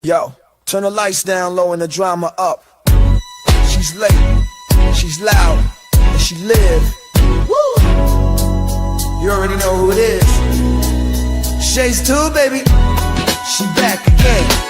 Yo, turn the lights down low and the drama up. She's late, she's loud, and she live. Woo! You already know who it is. Shades too, baby. She back again.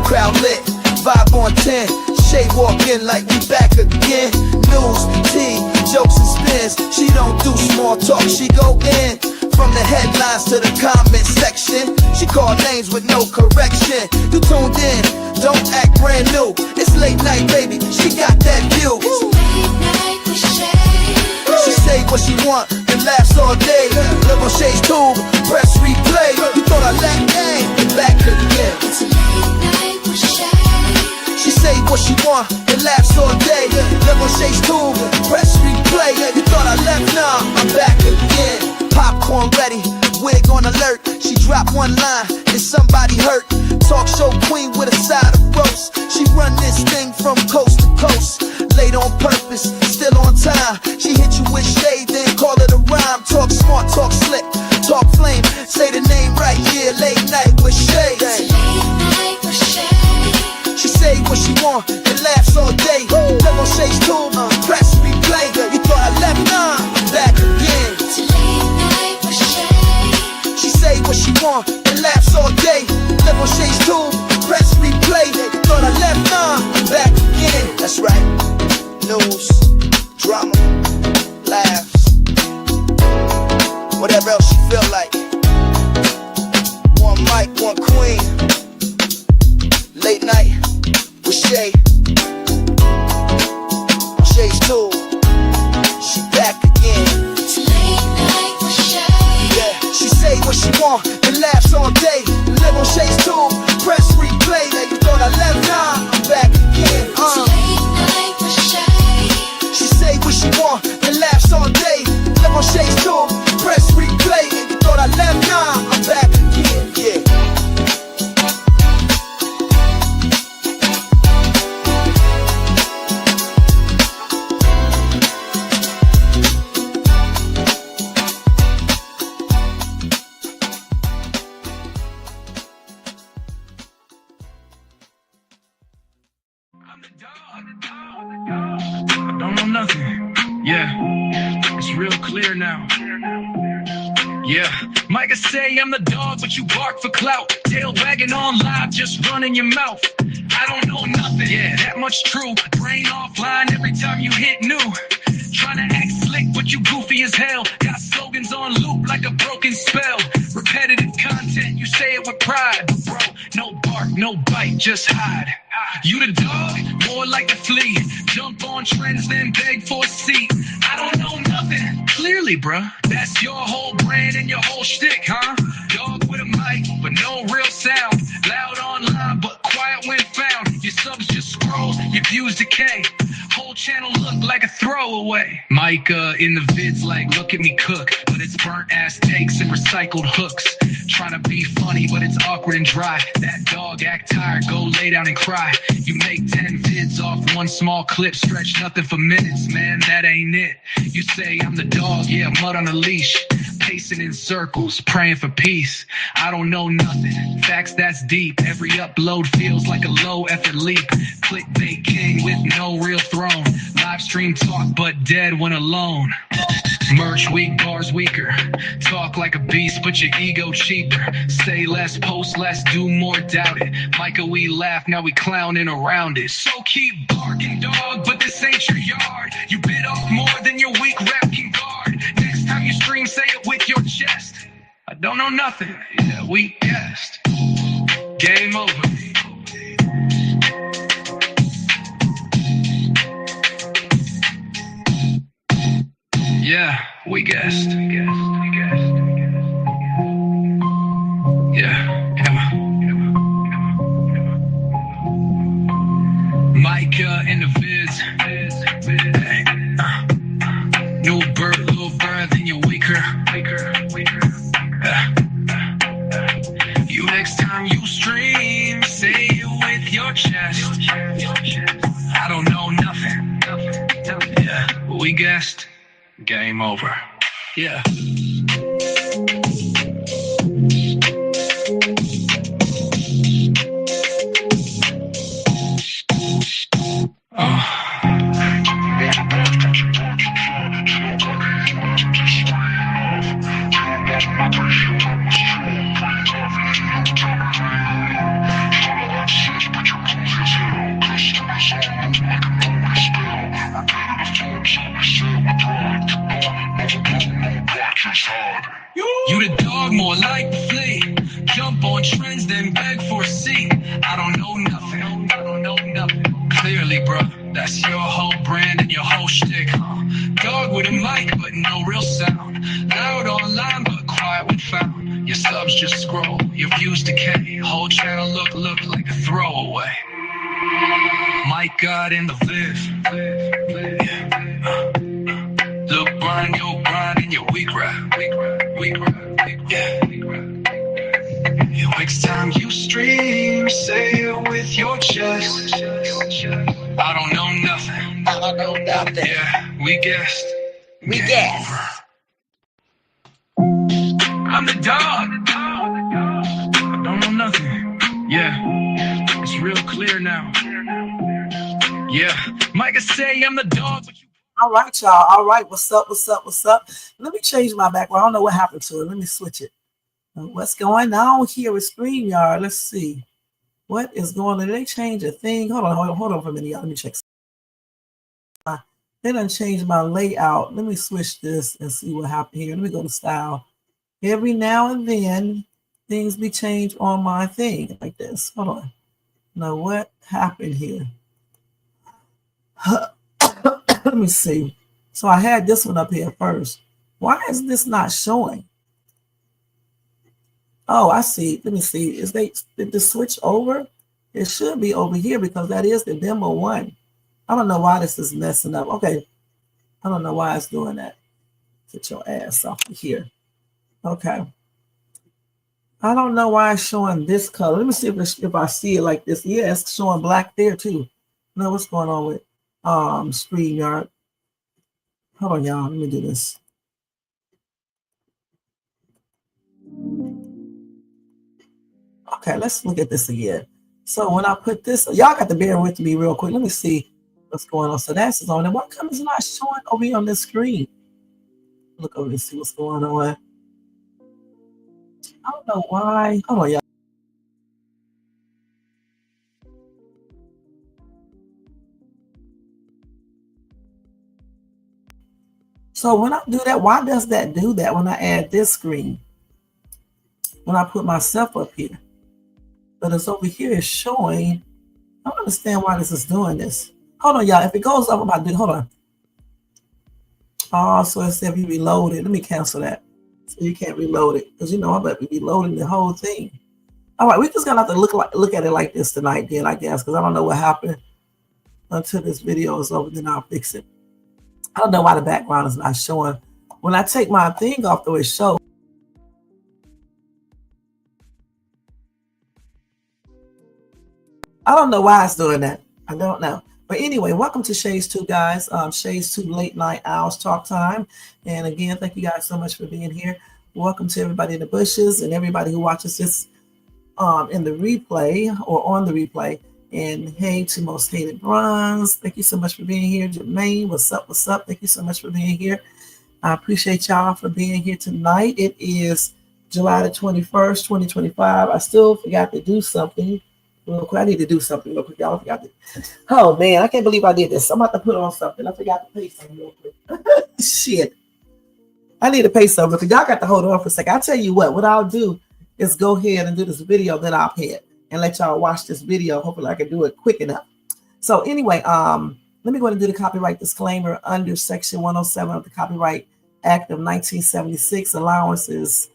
Crowd lit, vibe on 10. Shay walk in like we back again. News, tea, jokes and spins. She don't do small talk, she go in. From the headlines to the comment section, she call names with no correction. You tuned in, don't act brand new. It's late night, baby, she got that view. It's late night with Shay. She say what she want and laughs all day. Live on Shay's tube, press replay. You thought I lacked game, back again. It's late night with Shay. She say what she want and laughs all day. Live on Shay's tube, press replay. You thought I left, nah, I'm back again. Popcorn ready, wig on alert. She dropped one line and somebody hurt. Talk show queen with a side of roast. She run this thing from coast to coast. Late on purpose, still on time. She hit you with shade, then call it a rhyme. Talk smart, talk slick, talk flame. Say the name right here, late night with Shay. It's late night with Shay. She say what she want and laughs all day. Live on Shay's tube, press replay. You thought I left, nah, I'm back again. It's late night with Shay. She say what she want and laughs all day. Live on Shay's tube, press replay. You thought I left, nah, I'm back again. That's right. News, drama, laughs, whatever else she feel like. One mic, one queen. Late night with Shay. On Shay's tube, she back again. It's late night with Shay. Yeah, she say what she want and laughs all day. Live on Shay's tube, press replay. You thought I left, nah, I'm back again. It's late night with Shay. She say what she want and laughs all day. Live on Shay's tube, press replay. You thought I left, nah, I'm back again. Yeah. I don't know nothing. Yeah, it's real clear now. Yeah, Micah say I'm the dog, but you bark for clout. Tail wagging on live, just running your mouth. I don't know nothing. Yeah, that much true. Brain offline every time you hit new. Trying to act slick, but you goofy as hell. Got slogans on loop like a broken spell. Repetitive content, you say it with pride. But bro, no bark, no bite, just hide. You the dog, more like the flea. Jump on trends, then beg for a seat. I don't know nothing. Clearly, bruh, that's your whole brand and your whole shtick, huh? Dog with a mic, but no real sound. Loud online, but quiet when found. Your subs just scroll, your views decay. Whole channel look like a throwaway. Micah in the vids like, look at me cook. But it's burnt ass takes and recycled hooks. Trying to be funny, but it's awkward and dry. That dog act tired, go lay down and cry. You make 10 vids off one small clip, stretch nothing for minutes, man, that ain't it. You say I'm the dog, yeah, mud on a leash. Pacing in circles, praying for peace. I don't know nothing, facts that's deep. Every upload feels like a low effort leap. Clickbait king with no real throne. Live stream talk but dead when alone. Merch weak, bars weaker. Talk like a beast, but your ego cheaper. Say less, post less, do more, doubt it. Micah, we laugh, now we clowning around it. So keep barking, dog, but this ain't your yard. You bit off more than your weak rap can guard. Next time you stream, say it with your chest. I don't know nothing, yeah, we guessed. Game over. Yeah, we guessed. Yeah. Micah in the vids. New bird, little bird, then you weaker. You next nothing. Yeah, we guessed. Game over. Yeah. You the dog, more like the flea. Jump on trends, then beg for a seat. I don't know nothing. I don't know nothing. Clearly, bro, that's your whole brand and your whole shtick, huh? Dog with a mic, but no real sound. Loud online, but quiet when found. Your subs just scroll, your views decay. Whole channel look like a throwaway. Mike God in the viv. Look, grind your grind and your weak rap. Yeah. Next time you stream, say it with your chest. I don't know nothing. I don't know nothing. Yeah, we guessed. We Game guessed. over. I'm the dog. I don't know nothing. Yeah, it's real clear now. Yeah, Micah say I'm the dog, but you. All right, y'all. All right. What's up? Let me change my background. I don't know what happened to it. Let me switch it. What's going on here with StreamYard? Let's see. What is going on? Did they change a thing? Hold on for a minute, y'all. Let me check. They done changed my layout. Let me switch this and see what happened here. Let me go to style. Every now and then, things be changed on my thing like this. Hold on. Now, what happened here? Let me see. So I had this one up here first. Why is this not showing? Oh, I see. Let me see. Did this switch over? It should be over here because that is the demo one. I don't know why this is messing up. Okay. I don't know why it's doing that. Get your ass off of here. Okay. I don't know why it's showing this color. Let me see if I see it like this. Yeah, it's showing black there too. No, what's going on with StreamYard? Hold on, y'all. Let me do this. Okay, let's look at this again. So when I put this, y'all got to bear with me real quick. Let me see what's going on. So that's on. And what come is not showing over here on this screen? Look over and see what's going on. I don't know why. Hold on, y'all. So when I do that, why does that do that when I add this screen? When I put myself up here. But it's over here, it's showing. I don't understand why this is doing this. Hold on, y'all. If it goes up, hold on. Oh, so it said if you reload it. Let me cancel that. So you can't reload it. Because you know I'm about to be reloading the whole thing. All right, we just gonna have to look at it like this tonight, then, I guess, because I don't know what happened until this video is over, then I'll fix it. I don't know why the background is not showing. When I take my thing off, though, it shows. I don't know why it's doing that. I don't know. But anyway, welcome to Shades 2, guys. Shades 2 Late Night Owls Talk Time. And again, thank you guys so much for being here. Welcome to everybody in the bushes and everybody who watches this in the replay or on the replay. And hey to Most Hated Bronze. Thank you so much for being here. Jermaine, what's up? Thank you so much for being here. I appreciate y'all for being here tonight. It is July the 21st, 2025. I still forgot to do something. Real quick, I need to do something real quick. Y'all forgot to. Oh man, I can't believe I did this. I'm about to put on something. I forgot to pay something real quick. Shit. I need to pay something because y'all got to hold on for a second. I'll tell you what I'll do is go ahead and do this video, then I'll pay it and let y'all watch this video. Hopefully I can do it quick enough. So anyway, let me go ahead and do the copyright disclaimer under section 107 of the Copyright Act of 1976. Allowances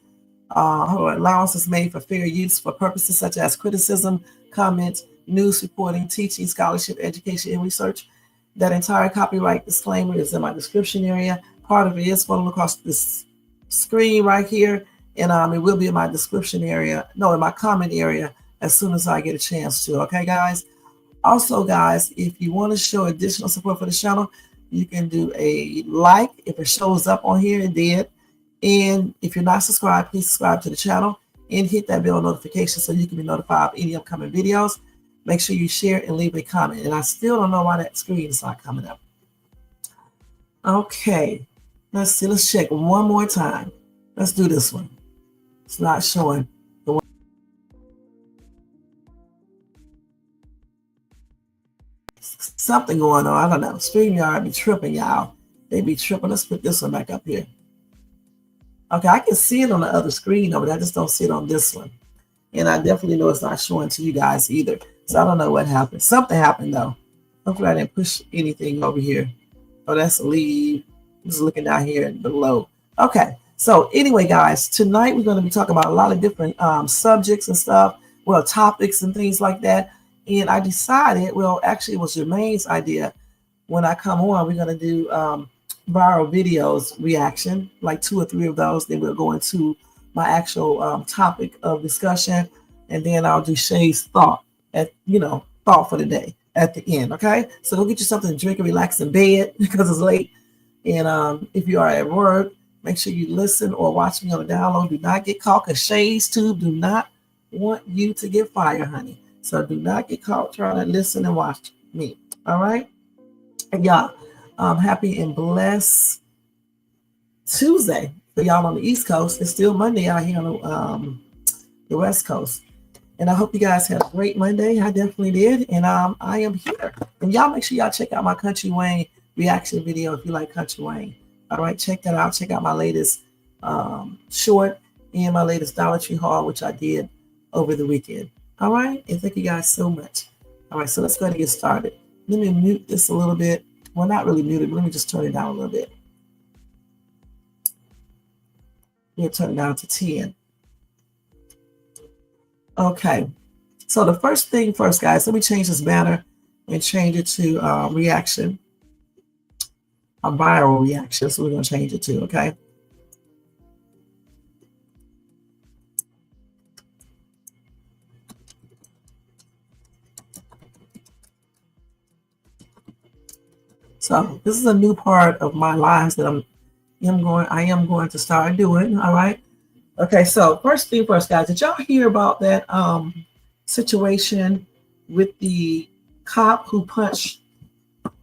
made for fair use for purposes such as criticism, comments, news reporting, teaching, scholarship, education, and research. That entire copyright disclaimer is in my description area. Part of it is falling across this screen right here, and it will be in my description area, in my comment area as soon as I get a chance to. Okay, guys? Also, guys, if you want to show additional support for the channel, you can do a like if it shows up on here. It did. And if you're not subscribed, please subscribe to the channel and hit that bell notification so you can be notified of any upcoming videos. Make sure you share and leave a comment. And I still don't know why that screen is not coming up. Okay, let's see. Let's check one more time. Let's do this one. It's not showing. Something going on. I don't know. StreamYard be tripping, y'all. They be tripping. Let's put this one back up here. Okay, I can see it on the other screen, but I just don't see it on this one. And I definitely know it's not showing to you guys either. So I don't know what happened. Something happened, though. Hopefully I didn't push anything over here. Oh, that's a leave. Just looking down here below. Okay, so anyway, guys, tonight we're going to be talking about a lot of different subjects and stuff. Well, topics and things like that. And I decided, well, actually it was Jermaine's idea. When I come on, we're going to do viral videos reaction, like 2 or 3 of those. Then we'll go into my actual topic of discussion. And then I'll do Shay's thought thought for the day at the end. Okay, so go get you something to drink and relax in bed because it's late. And if you are at work, make sure you listen or watch me on the download. Do not get caught, because Shay's Tube do not want you to get fired, honey. So do not get caught trying to listen and watch me. All right. And y'all, happy and blessed Tuesday for y'all on the East Coast. It's still Monday out here on the West Coast. And I hope you guys had a great Monday. I definitely did. And I am here. And y'all make sure y'all check out my Country Wayne reaction video if you like Country Wayne. All right, check that out. Check out my latest short and my latest Dollar Tree haul, which I did over the weekend. All right, and thank you guys so much. All right, so let's go ahead and get started. Let me mute this a little bit. Well, not really mute it, but let me just turn it down a little bit. We'll turn it down to 10. Okay, so the first thing first, guys, let me change this banner and change it to reaction. A viral reaction, so we're going to change it to, okay? So this is a new part of my lives that I am going to start doing. All right. Okay. So first thing first, guys, did y'all hear about that situation with the cop who punched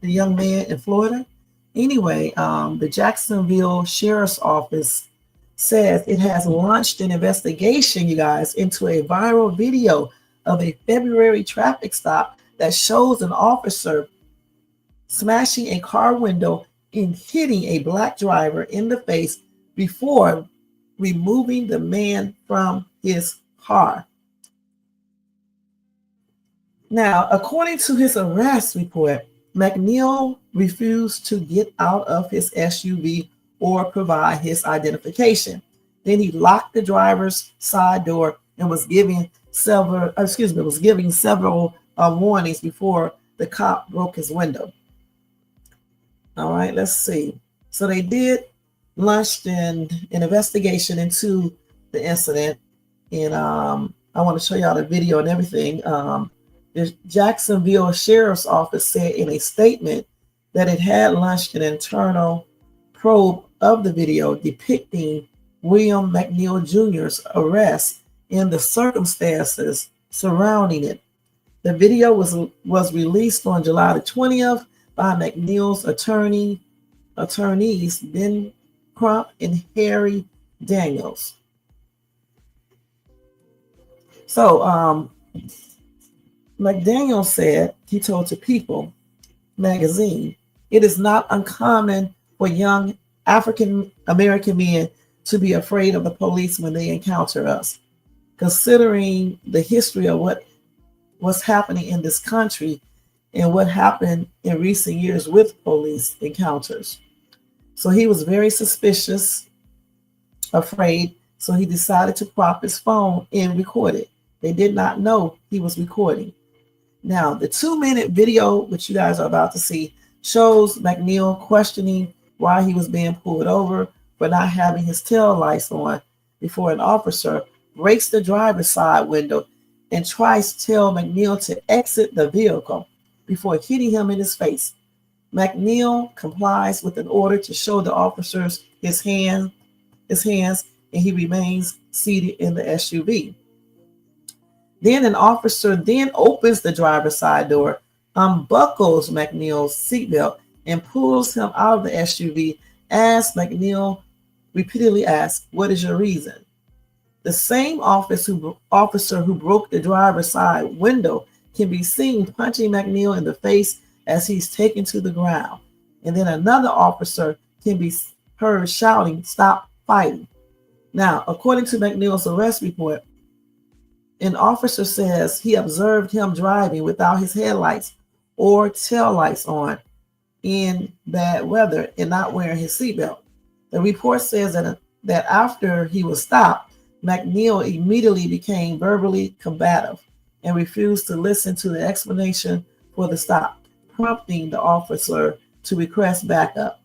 the young man in Florida? Anyway, the Jacksonville Sheriff's Office says it has launched an investigation, you guys, into a viral video of a February traffic stop that shows an officer smashing a car window and hitting a black driver in the face before removing the man from his car. Now, according to his arrest report, McNeil refused to get out of his SUV or provide his identification. Then he locked the driver's side door and was giving several warnings before the cop broke his window. All right, let's see. So they did launch an investigation into the incident. And I want to show y'all the video and everything. The Jacksonville Sheriff's Office said in a statement that it had launched an internal probe of the video depicting William McNeil Jr.'s arrest and the circumstances surrounding it. The video was released on July the 20th by McNeil's attorneys Ben Crump and Harry Daniels. So McDaniel said, he told to People magazine, it is not uncommon for young African American men to be afraid of the police when they encounter us. Considering the history of what's happening in this country and what happened in recent years with police encounters. So he was very suspicious, afraid, so he decided to prop his phone and record it. They did not know he was recording. Now, the 2-minute video, which you guys are about to see, shows McNeil questioning why he was being pulled over for not having his tail lights on before an officer breaks the driver's side window and tries to tell McNeil to exit the vehicle before hitting him in his face. McNeil complies with an order to show the officers his hands, and he remains seated in the SUV. Then an officer then opens the driver's side door, unbuckles McNeil's seatbelt, and pulls him out of the SUV as McNeil repeatedly asks, "What is your reason?" The same officer who broke the driver's side window can be seen punching McNeil in the face as he's taken to the ground. And then another officer can be heard shouting, "Stop fighting." Now, according to McNeil's arrest report, an officer says he observed him driving without his headlights or tail lights on in bad weather and not wearing his seatbelt. The report says that after he was stopped, McNeil immediately became verbally combative and refused to listen to the explanation for the stop, prompting the officer to request backup.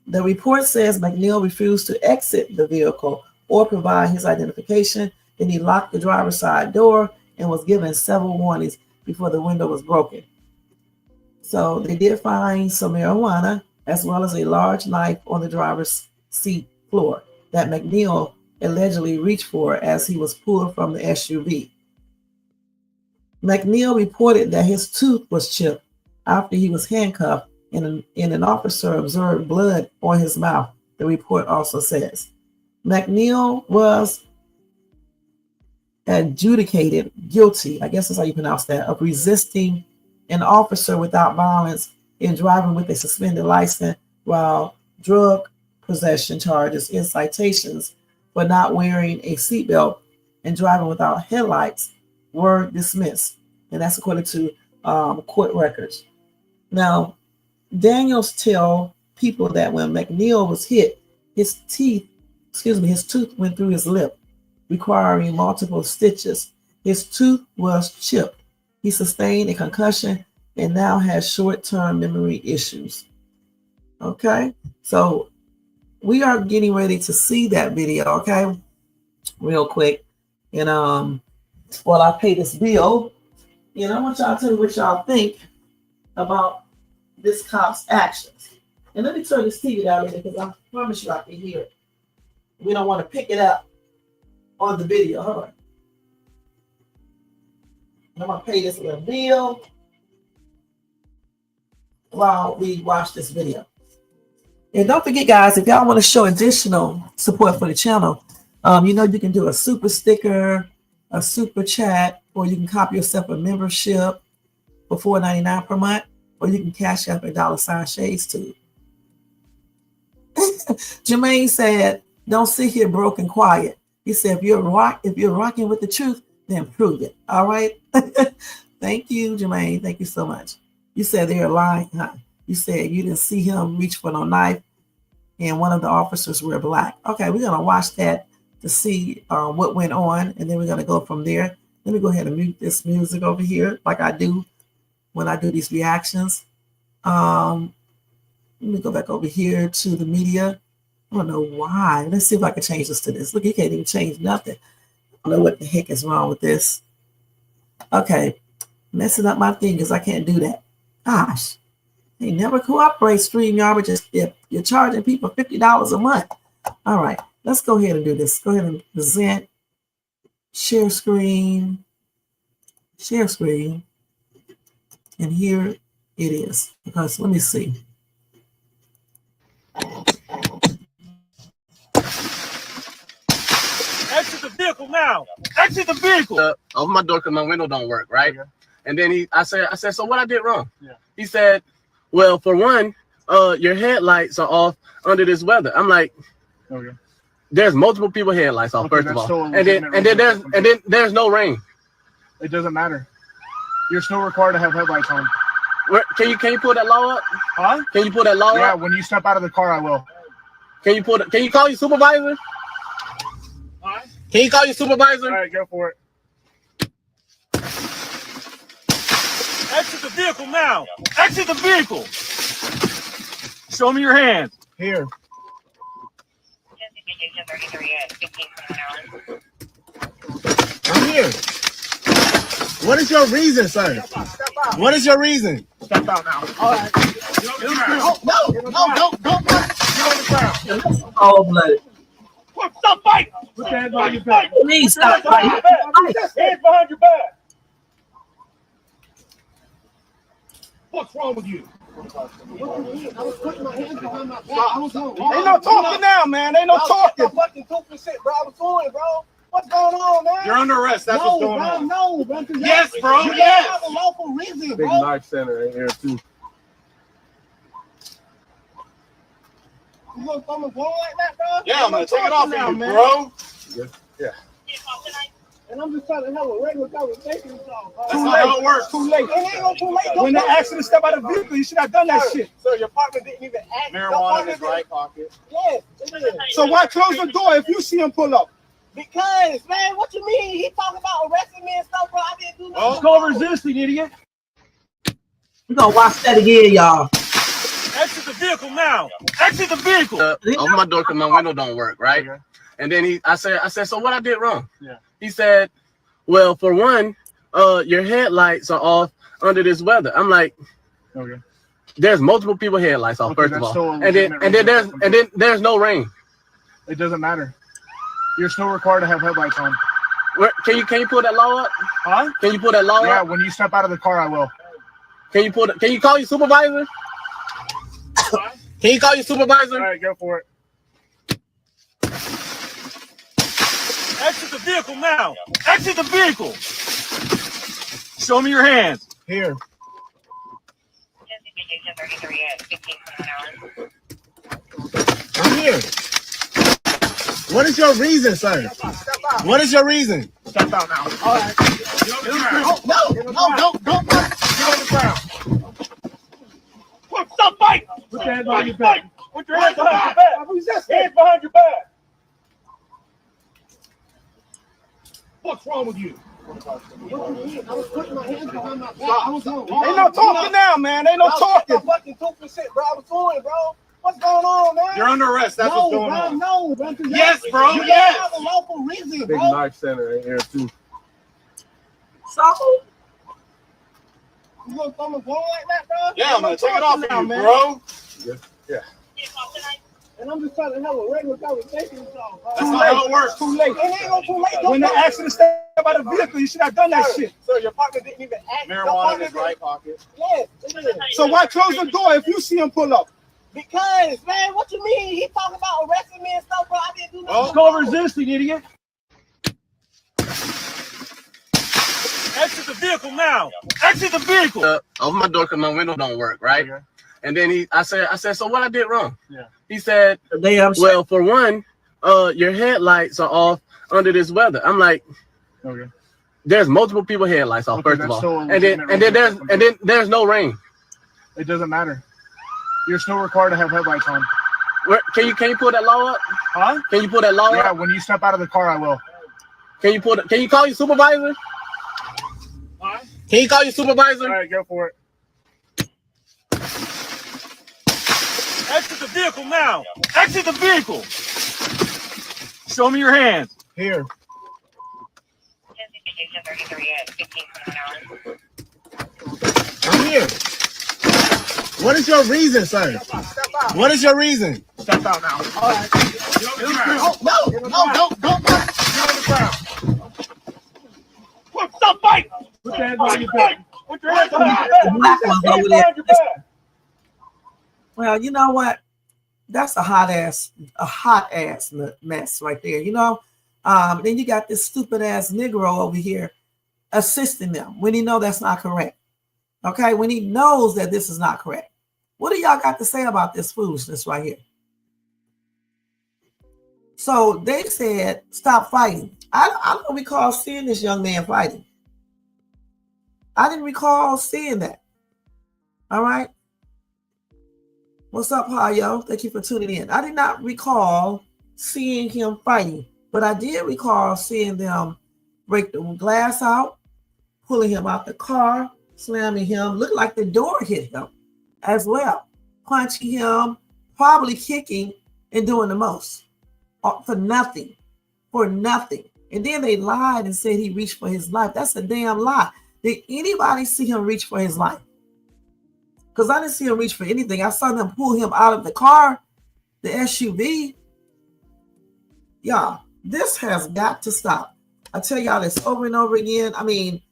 The report says McNeil refused to exit the vehicle or provide his identification. Then he locked the driver's side door and was given several warnings before the window was broken. So they did find some marijuana as well as a large knife on the driver's seat floor that McNeil allegedly reached for as he was pulled from the SUV. McNeil reported that his tooth was chipped after he was handcuffed, and an officer observed blood on his mouth, the report also says. McNeil was adjudicated guilty, I guess that's how you pronounce that, of resisting an officer without violence in driving with a suspended license, while drug possession charges and citations for not wearing a seatbelt and driving without headlights were dismissed. And that's according to court records. Now, Daniels tell people that when McNeil was hit, his tooth went through his lip, requiring multiple stitches. His tooth was chipped. He sustained a concussion and now has short-term memory issues. Okay, so we are getting ready to see that video, okay, real quick. And while I pay this bill, and I want y'all to tell me what y'all think about this cop's actions. And let me turn this TV down a little because I promise you I can hear it. We don't want to pick it up on the video. Hold on. I'm going to pay this little bill while we watch this video. And don't forget, guys, if y'all want to show additional support for the channel, you can do a super sticker, a super chat, or you can copy yourself a membership for $4.99 per month, or you can cash up $, Shades Tube. Jermaine said, "Don't sit here broke and quiet." He said, if you're rocking with the truth, then prove it. All right. Thank you, Jermaine. Thank you so much. You said they're lying, huh? You said you didn't see him reach for no knife, and one of the officers were black. Okay, we're gonna watch that to see what went on, and then we're gonna go from there. Let me go ahead and mute this music over here, like I do when I do these reactions. Let me go back over here to the media. I don't know why. Let's see if I can change this to this. Look, you can't even change nothing. I don't know what the heck is wrong with this. Okay, messing up my thing because I can't do that. Gosh, they never cooperate, StreamYard, but just if you're charging people $50 a month. All right, let's go ahead and do this. Go ahead and present, share screen, and here it is. Because let me see. Exit the vehicle now. Exit the vehicle. Open my door because my window don't work, right? Okay. And then I said, so what I did wrong? Yeah. He said, well, for one, your headlights are off under this weather. I'm like, okay. There's multiple people headlights off, first of all. And then there's no rain. It doesn't matter. You're still required to have headlights on. Can you pull that law up? Huh? Can you pull that law up? Yeah, when you step out of the car, I will. Can you call your supervisor? Huh? Can you call your supervisor? All right, go for it. Exit the vehicle now. Exit the vehicle. Show me your hands. Here. I'm here. What is your reason, sir? What is your reason? Step out now. All right. No, don't. Get on the ground. Oh, blood. Stop fighting. Put your hands behind your back. Please stop fighting. Hands behind your back. What's wrong with you? Ain't no talking now, man. Ain't no talking. Fucking 2%, bro. I was doing it, bro. What's going on, man? You're under arrest. That's what's going on. No, bro. Yes, bro. You Yes. have a lawful reason, Big bro. Life Center in here too. You gonna come and go like that, bro? Yeah, I'm gonna Ain't take no it off talking of you, now, man. bro. Yeah. And I'm just trying to have a regular conversation with y'all. That's not how it works. Too late. It ain't gonna too late. When they asked you to step out of the vehicle, you should have done that shit. So your partner didn't even ask. Marijuana in his right pocket. Yes. It is. So why close the door if you see him pull up? Because, man, what you mean? He talking about arresting me and stuff, bro. I didn't do nothing. It's called resisting, idiot. We're going to watch that again, y'all. Exit the vehicle now. Exit the vehicle. Open my door because my window don't work, right? Okay. And then I said, so what I did wrong? Yeah. He said, well, for one, your headlights are off under this weather. I'm like, Okay. there's multiple people headlights off, Okay, first of that's still all. a And then legitimate there's no rain. It doesn't matter. You're still required to have headlights on. Can you pull that law up? Huh? Can you pull that law Yeah, up? when you step out of the car, I will. Can you call your supervisor? Can you call your supervisor? All right, go for it. Exit the vehicle now. Exit the vehicle. Show me your hands. Here. I'm here. What is your reason, sir? What is your reason? Step out now. All right. Don't. Get on the ground. Stop fighting. Put your hands behind your back. Put your hands behind your back. Hands behind your back. What's wrong with you? I was putting my hands behind my back. I was doing it. Ain't no talking now, man. Ain't no talking. Fucking 2%, bro. I was doing it, bro. What's going on, man? You're under arrest. That's what's going on. No, bro. Yes, bro. You Yes. have a lawful reason, Big bro. Life Center in here too. So, You gonna come and go like that, bro? Yeah, I'm gonna take it off now, of you, man. bro. Yeah. And I'm just trying to have a regular conversation with y'all, bro. That's not how it works. Too late. It ain't gonna too late. When they asked you to step out of the vehicle, you should have done that shit. So your partner didn't even ask. Marijuana in his right pocket. Yes. It is. So why close the door if you see him pull up? Because, man, what you mean? He talking about arresting me and stuff, bro. I didn't do nothing. It's called resisting, idiot. Exit the vehicle now. Exit the vehicle. Open my door because my window don't work, right? Okay. And then I said, so what I did wrong? Yeah. He said, damn shit. well, for one, your headlights are off under this weather. I'm like, Okay. there's multiple people headlights off, Okay, first of that's still all. a And then legitimate there's no rain. It doesn't matter. You're still required to have headlights on. Can you pull that law up? Huh? Can you pull that law Yeah, up? when you step out of the car, I will. Can you call your supervisor? Huh? Can you call your supervisor? All right, go for it. Exit the vehicle now. Exit the vehicle. Show me your hands. Here. I'm here. What is your reason, sir? What is your reason? Step out now. All right. Don't. Get on the ground. Stop fighting. Put your hands behind your back. Put your hands behind your back. The black ones Hands over there. behind your back. Well, you know what? That's a hot ass mess right there. You know, then you got this stupid ass Negro over here assisting them when he know that's not correct. Okay, when he knows that this is not correct. What do y'all got to say about this foolishness right here? So they said, stop fighting. I don't recall seeing this young man fighting. I didn't recall seeing that. All right. What's up, Hayo? Thank you for tuning in. I did not recall seeing him fighting, but I did recall seeing them break the glass out, pulling him out the car, slamming him. Looked like the door hit him as well, punching him, probably kicking and doing the most for nothing. And then they lied and said he reached for his life. That's a damn lie. Did anybody see him reach for his life? Because I didn't see him reach for anything. I saw them pull him out of the car, the SUV. Y'all, this has got to stop. I tell y'all this over and over again. I mean,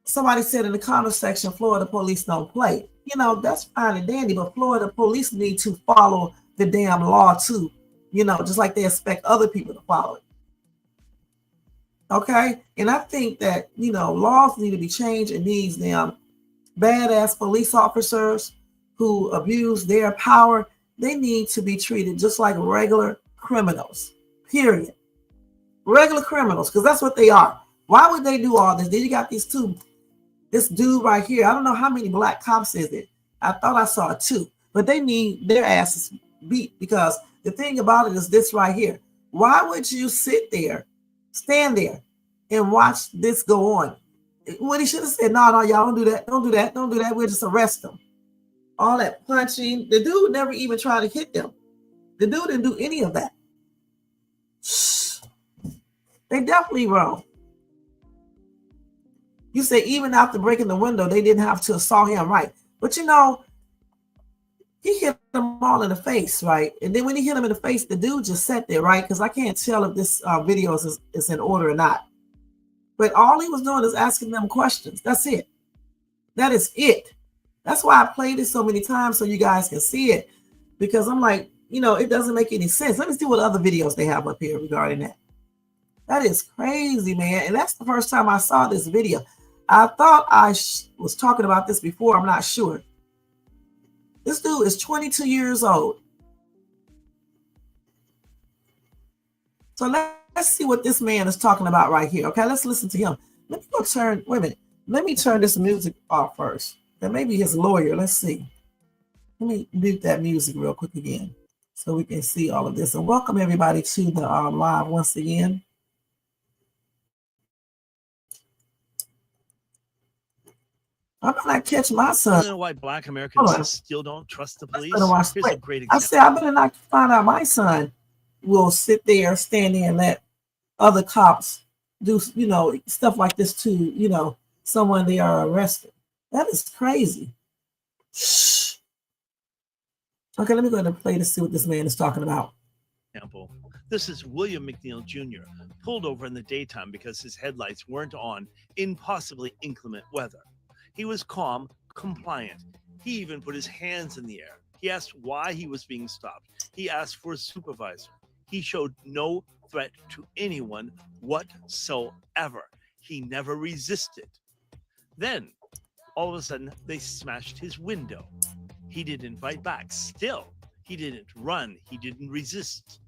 somebody said in the comment section, Florida police don't play. You know, that's fine and dandy, but Florida police need to follow the damn law too. You know, just like they expect other people to follow it. Okay? And I think that, you know, laws need to be changed, and these damn badass police officers who abuse their power, they need to be treated just like regular criminals, period. Regular criminals, because that's what they are. Why would they do all this? Then you got this dude right here. I don't know how many black cops is it. I thought I saw 2, but they need their asses beat, because the thing about it is this right here. Why would you sit there, stand there, and watch this go on? What he should have said, no, y'all don't do that. Don't do that. Don't do that. We'll just arrest them. All that punching. The dude never even tried to hit them. The dude didn't do any of that. They definitely wrong. You say even after breaking the window, they didn't have to assault him, right? But you know, he hit them all in the face, right? And then when he hit him in the face, the dude just sat there, right? Because I can't tell if this video is in order or not. But all he was doing is asking them questions. That's it. That is it. That's why I played it so many times so you guys can see it. Because I'm like, you know, it doesn't make any sense. Let me see what other videos they have up here regarding that. That is crazy, man. And that's the first time I saw this video. I thought I was talking about this before. I'm not sure. This dude is 22 years old. So let's see what this man is talking about right here. Okay, let's listen to him. Let me go turn, wait a minute. Let me turn this music off first. That may be his lawyer. Let's see. Let me mute that music real quick again so we can see all of this. And welcome everybody to the live once again. I'm gonna catch my son. I don't know why Black Americans still don't trust the police. Here's a great example. I said I better not find out my son will sit there, stand there, and let other cops do, you know, stuff like this to, you know, someone they are arrested. That is crazy. Shh. Okay, let me go ahead and play to see what this man is talking about. Example. This is William McNeil Jr. pulled over in the daytime because his headlights weren't on in possibly inclement weather. He was calm, compliant. He even put his hands in the air. He asked why he was being stopped. He asked for a supervisor. He showed no threat to anyone whatsoever. He never resisted. Then, all of a sudden, they smashed his window. He didn't fight back. Still, he didn't run. He didn't resist.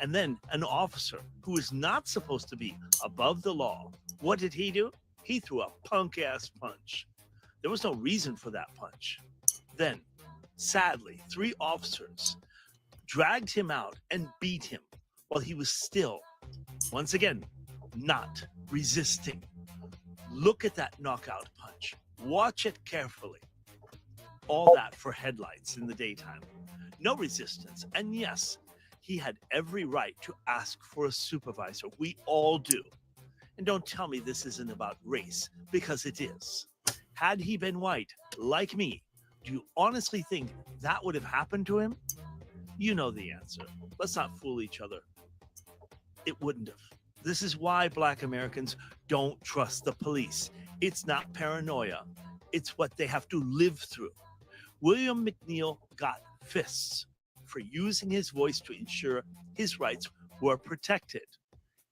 And then an officer who was not supposed to be above the law, what did he do? He threw a punk-ass punch. There was no reason for that punch. Then, sadly, 3 officers dragged him out and beat him while he was still, once again, not resisting. Look at that knockout punch. Watch it carefully. All that for headlights in the daytime. No resistance. And yes, he had every right to ask for a supervisor. We all do. And don't tell me this isn't about race, because it is. Had he been white, like me, do you honestly think that would have happened to him? You know the answer. Let's not fool each other. It wouldn't have. This is why Black Americans don't trust the police. It's not paranoia. It's what they have to live through. William McNeil got fists for using his voice to ensure his rights were protected.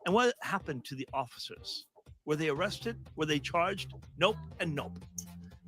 And what happened to the officers? Were they arrested? Were they charged? Nope and nope.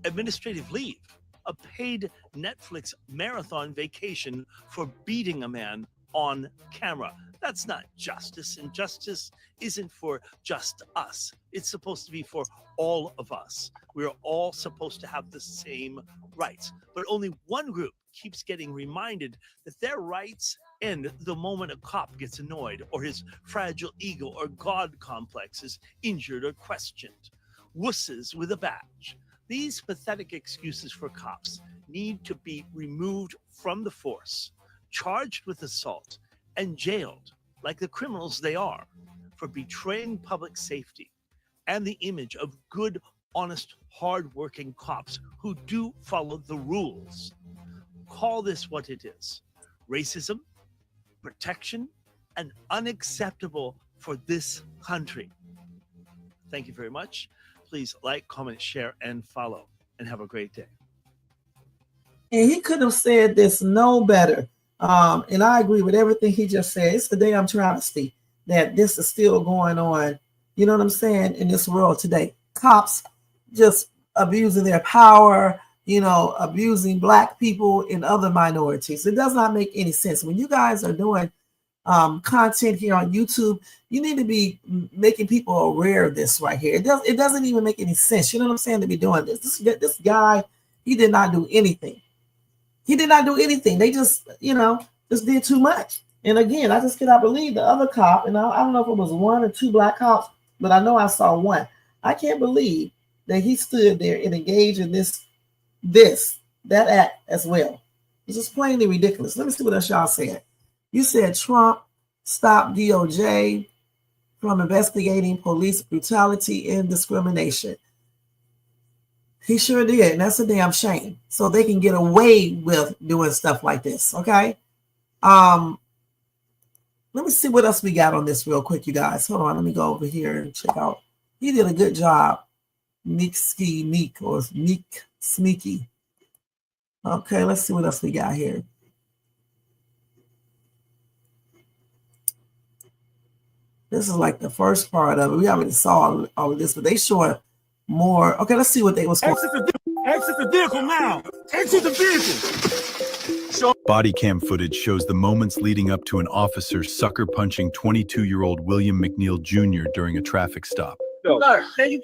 Administrative leave, a paid Netflix marathon vacation for beating a man on camera. That's not justice, and justice isn't for just us. It's supposed to be for all of us. We're all supposed to have the same rights, but only one group keeps getting reminded that their rights end the moment a cop gets annoyed or his fragile ego or God complex is injured or questioned. Wusses with a badge. These pathetic excuses for cops need to be removed from the force, charged with assault, and jailed like the criminals they are for betraying public safety. and the image of good, honest, hardworking cops who do follow the rules. Call this what it is: racism, protection, and unacceptable for this country. Thank you very much. Please like, comment, share, and follow, and have a great day. And he could have said this no better. And I agree with everything he just said. It's the damn travesty that this is still going on. You know what I'm saying? In this world today, cops just abusing their power, abusing Black people and other minorities. It does not make any sense. When you guys are doing content here on YouTube, you need to be making people aware of this right here. It doesn't even make any sense. You know what I'm saying? To be doing this. This guy, he did not do anything. He did not do anything. They just, just did too much. And again, I just cannot believe the other cop, and I don't know if it was 1 or 2 Black cops, but I know I saw one. I can't believe that he stood there and engaged in that act as well. It's just plainly ridiculous. Let me see what else y'all said. You said Trump stopped DOJ from investigating police brutality and discrimination. He sure did, and that's a damn shame. So they can get away with doing stuff like this, okay? Let me see what else we got on this real quick, you guys. Hold on, let me go over here and check out. He did a good job. Meek. Sneaky. Okay, let's see what else we got here. This is like the first part of it. We already saw all of this, but they show more. Okay, let's see what they was for. Exit the vehicle now. Exit the vehicle. Body cam footage shows the moments leading up to an officer sucker punching 22-year-old William McNeil Jr. during a traffic stop. Sir, can you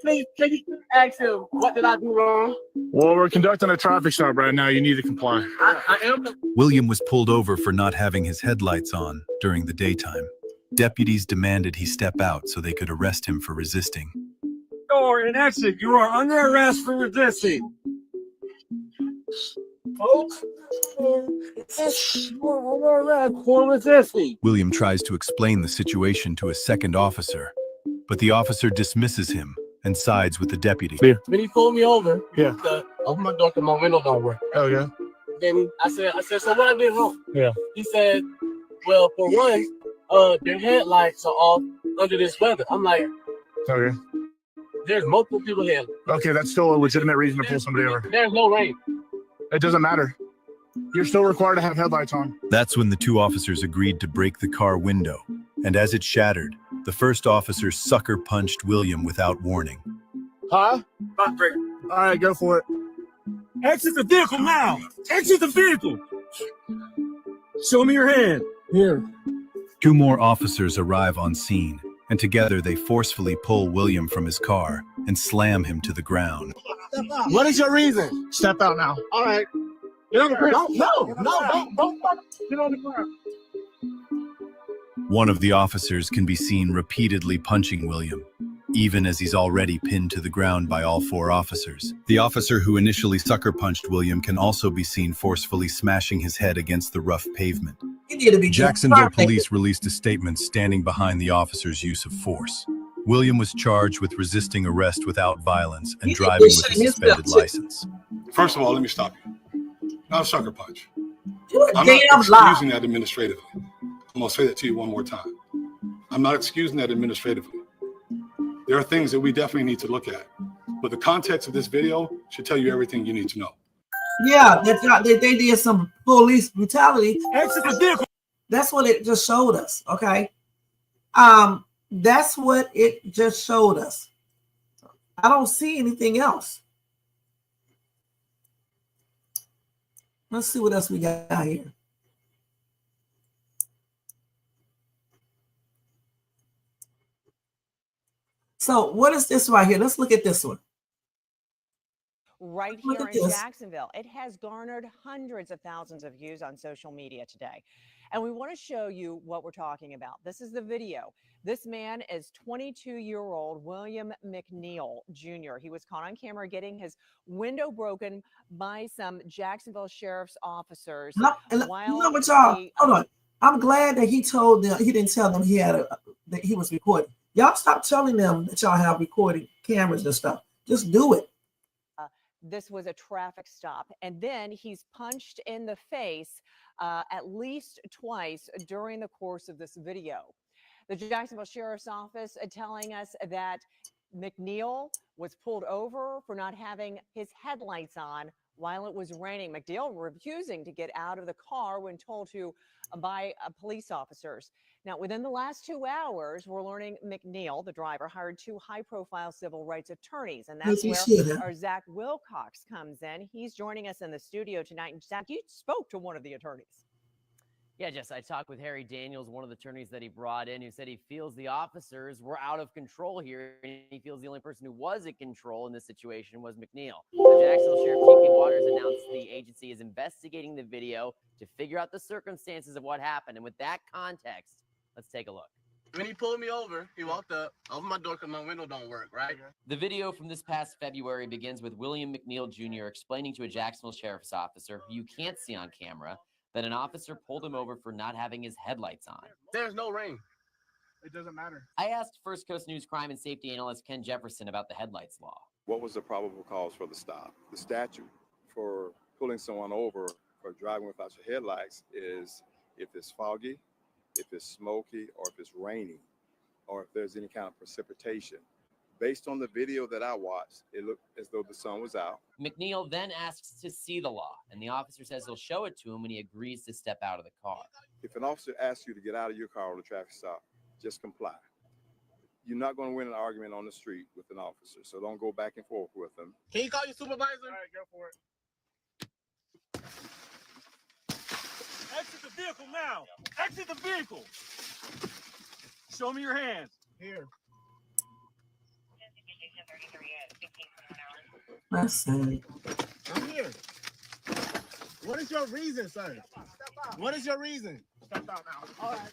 ask him what did I do wrong? Well, we're conducting a traffic stop right now. You need to comply. I am. William was pulled over for not having his headlights on during the daytime. Deputies demanded he step out so they could arrest him for resisting. Door and exit. You are under arrest for resisting. Folks, under arrest for resisting. William tries to explain the situation to a second officer, but the officer dismisses him and sides with the deputy. When he pulled me over, Yeah. Open my door because my window don't work. Oh, yeah. Then I said, so what I did wrong? Yeah. He said, well, for one, their headlights are off under this weather. I'm like, Okay. there's multiple people here. Okay, that's still a legitimate reason to pull somebody over. There's no rain. It doesn't matter. You're still required to have headlights on. That's when the two officers agreed to break the car window, and as it shattered, the first officer sucker punched William without warning. Huh? All right, go for it. Exit the vehicle now. Exit the vehicle. Show me your hand. Here. Two more officers arrive on scene, and together they forcefully pull William from his car and slam him to the ground. What is your reason? Step out now. All right. Get on the ground. Don't. Get on the ground. One of the officers can be seen repeatedly punching William, even as he's already pinned to the ground by all four officers. The officer who initially sucker punched William can also be seen forcefully smashing his head against the rough pavement. Jacksonville police released a statement standing behind the officer's use of force. William was charged with resisting arrest without violence and driving with a suspended license. First of all, let me stop you. Not a sucker punch. You're I'm damn not lie. excusing that administratively. I'm going to say that to you one more time. I'm not excusing that administratively. There are things that we definitely need to look at. But the context of this video should tell you everything you need to know. Yeah, they did some police brutality. Exit the vehicle. That's what it just showed us, okay? That's what it just showed us. I don't see anything else. Let's see what else we got here. So what is this right here? Let's look at this one. Right Look here at in this. Jacksonville. It has garnered hundreds of thousands of views on social media today. And we want to show you what we're talking about. This is the video. This man is 22-year-old William McNeil Jr. He was caught on camera getting his window broken by some Jacksonville sheriff's officers. You know what, y'all? Hold on. I'm glad that he told them, he didn't tell them that he was recording. Y'all stop telling them that y'all have recording cameras and stuff. Just do it. This was a traffic stop. And then he's punched in the face at least twice during the course of this video. The Jacksonville Sheriff's Office telling us that McNeil was pulled over for not having his headlights on while it was raining. McNeil refusing to get out of the car when told to by police officers. Now, within the last 2 hours, we're learning McNeil, the driver, hired 2 high-profile civil rights attorneys, and that's where our Zach Wilcox comes in. He's joining us in the studio tonight. And Zach, you spoke to one of the attorneys. Yeah, Jess, I talked with Harry Daniels, one of the attorneys that he brought in, who said he feels the officers were out of control here, and he feels the only person who was in control in this situation was McNeil. The Jacksonville Sheriff T.K. Waters announced the agency is investigating the video to figure out the circumstances of what happened. And with that context, let's take a look. When he pulled me over, he walked up, opened my door because my window don't work, right? The video from this past February begins with William McNeil Jr. explaining to a Jacksonville Sheriff's officer, who you can't see on camera, that an officer pulled him over for not having his headlights on. There's no rain. It doesn't matter. I asked First Coast News crime and safety analyst Ken Jefferson about the headlights law. What was the probable cause for the stop? The statute for pulling someone over for driving without your headlights is if it's foggy, if it's smoky, or if it's raining, or if there's any kind of precipitation. Based on the video that I watched, it looked as though the sun was out. McNeil then asks to see the law, and the officer says he'll show it to him when he agrees to step out of the car. If an officer asks you to get out of your car on a traffic stop, just comply. You're not going to win an argument on the street with an officer, so don't go back and forth with them. Can you call your supervisor? All right, go for it. Exit the vehicle now. Exit the vehicle. Show me your hands. Here. That's sad. I'm here. What is your reason, sir? What is your reason? Step out now. All right.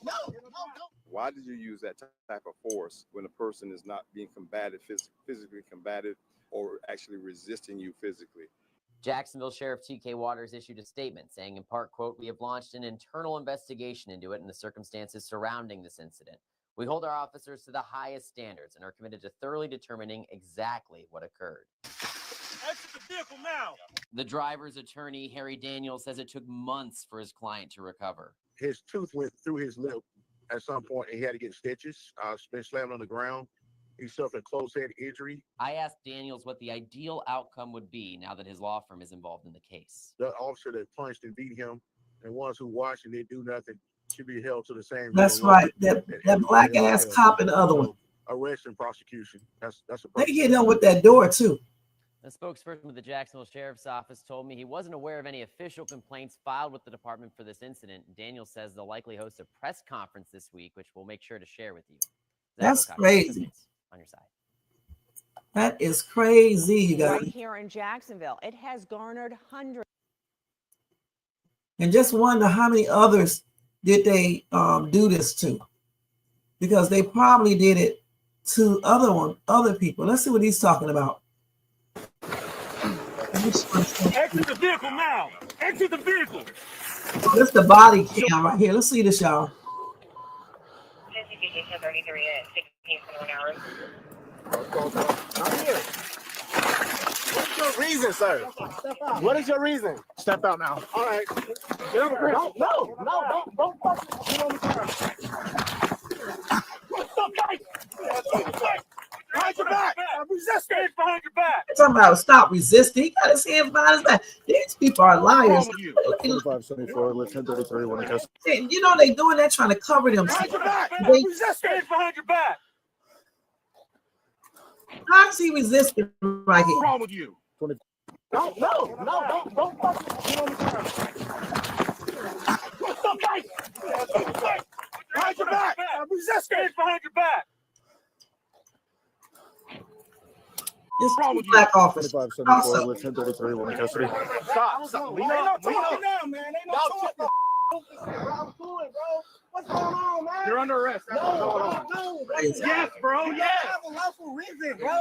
No. Why did you use that type of force when a person is not being combated, physically combated, or actually resisting you physically? Jacksonville Sheriff T.K. Waters issued a statement saying, in part, quote, "We have launched an internal investigation into it and the circumstances surrounding this incident. We hold our officers to the highest standards and are committed to thoroughly determining exactly what occurred." Exit the vehicle now. The driver's attorney, Harry Daniels, says it took months for his client to recover. His tooth went through his lip at some point, and he had to get stitches. Been slammed on the ground. He suffered a closed head injury. I asked Daniels what the ideal outcome would be now that his law firm is involved in the case. The officer that punched and beat him, and ones who watched and didn't do nothing, should be held to the same. That's right. That black ass cop and the other one. Arrest and prosecution. That's a. They hit him with that door too. A spokesperson with the Jacksonville Sheriff's Office told me he wasn't aware of any official complaints filed with the department for this incident. Daniels says they'll likely host a press conference this week, which we'll make sure to share with you. That's crazy. On your side. That is crazy, you guys. Right here in Jacksonville, it has garnered hundreds. And just wonder how many others did they do this to? Because they probably did it to other people. Let's see what he's talking about. Exit the vehicle now. Exit the vehicle. That's the body cam right here. Let's see this, y'all. I'm here. What's your reason, sir? What is your reason? Step out now. All right. Get on the ground. No, don't get on the ground. What's up, guys? Behind your back. Resist. Hands behind your back. Talking about stop resisting. He got his hands behind his back. These people are liars. 2574 with 1033. You know they doing that trying to cover them. Behind your back. Resist. Hands behind your back. How is he resisting right here? What's wrong with you? No, don't get on the ground. What's up, guys? Behind your back. Resist. Hands behind your back. This black office. 2574 with 1033. One in custody. Stop. We not talking now, man. Ain't no talking. I'm cool, bro. What's going on, man? You're under arrest. No. Yes, bro. Yes. I have a lawful reason, bro.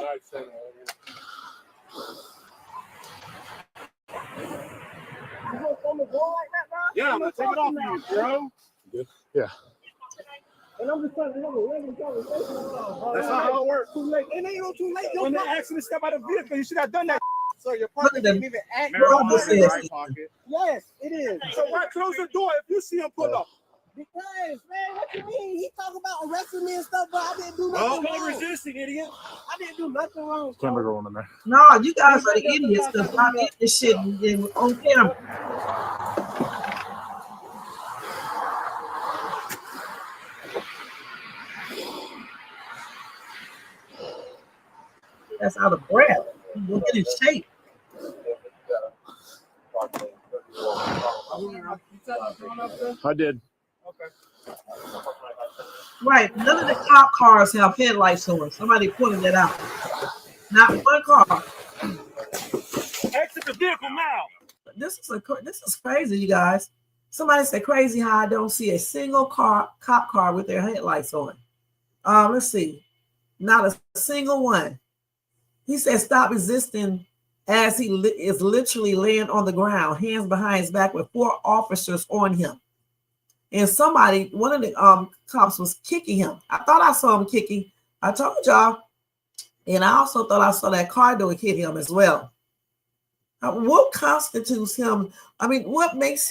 You gonna throw me a ball like that, bro? Yeah, I'm gonna take it off you, bro. Yeah. And I'm just trying to have a regular conversation. That's not how it works. Too late. It ain't no too late. When they asked you to step out of the vehicle, you should have done that. So your partner didn't even act. Marijuana in the right pocket. Yes, it is. So why close the door if you see him pull up? Because, man, what you mean? He talking about arresting me and stuff, but I didn't do nothing wrong. Resisting, idiot. I didn't do nothing wrong. No, you guys are the idiots because I did this shit on camera. That's out of breath. You'll get in shape. I did. Right. None of the cop cars have headlights on. Somebody pointed that out. Not one car. Exit the vehicle now. This is crazy, you guys. Somebody said crazy how I don't see a single cop car with their headlights on. Let's see. Not a single one. He said stop resisting as he is literally laying on the ground, hands behind his back with 4 officers on him. And one of the cops was kicking him. I thought I saw him kicking. I told y'all. And I also thought I saw that car door hit him as well. What constitutes him? I mean, what makes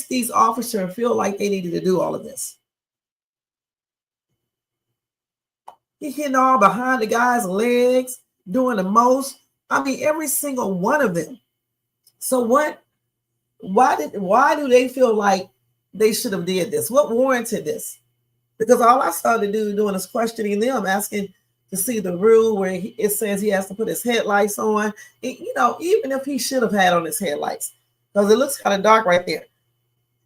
these officers feel like they needed to do all of this? He hitting all behind the guy's legs, doing the most. I mean, every single one of them. So what? Why do they feel like they should have did this? What warranted this? Because all I saw the dude doing is questioning them, asking to see the rule where it says he has to put his headlights on. Even if he should have had on his headlights, because it looks kind of dark right there.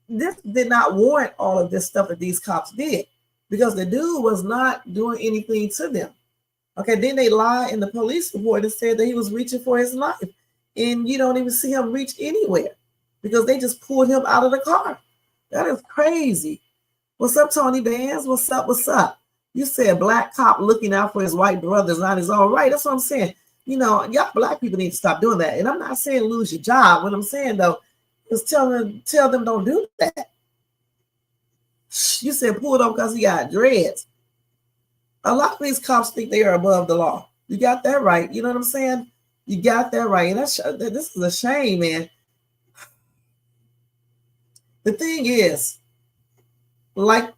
This did not warrant all of this stuff that these cops did, because the dude was not doing anything to them. Okay, then they lied in the police report and said that he was reaching for his life, and you don't even see him reach anywhere because they just pulled him out of the car. That is crazy. What's up, Tony Bands? What's up? What's up? You said black cop looking out for his white brothers on his own right. That's what I'm saying. Y'all black people need to stop doing that. And I'm not saying lose your job. What I'm saying though is tell them don't do that. You said pull it up because he got dreads. A lot of these cops think they are above the law. You got that right. You know what I'm saying? You got that right. And this is a shame, man. The thing is, like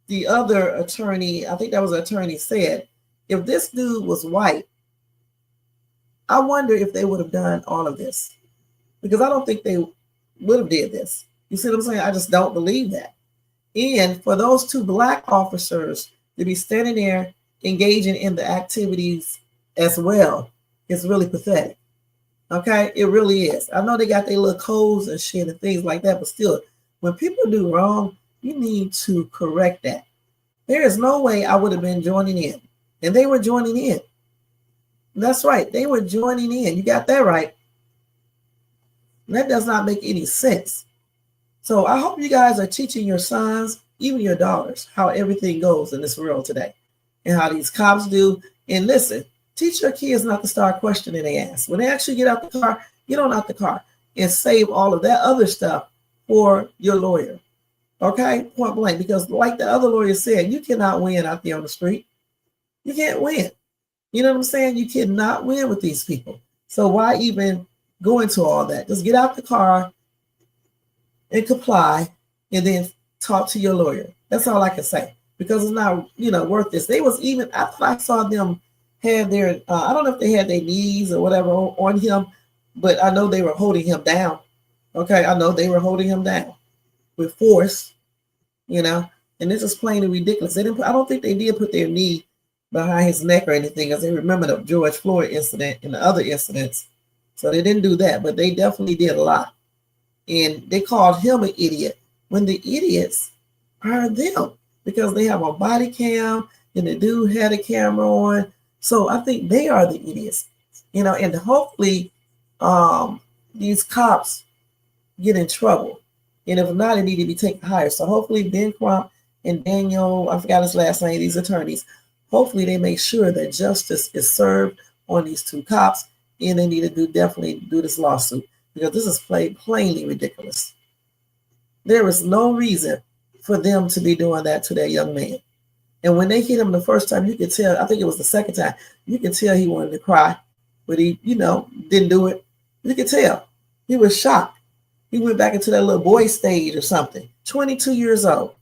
the other attorney, I think that was an attorney, said, if this dude was white, I wonder if they would have done all of this. Because I don't think they would have did this. You see what I'm saying? I just don't believe that. And for those 2 black officers to be standing there engaging in the activities as well, it's really pathetic. Okay? It really is. I know they got their little codes and shit and things like that, but still, when people do wrong, you need to correct that. There is no way I would have been joining in. And they were joining in. That's right. They were joining in. You got that right. And that does not make any sense. So I hope you guys are teaching your sons, even your daughters, how everything goes in this world today and how these cops do. And listen, teach your kids not to start questioning their ass. When they actually get out the car, get on out the car and save all of that other stuff for your lawyer. Okay, point blank, because like the other lawyer said, you cannot win out there on the street. You can't win. You know what I'm saying? You cannot win with these people. So why even go into all that? Just get out the car and comply and then talk to your lawyer. That's all I can say, because it's not, worth this. They was even, I thought I saw them had their, I don't know if they had their knees or whatever on him, but I know they were holding him down. Okay, I know they were holding him down with force, and this is plainly ridiculous. I don't think they did put their knee behind his neck or anything, as they remember the George Floyd incident and the other incidents. So they didn't do that, but they definitely did a lot. And they called him an idiot when the idiots are them, because they have a body cam and the dude had a camera on. So I think they are the idiots, and hopefully these cops get in trouble. And if not, it need to be taken higher. So hopefully Ben Crump and Daniel, I forgot his last name, these attorneys, hopefully they make sure that justice is served on these 2 cops, and they need to definitely do this lawsuit, because this is plainly ridiculous. There is no reason for them to be doing that to that young man. And when they hit him the first time, you could tell, I think it was the second time, you could tell he wanted to cry, but he, didn't do it. You could tell. He was shocked. He went back into that little boy stage or something. 22 years old.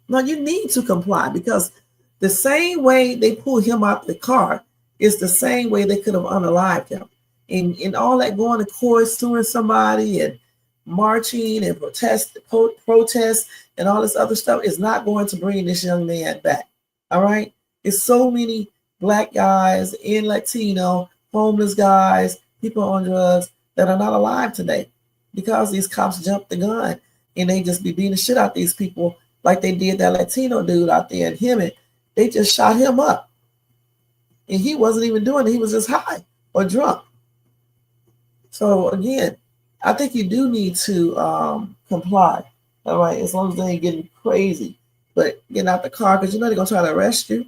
Now you need to comply, because the same way they pulled him out the car is the same way they could have unalived him. And all that going to court, suing somebody and marching and protest and all this other stuff is not going to bring this young man back. All right. It's so many Black guys and Latino, homeless guys, people on drugs that are not alive today because these cops jumped the gun and they just be beating the shit out these people like they did that Latino dude out there in Hemet. They just shot him up. And he wasn't even doing it. He was just high or drunk. So again, I think you do need to comply. All right, as long as they ain't getting crazy. But getting out the car, because they're gonna try to arrest you.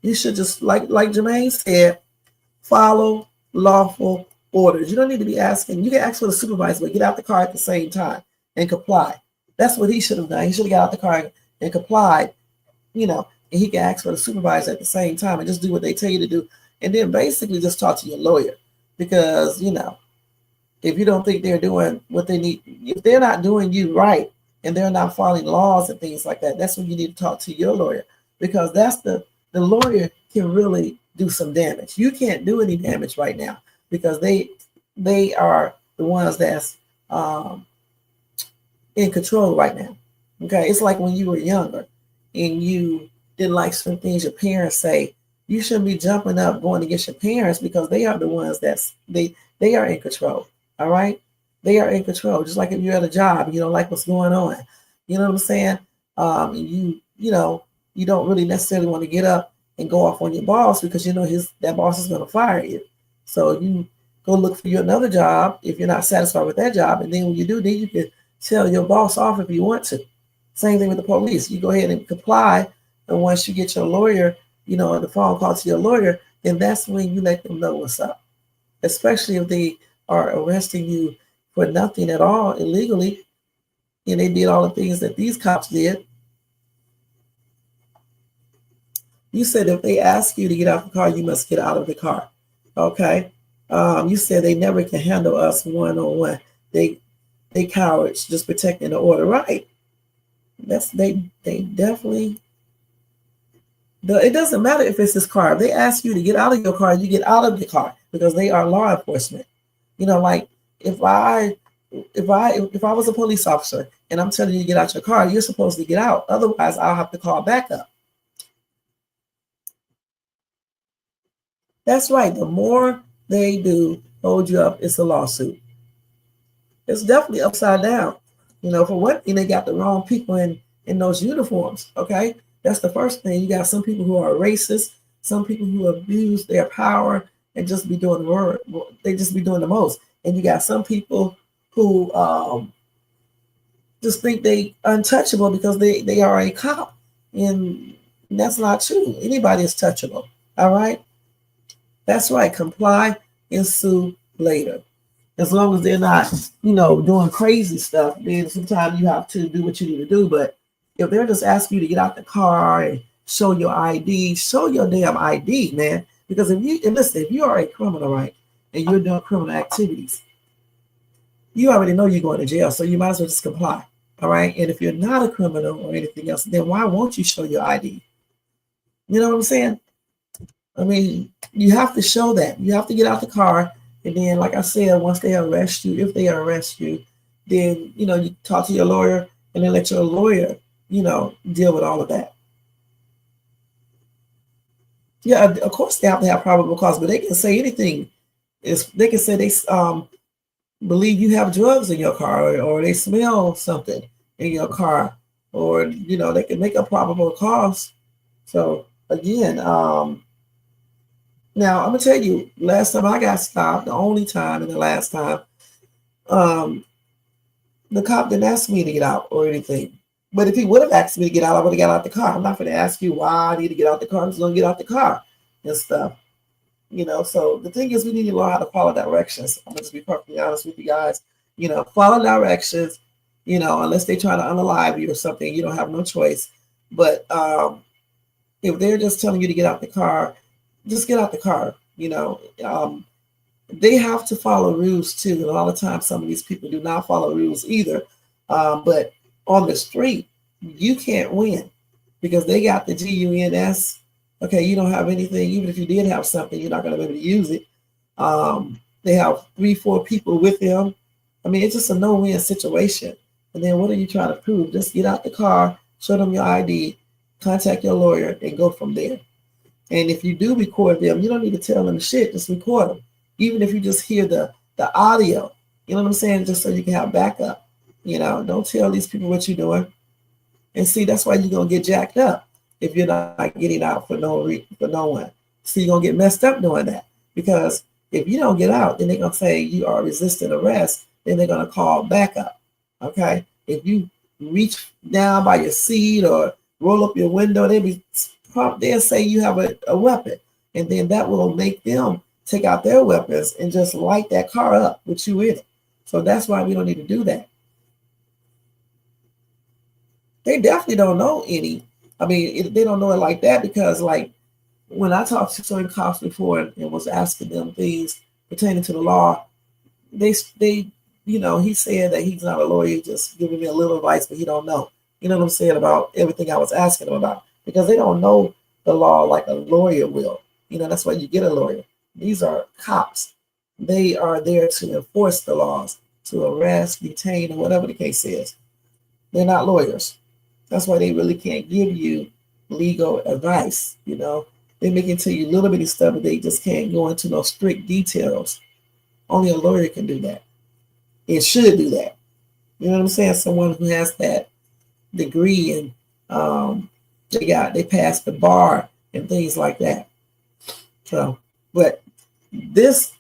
You should just, like Jermaine said, follow lawful orders. You don't need to be asking. You can ask for the supervisor, but get out the car at the same time and comply. That's what he should have done. He should have got out the car and complied, and he can ask for the supervisor at the same time and just do what they tell you to do. And then basically just talk to your lawyer, because, if you don't think they're doing what they need, if they're not doing you right and they're not following laws and things like that, that's when you need to talk to your lawyer, because that's the lawyer can really do some damage. You can't do any damage right now because they are the ones that's in control right now. Okay, it's like when you were younger and you didn't like some things your parents say. You shouldn't be jumping up going against your parents, because they are the ones they are in control. All right, they are in control. Just like if you're at a job and you don't like what's going on, you know what I'm saying? You don't really necessarily want to get up and go off on your boss, because that boss is going to fire you. So you go look for you another job if you're not satisfied with that job, and then when you do, then you can tell your boss off if you want to. Same thing with the police. You go ahead and comply, and once you get your lawyer, the phone call to your lawyer, then that's when you let them know what's up. Especially if they are arresting you for nothing at all illegally, and they did all the things that these cops did. You said if they ask you to get out of the car, you must get out of the car. Okay. You said they never can handle us one-on-one. They cowards, just protecting the order, right? They definitely. It doesn't matter if it's this car. If they ask you to get out of your car, you get out of the car, because they are law enforcement. Like if I was a police officer and I'm telling you to get out your car, you're supposed to get out. Otherwise, I'll have to call backup. That's right. The more they do hold you up, it's a lawsuit. It's definitely upside down. For one thing, they got the wrong people in those uniforms. Okay, that's the first thing. You got some people who are racist, some people who abuse their power and just be doing they just be doing the most. And you got some people who just think they untouchable because they are a cop, and that's not true. Anybody is touchable. All right. That's right. Comply and sue later. As long as they're not, doing crazy stuff, then sometimes you have to do what you need to do. But if they're just asking you to get out the car and show your ID, show your damn ID, man. Because if you are a criminal, right, and you're doing criminal activities, you already know you're going to jail. So you might as well just comply. All right. And if you're not a criminal or anything else, then why won't you show your ID? You know what I'm saying? I mean, you have to show that. You have to get out the car. And then, like I said, once they arrest you, if they arrest you, then, you talk to your lawyer and then let your lawyer, deal with all of that. Yeah, of course they have to have probable cause, but they can say anything. They can say they believe you have drugs in your car, or they smell something in your car, or, they can make a probable cause. So, again, now, I'm going to tell you, last time I got stopped, the only time and the last time, the cop didn't ask me to get out or anything. But if he would have asked me to get out, I would have got out the car. I'm not going to ask you why I need to get out the car. I'm just going to get out the car and stuff. So the thing is, we need to learn how to follow directions. I'm going to just be perfectly honest with you guys. follow directions, unless they try to unalive you or something, you don't have no choice. But if they're just telling you to get out the car, just get out the car. They have to follow rules too. And a lot of times, some of these people do not follow rules either. But on the street, you can't win because they got the GUNS. Okay, you don't have anything. Even if you did have something, you're not going to be able to use it. They have 3-4 people with them. I mean, it's just a no-win situation. And then what are you trying to prove? Just get out the car, show them your ID, contact your lawyer, and go from there. And if you do record them, you don't need to tell them shit. Just record them. Even if you just hear the audio, you know what I'm saying? Just so you can have backup. Don't tell these people what you're doing. And see, that's why you're going to get jacked up if you're not getting out for no one. So you're going to get messed up doing that. Because if you don't get out, then they're going to say you are resisting arrest. Then they're going to call backup. Okay? If you reach down by your seat or roll up your window, they'll say you have a weapon. And then that will make them take out their weapons and just light that car up with you in it. So that's why we don't need to do that. They definitely don't know any. I mean, they don't know it like that because, like, when I talked to certain cops before and was asking them things pertaining to the law, they he said that he's not a lawyer, just giving me a little advice, but he don't know. You know what I'm saying about everything I was asking them about because they don't know the law like a lawyer will. That's why you get a lawyer. These are cops. They are there to enforce the laws, to arrest, detain, or whatever the case is. They're not lawyers. That's why they really can't give you legal advice. They may tell you a little bitty stuff, but they just can't go into no strict details. Only a lawyer can do that. It should do that. You know what I'm saying? Someone who has that degree and they passed the bar and things like that. So, but this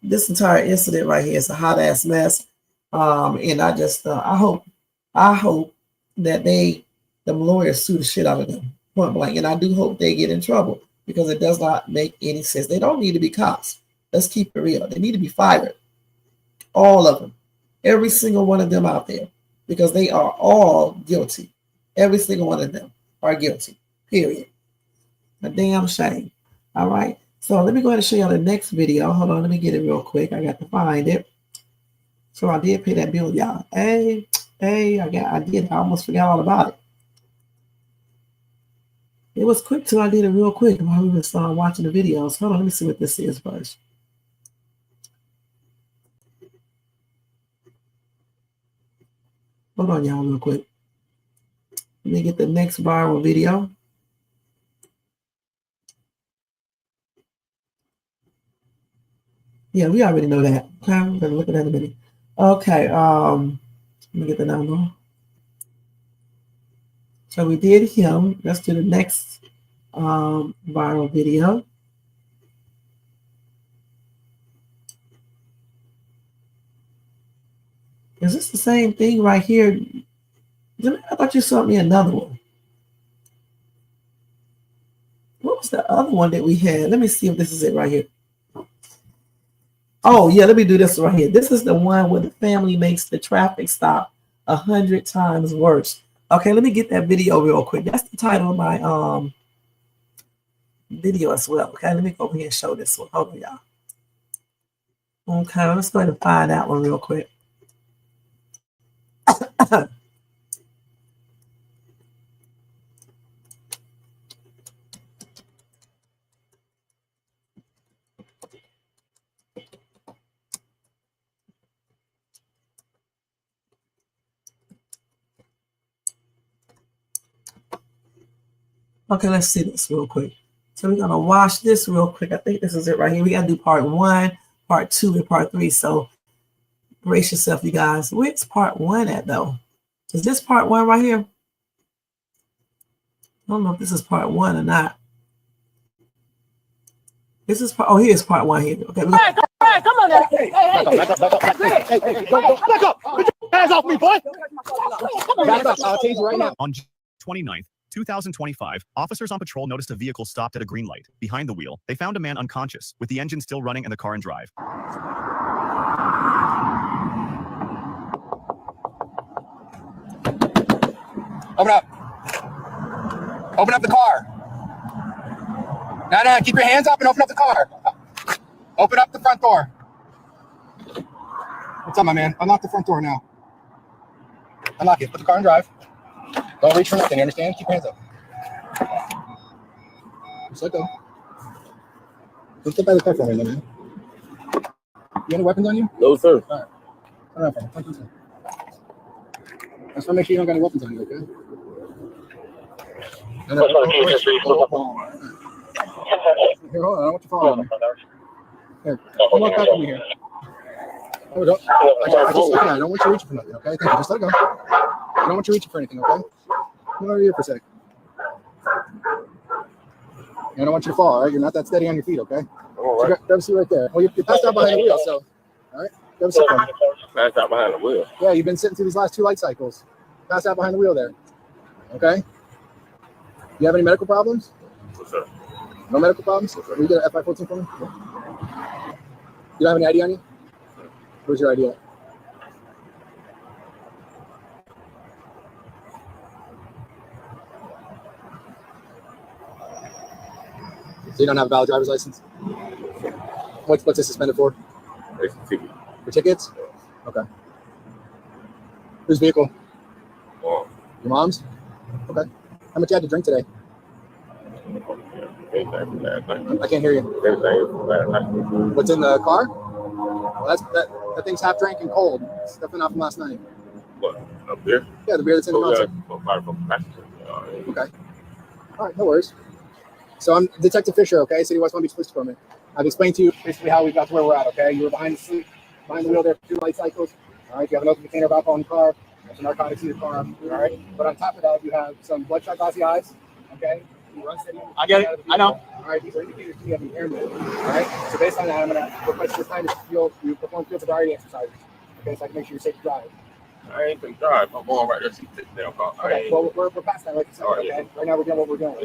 entire incident right here is a hot ass mess. And I just I hope that them lawyers sue the shit out of them, point blank. And I do hope they get in trouble because it does not make any sense. They don't need to be cops. Let's keep it real. They need to be fired. All of them. Every single one of them out there. Because they are all guilty. Every single one of them are guilty. Period. A damn shame. All right. So let me go ahead and show you the next video. Hold on. Let me get it real quick. I got to find it. So I did pay that bill, y'all. Hey, I did. I almost forgot all about it. It was quick too. I did it real quick while we were watching the videos. Hold on. Let me see what this is first. Hold on, y'all, real quick. Let me get the next viral video. Yeah, we already know that. Okay, we're gonna look at that in a minute. Okay, let me get the number. So we did him. Let's do the next viral video. Is this the same thing right here? I thought you sent me another one. What was the other one that we had? Let me see if this is it right here. Oh, yeah, let me do this right here. This is the one where the family makes the traffic stop 100 times worse. Okay, let me get that video real quick. That's the title of my video as well. Okay, let me go over here and show this one. Hold on, y'all. Okay, let's go ahead and find that one real quick. Okay, let's see this real quick. So we're gonna watch this real quick. I think this is it right here. We gotta do part 1, part 2, and part 3. So brace yourself, you guys. Where's part 1 at though? Is this part 1 right here? I don't know if this is part 1 or not. This is part. Oh, here's part 1 here. Okay. Hey, come on now. Hey, back up. Put your hands off me, boy. Back up. I'll change right now. On 29th, 2025, officers on patrol noticed a vehicle stopped at a green light. Behind the wheel, they found a man unconscious, with the engine still running and the car in drive. Open up. Open up the car. No, keep your hands up and open up the car. Open up the front door. What's up, my man? Unlock the front door now. Unlock it. Put the car in drive. Don't reach for nothing, you understand? Keep your hands up. Just let go. Don't step by the car for me, man. You have any weapons on you? No, sir. All right. Turn around for me. Turn to the side. I just want to make sure you don't got any weapons on you, okay? And here, hold on. I don't want you following me. Here, come walk back with me here. There we go. I don't want you reaching for nothing, okay? Thank you. Just let it go. I don't want you reaching for anything, okay? Come over here for a sec. I don't want you to fall, all right? You're not that steady on your feet, okay? All right. So grab a seat right there. Well, you're passed out behind the wheel, so, all right? Grab a seat for me. Passed out behind the wheel. Yeah, you've been sitting through these last 2 light cycles. Passed out behind the wheel there, okay? You have any medical problems? What's up? No medical problems? Will you get an FI-14 for me? You don't have any ID on you? Where's your ID at? So you don't have a valid driver's license? What's it suspended for? It's a ticket. For tickets? Okay. Whose vehicle? Mom. Your mom's? Okay. How much you had to drink today? I can't hear you. What's in the car? Well, that thing's half drank and cold. It's definitely not from last night. What? A beer? Yeah, the beer that's in the concert. Okay. All right, no worries. So I'm Detective Fisher, okay, City West Palm Beach Police Department. I've explained to you basically how we got to where we're at, okay? You were behind the wheel there for 2 light cycles. All right, you have an open container of alcohol in the car. There's some narcotics in the car, all right? But on top of that, you have some bloodshot glassy eyes, okay? You run steady. I get it. I know. All right, these are indicators you have impairment. All right, so based on that, I'm going to request this time you perform field sobriety exercises, okay, so I can make sure you're safe to drive. I ain't been drive. I'm going right there. See the damn car. Okay, well, we're past that, like you said, okay? Right now, we're doing what we're doing.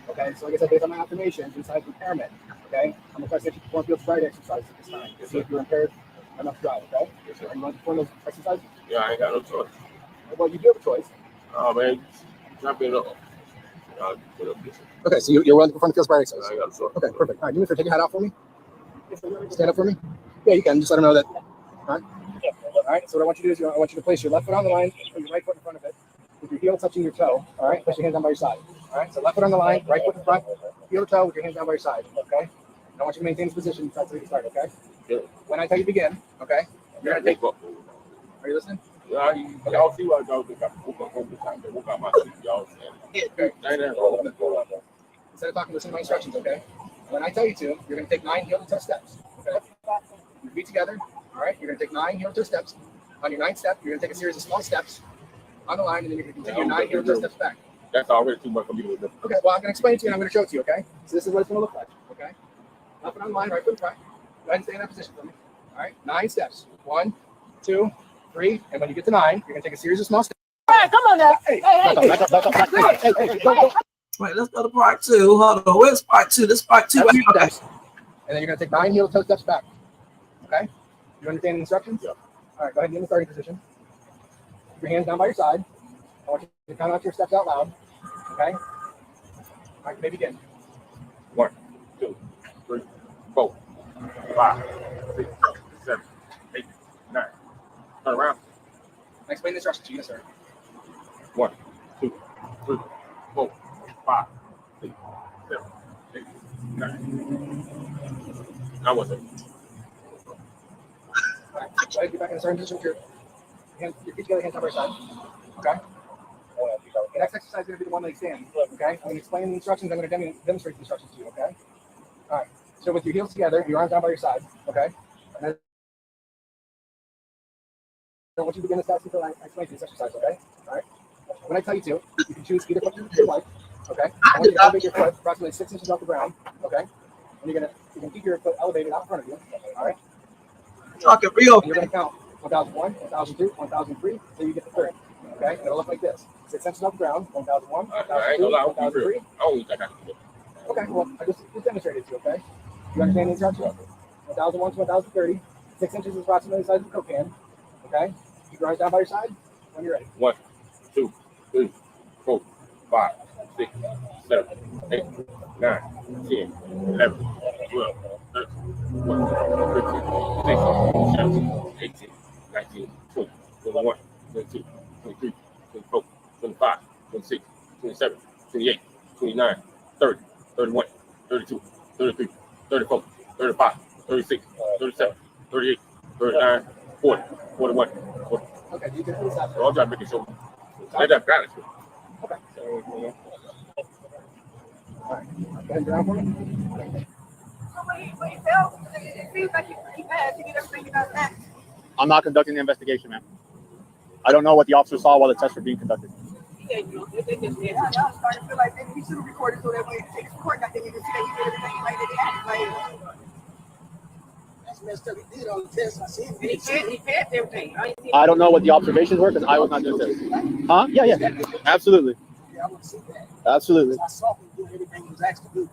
Okay, so like I said, based on my affirmations, besides impairment, okay, I'm requesting that you perform field sobriety exercises at this time. See if you're impaired enough to drive, okay? Are you going to perform those exercises? Yeah, I ain't got no choice. Well, you do have a choice. Oh, man. Jump it up. Okay, so you're willing to perform the field sobriety exercises? I got a choice. Okay, perfect. All right, do me a favor, take your hat off for me. Stand up for me. Yeah, you can. Just let them know that. All right. All right, so what I want you to do is I want you to place your left foot on the line, put your right foot in front of it, with your heel touching your toe. All right, place your hands down by your side. All right, so left foot on the line, right foot in front, heel to toe with your hands down by your side. Okay. I want you to maintain this position until you start. Okay. Yeah. When I tell you begin, okay, you're gonna take. Are you listening? Yeah, y'all see what y'all think. Walk out my seat, y'all. Okay. Instead of talking, listen to my instructions. Okay. When I tell you to, you're gonna take 9 heel to toe steps. Okay. Your feet together. All right, you're going to take 9 heel to toe steps. On your 9th step, you're going to take a series of small steps on the line, and then you're going to continue 9 heel to toe steps back. That's already too much for me to do. Okay, well, I'm going to explain it to you, and I'm going to show it to you, okay? So this is what it's going to look like, okay? Left foot on the line, right foot in front. Go ahead and stay in that position for me. All right, 9 steps. 1, 2, 3, and when you get to 9, you're going to take a series of small steps. All right, come on now. Hey, Wait, let's go to part 2. Hold on, where's part 2? This is part 2. Okay. And then you're going to take 9 heel to toe steps back, okay? You understand the instructions? Yeah. All right, go ahead and get in the starting position. Keep your hands down by your side. I want you to count out your steps out loud. Okay? All right, maybe begin. 1, 2, 3, 4, 5, 6, 7, 8, 9. Turn around. I explain the instructions to you, yes, sir. 1, 2, 3, 4, 5, 6, 7, 8, 9. Now what's it? All right, go ahead, get back in the starting position with your feet together, hands down by your side. Okay? The next exercise is going to be the one-leg stand. Okay? I'm going to explain the instructions. I'm going to demonstrate the instructions to you. Okay? All right. So with your heels together, your arms down by your side. Okay? And then I want you to begin this task until I explain this exercise. Okay? All right. When I tell you to, you can choose either foot you like. Okay? I want you to elevate your foot approximately 6 inches off the ground. Okay? And you can keep your foot elevated out in front of you. All right? Talking real. And you're going to count 1001, 1002, 1003 until you get to 30. Okay? And it'll look like this. 6 inches off the ground, 1001, 1002, 1003. Okay, well, I just demonstrated to you, okay? You understand the instructions? 1001 to 1030. 6 inches is approximately the size of a Coke can. Okay? Keep your arms down by your side when you're ready. 1, 2, 3, 4, 5, 6, 7, 8, 9, 10, 11, 12, 13, 14, 15, 16, 17, 18, 19, 20, 21, 22, 23, 24, 25, 26, 27, 28, 29, 30, 31, 32, 33, 34, 35, 36, 37, 38, 39, 40, 41, 40. Okay, you can put this out there. So I'm trying to make it show. I got balance. Okay. All right. Go ahead, down for me. It seems like he passed. He did everything he does next. I'm not conducting the investigation, ma'am. I don't know what the officer saw while the tests were being conducted. Yeah, you know, they just did. I'm starting to feel like maybe he should have recorded so that way it takes court that they need to see that he did everything like they had. Like, that's messed up. He did all the tests. I seen him. He passed everything. I don't know what the observations were because I was not doing this. Huh? Yeah, yeah. Absolutely. Yeah, I want to see that. Absolutely. I saw him do everything he was asked to do.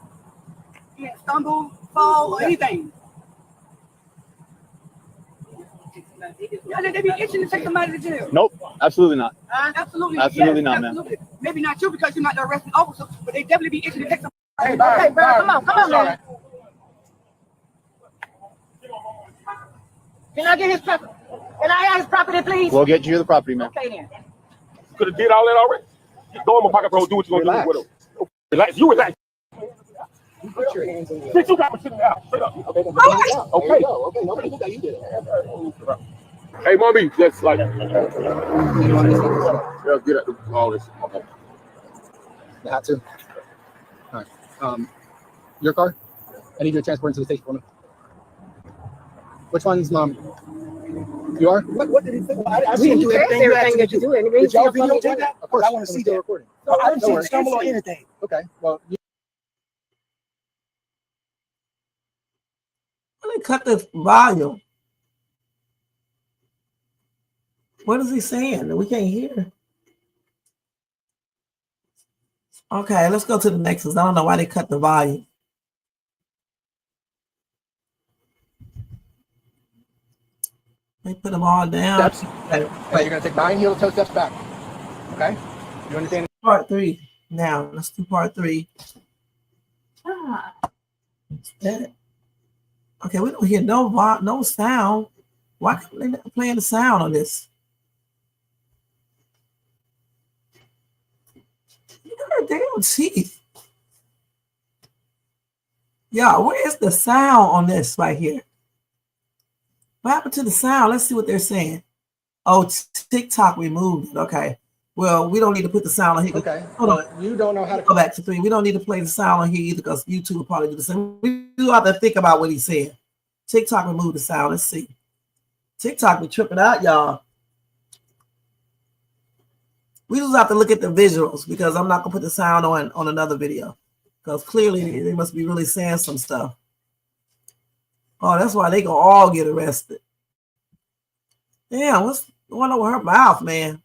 He didn't stumble, fall, or anything. Yeah, they be itching to take somebody to jail. Nope. Absolutely not. Absolutely. Absolutely yes, not, ma'am. absolutely. Maybe not you because you're not the arresting officer, but they definitely be itching to take somebody. Hey, Okay, bro, come on, man. Can I get his property? Can I have his property, please? We'll get you the property, ma'am. Okay, then. Could have did all that already. Go in my pocket, bro. Do what you're gonna do with it. Relax. You relax. Put your hands in the air. Bitch, you got me sitting down. Straight up. Okay, then Okay. Okay, nobody knew that you did it. Hey, mommy, just like, yeah, get at all this. Okay. You had to. All right. Your car? I need you to transport into the station for me. Which one's mom? You are? What did he think? I didn't do everything that you do. Did y'all videotape that? Of course. I want to see the recording. I didn't see him stumble or anything. Okay. Well, Let me cut the volume. What is he saying? We can't hear. Okay, let's go to the next one. I don't know why they cut the volume. They put them all down. steps. Okay, you're going to take 9 heel toe steps back. Okay? You understand? Part 3. Now, let's do part 3. What's that? Okay, we don't hear no sound. Why can't they not play the sound on this? You got damn teeth. Yeah, where is the sound on this right here? What happened to the sound? Let's see what they're saying. Oh, TikTok removed it. Okay. Well, we don't need to put the sound on here. Okay. Hold on. You don't know how to Go back to 3. We don't need to play the sound on here either because YouTube will probably do the same. We do have to think about what he said. TikTok removed the sound. Let's see. TikTok be tripping out, y'all. We just have to look at the visuals because I'm not gonna put the sound on another video because clearly they must be really saying some stuff. Oh, that's why they gonna all get arrested. Damn, what's going on with her mouth, man?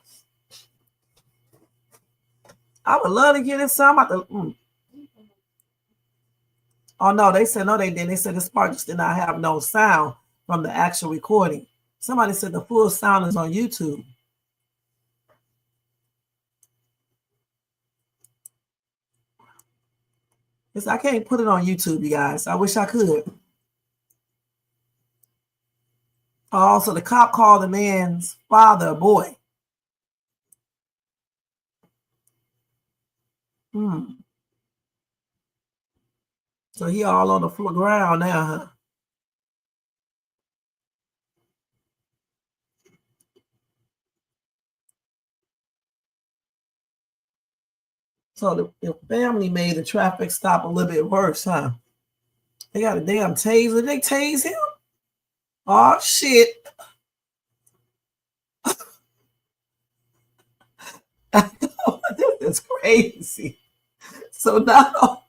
I would love to get this sound about the. Oh no, they said no, they didn't. They said this part just did not have no sound from the actual recording. Somebody said the full sound is on YouTube. I can't put it on YouTube, you guys. I wish I could. Also, the cop called the man's father a boy. So he all on the floor ground now, huh? So the family made the traffic stop a little bit worse, huh? They got a damn taser. They tase him? Oh, shit. This is crazy. So now,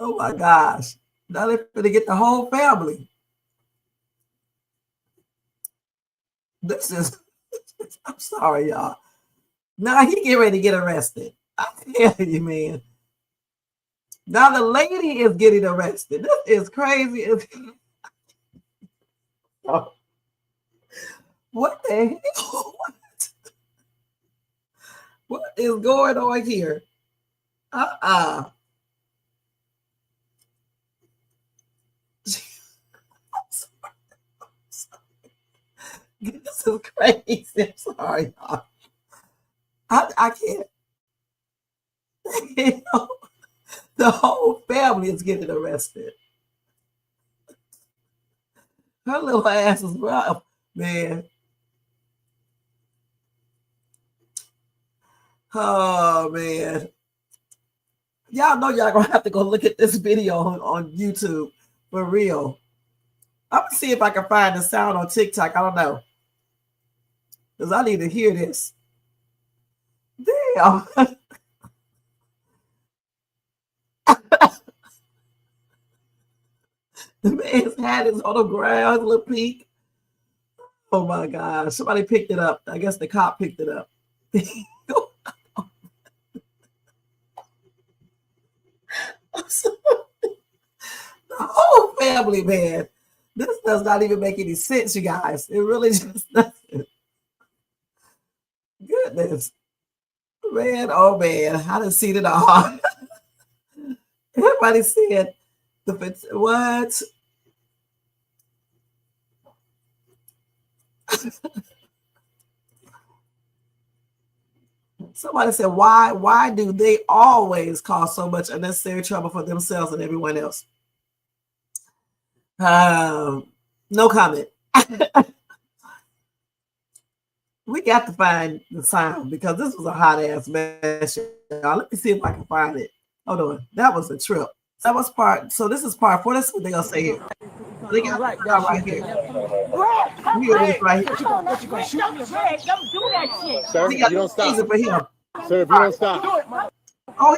oh my gosh. Now they're going to get the whole family. This is, I'm sorry, y'all. Now he get ready to get arrested. I tell you, man. Now the lady is getting arrested. This is crazy. What the hell? What is going on here? This is crazy. I'm sorry, y'all. I can't. You know, the whole family is getting arrested. Her little ass is rough, man. Oh, man. Y'all know y'all gonna have to go look at this video on YouTube for real. I'm gonna see if I can find the sound on TikTok. I don't know. Because I need to hear this. Damn. The man's hat is on the ground, little peak. Oh my God. Somebody picked it up. I guess the cop picked it up. The whole family, man. This does not even make any sense, you guys. It really just doesn't. Goodness. Man, oh man. I done seen it all. Everybody said what? Somebody said, why do they always cause so much unnecessary trouble for themselves and everyone else? No comment. We got to find the sound because this was a hot ass mess. Y'all. Let me see if I can find it. Hold on. That was a trip. That was part. So this is part 4. That's what they're gonna say here. They got right here. Here it is right here. Don't do that shit. Sir, if you don't stop. For him. Sir, if you don't stop. Oh,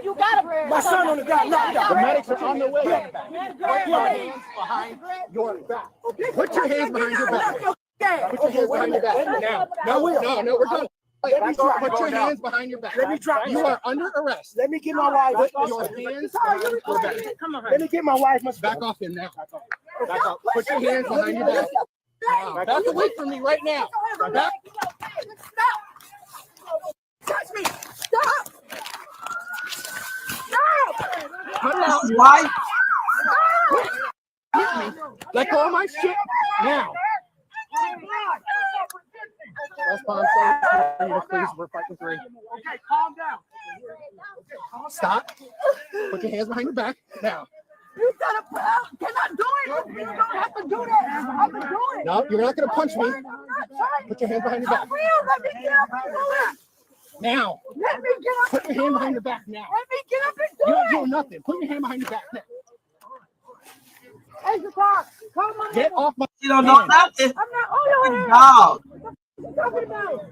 you got my son on the ground. The medics are on their way. Put your hands behind your back. Put your hands behind your back. Put your hands behind your back. No, we're done. Put your hands behind your back. Let me drop. You are under arrest. Let me get my wife. Put your hands behind your back. Let me get my wife. Back off him now. Back off. Put your hands behind your back. Back away from me right now. Back. Stop. Touch me. Stop. Stop. Why? Let go of my shit now. That's fine. Please, we're fighting 3. Okay, calm down. Stop. Put your hands behind your back now. You gotta cannot do it. You don't have to do that. I can do it. No, you're not gonna punch me. Put your hands behind your back. I will. Let me get up and do it. Now. Let me get up. Put your hand behind your back now. Let me get up and do You're it. not doing nothing. Put your hand behind your back now. Hey, Jamal, come on. Get off my. You don't know nothing. I'm not on your hand. Dog. What you talking about?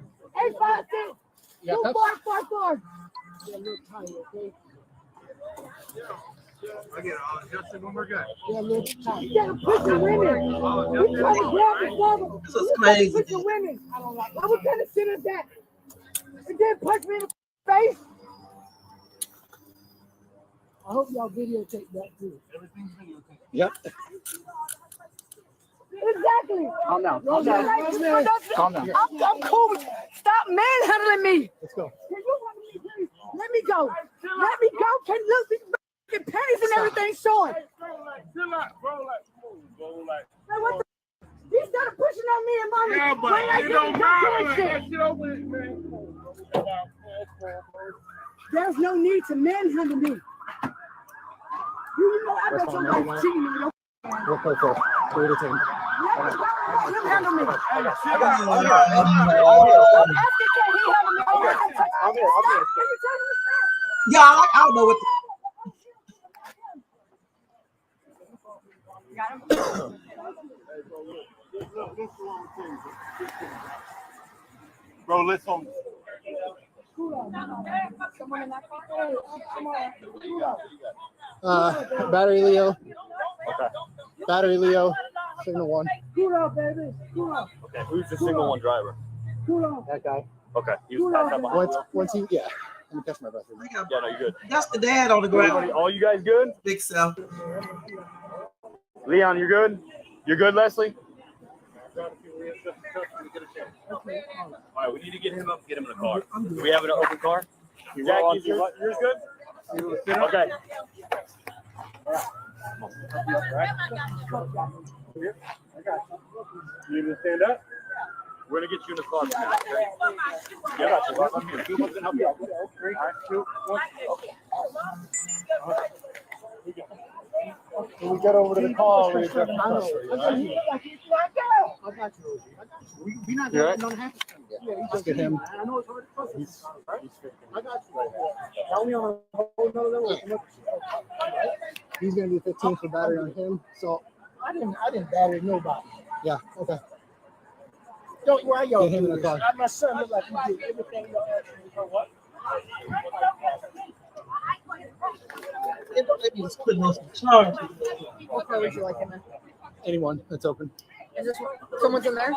856. Yeah, 2444. Justin, one more guy. You gotta push the women. You trying to grab the brother. This is crazy. Push the women. I was trying to sit at that. And then punch me in the face. I hope y'all videotape that too. Everything's videotaped. Yep. Exactly. Calm down. Calm down. Calm down. I'm cool. Stop manhandling me. Let's go. Let me go. Let me go. Can look the panties and everything showing. Chill out, bro. Hey, what the? He started pushing on me and mommy. Yeah, but it don't matter. There's no need to manhandle me. You know I bet your life cheating on your. We'll go first. Go to the team. Let him handle me. I'm asking, can he handle me? I'm here. Yeah, I don't know what. Bro, listen. Battery Leo. Okay. Battery Leo. Signal 1. Cool out, baby. Cool out. Okay, who's the signal 1 driver? Cool out. That guy. Okay. He was passed up behind. Once he, yeah. Let me catch my breath. Yeah, no, you're good. That's the dad on the ground. All you guys good? Big self. Leon, you're good? You're good, Leslie? All right, we need to get him up, get him in the car. Do we have an open car? Jack, yours good? Okay. You need to stand up? We're gonna get you in the car. Okay? Yeah, I got you. I'm here. Two of us can help you out. All right, 2, 1. When we get over to the car, we just I got you. We're not going to have to. Look at him. I know it's hard to process. I got you. Now we on a whole nother level. He's going to be 15 for battery on him. So I didn't battery nobody. Yeah. Okay. Don't worry, y'all. Get him in the car. My son look like he did everything y'all asked me for. What? They just putting on some charges. What car would you like him in? Anyone that's open. Is this someone's in there?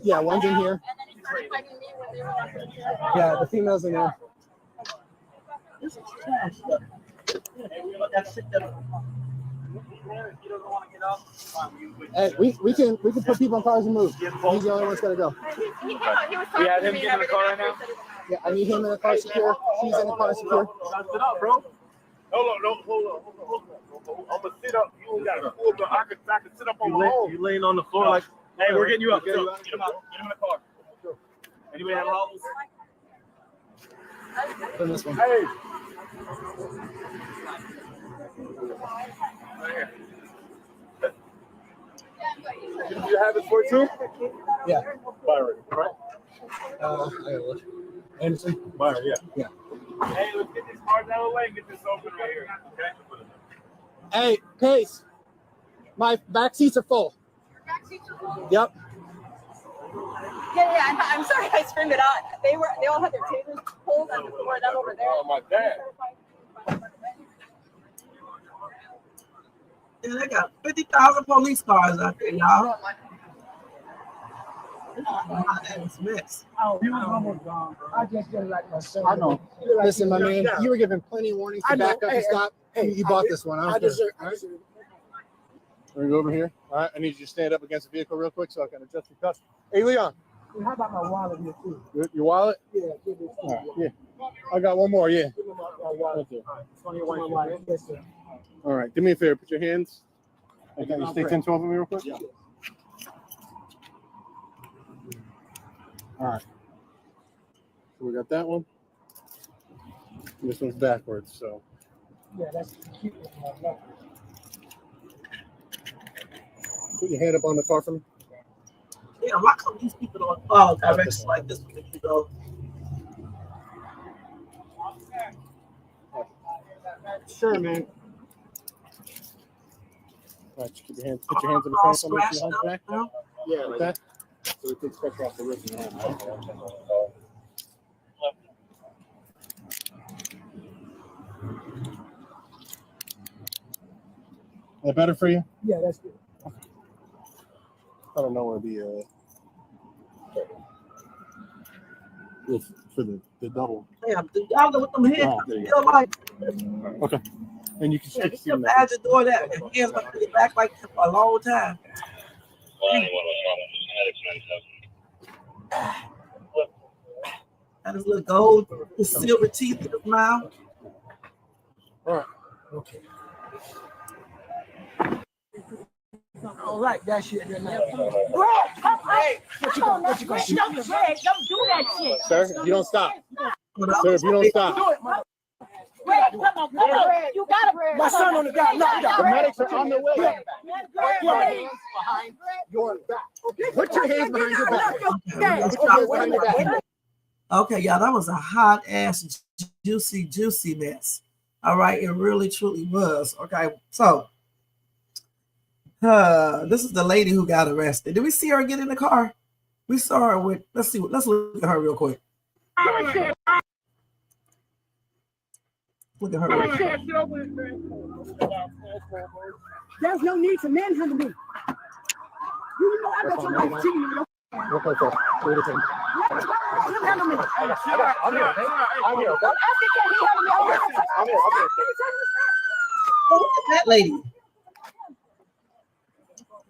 Yeah, one's in here. Yeah, the female's in there. Hey, we can put people in cars and move. He's the only one that's gotta go. We have him get in the car right now? Yeah, I need him in the car secure. She's in the car secure. Sit up, bro. Hold on. I'm gonna sit up. You got to pull, but I can sit up on my own. You laying on the floor like, hey, we're getting you up. Get him in the car. Anybody have problems? Put this one. Hey. You have it for too? Yeah. Byron, right? I gotta look. Anderson? Byron, yeah. Yeah. Hey, let's get these cars out of the way and get this open right here. Okay? Hey, Pace. My back seats are full. Yep. Yeah. I'm sorry I screamed it out. They all had their tasers pulled on the floor. That over there. Oh, my dad. Yeah, they got 50,000 police cars out there, y'all. That's a mess. Oh, he was almost gone, bro. I just didn't like myself. I know. Listen, my man, you were given plenty of warnings to back up and stop. You bought this one. I deserve it. We're gonna go over here. All right, I need you to stand up against the vehicle real quick so I can adjust your cuffs. Hey, Leon. How about my wallet here too? Your wallet? Yeah, give it to me. Yeah. I got one more. Yeah. Give me my wallet. Yes, sir. All right. Do me a favor. Put your hands. Okay. You stay 10, 12 of me real quick. Yeah. All right. So we got that one. And this one's backwards. So. Yeah, that's cute. Put your hand up on the car for me. Yeah, why come these people don't follow directions like this when you go? Sure, man. All right, keep your hands. Put your hands in the front. Some of your hands back. Yeah, like that. So it takes pressure off the wrist. Is that better for you? Yeah, that's good. I don't know where the for the double. Yeah, y'all know what them hands feel like. Okay. And you can Yeah, stick just imagine doing that. Your hands gonna be back like that for a long time. Got his little gold, his silver teeth in his mouth. All right. Okay. I don't like that shit. Greg, what you gonna do? Greg, don't do that shit. Sir, if you don't stop. Sir, if you don't stop. Do it, mother. Greg, come on. You got it. My son on the ground. No, The medics are on their way. Put your hands behind your back. Put your hands behind your back. Put your hands behind your back. Okay, y'all, that was a hot ass, juicy mess. All right, it really, truly was. Okay, so this is the lady who got arrested. Did we see her get in the car? We saw her with, let's look at her real quick. Look at her real quick. There's no need to manhandle me. You know I got your life cheating. Look like that. Wait a second. Handle me. I'm here. I'm here. Don't ask me, can he handle me? I'm here. Oh, look at that lady.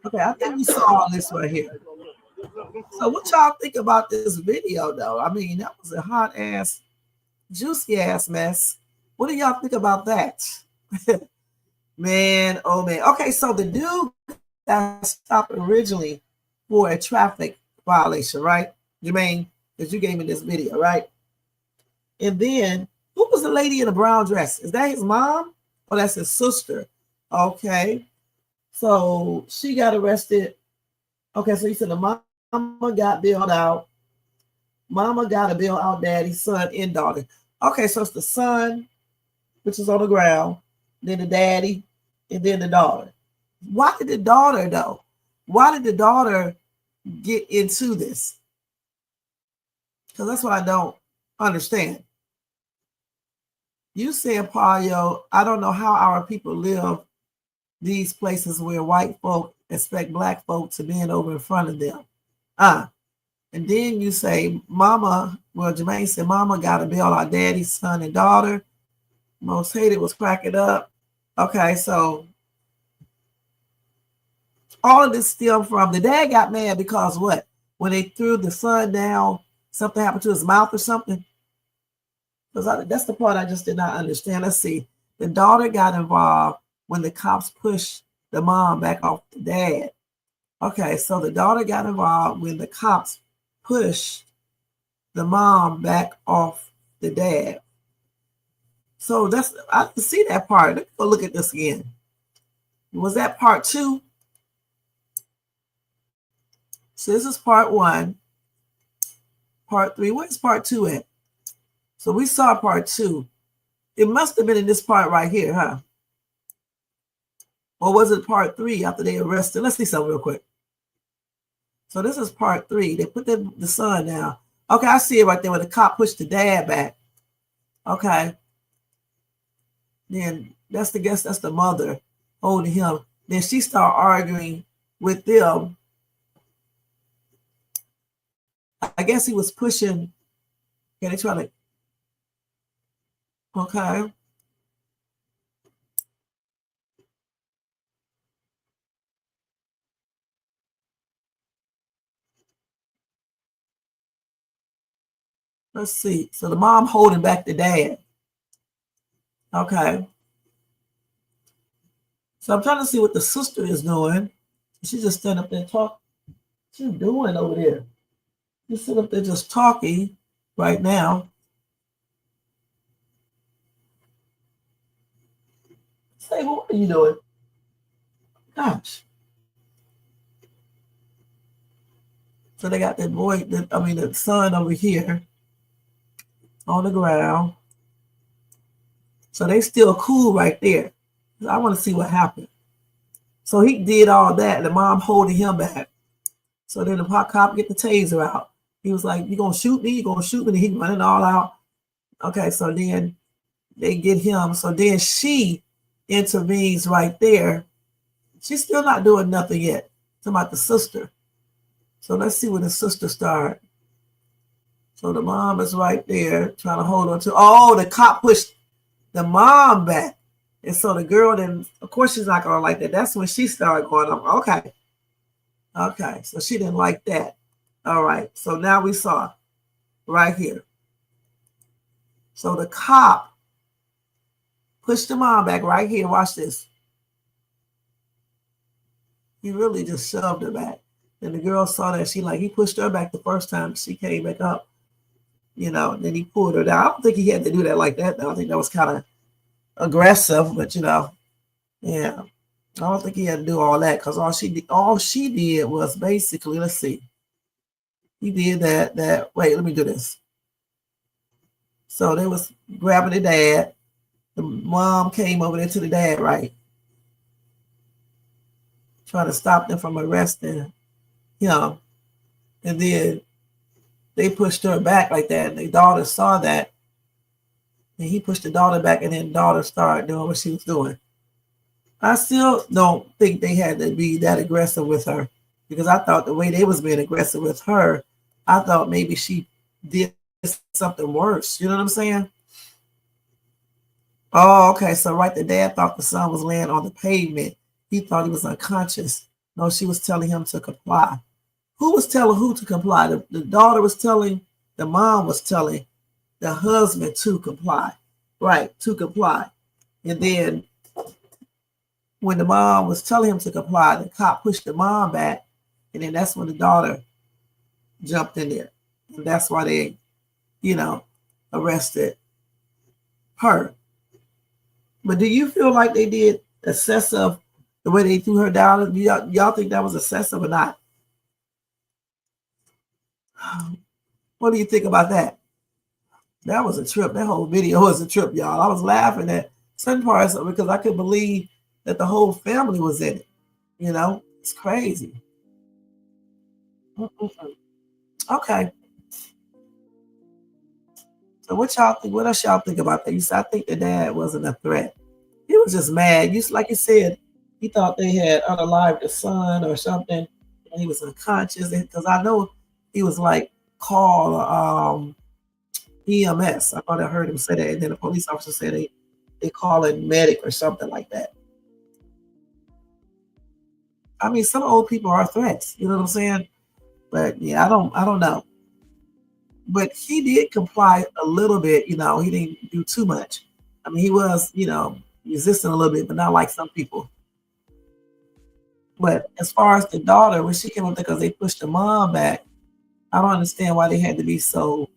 Okay, I think we saw all this right here. So what y'all think about this video though? I mean, that was a hot ass, juicy ass mess. What do y'all think about that? Man, oh man. Okay, so the dude got stopped originally for a traffic violation, right? Jermaine, because you gave me this video, right? And then who was the lady in the brown dress? Is that his mom? Oh, that's his sister. Okay. So she got arrested. Okay, so he said the mama got bailed out. Mama got to bail out daddy's son and daughter. Okay, so it's the son, which is on the ground, then the daddy, and then the daughter. Why did the daughter, though? Why did the daughter get into this? Because that's what I don't understand. You said, Payo, I don't know how our people live these places where white folk expect black folk to bend over in front of them. And then you say, Mama, well, Jermaine said, Mama got to bail our daddy's son and daughter. Most hated was cracking up. Okay, so all of this stemmed from the dad got mad because what? When they threw the son down, something happened to his mouth or something? Because that's the part I just did not understand. Let's see. The daughter got involved when the cops pushed the mom back off the dad. Okay, so the daughter got involved when the cops pushed the mom back off the dad. So that's, I didn't see that part. Let's go look at this again. Was that part 2? So this is part 1. Part 3. Where's part 2 at? So we saw part 2. It must have been in this part right here, huh? Or was it part 3 after they arrested? Let's see something real quick. So this is part 3. They put the son down. Okay, I see it right there where the cop pushed the dad back. Okay. Then that's the mother holding him. Then she started arguing with them. I guess he was pushing. Okay, they try to. Okay. Let's see. So the mom holding back the dad. Okay. So I'm trying to see what the sister is doing. She just stand up there and talk. What's she doing over there? You sit up there just talking right now. Say, what are you doing? Gosh. So they got that boy, the son over here on the ground. So they still cool right there. I want to see what happened. So he did all that, the mom holding him back. So then the cop get the taser out. He was like, you gonna shoot me? You gonna shoot me? And he running all out. Okay, so then they get him. So then she intervenes right there. She's still not doing nothing yet. Talking about the sister. So let's see where the sister started. So the mom is right there trying to hold on to. Oh, the cop pushed the mom back. And so the girl then, of course, she's not gonna like that. That's when she started going, okay. Okay, so she didn't like that. All right, so now we saw right here. So the cop pushed the mom back right here. Watch this. He really just shoved her back. And the girl saw that. He pushed her back the first time. She came back up, and then he pulled her down. I don't think he had to do that like that, though. I think that was kind of aggressive, but, yeah. I don't think he had to do all that because all she did was basically, let's see. He did that. Wait, let me do this. So they was grabbing the dad. The mom came over there to the dad, right? Trying to stop them from arresting him. And then they pushed her back like that. And the daughter saw that. And he pushed the daughter back, and then the daughter started doing what she was doing. I still don't think they had to be that aggressive with her because I thought the way they was being aggressive with her, I thought maybe she did something worse. You know what I'm saying? Oh, okay. So the dad thought the son was laying on the pavement. He thought he was unconscious. No, she was telling him to comply. who was telling who to comply? The daughter was telling, the mom was telling the husband to comply, right? To comply. And then when the mom was telling him to comply, the cop pushed the mom back. And then that's when the daughter jumped in there. And that's why they, arrested her. But do you feel like they did excessive the way they threw her down? Do y'all think that was excessive or not? What do you think about that? That was a trip. That whole video was a trip, y'all. I was laughing at some parts of it because I couldn't believe that the whole family was in it. It's crazy. Okay. So what y'all think? What else y'all think about that? You said I think the dad wasn't a threat. He was just mad. Like you said, he thought they had unalived the son or something, and he was unconscious. Because I know he was like called EMS. I thought I heard him say that, and then the police officer said they call it medic or something like that. I mean, some old people are threats. You know what I'm saying? But yeah, I don't know. But he did comply a little bit. He didn't do too much. I mean, he was, resisting a little bit, but not like some people. But as far as the daughter, when she came up there because they pushed the mom back, I don't understand why they had to be so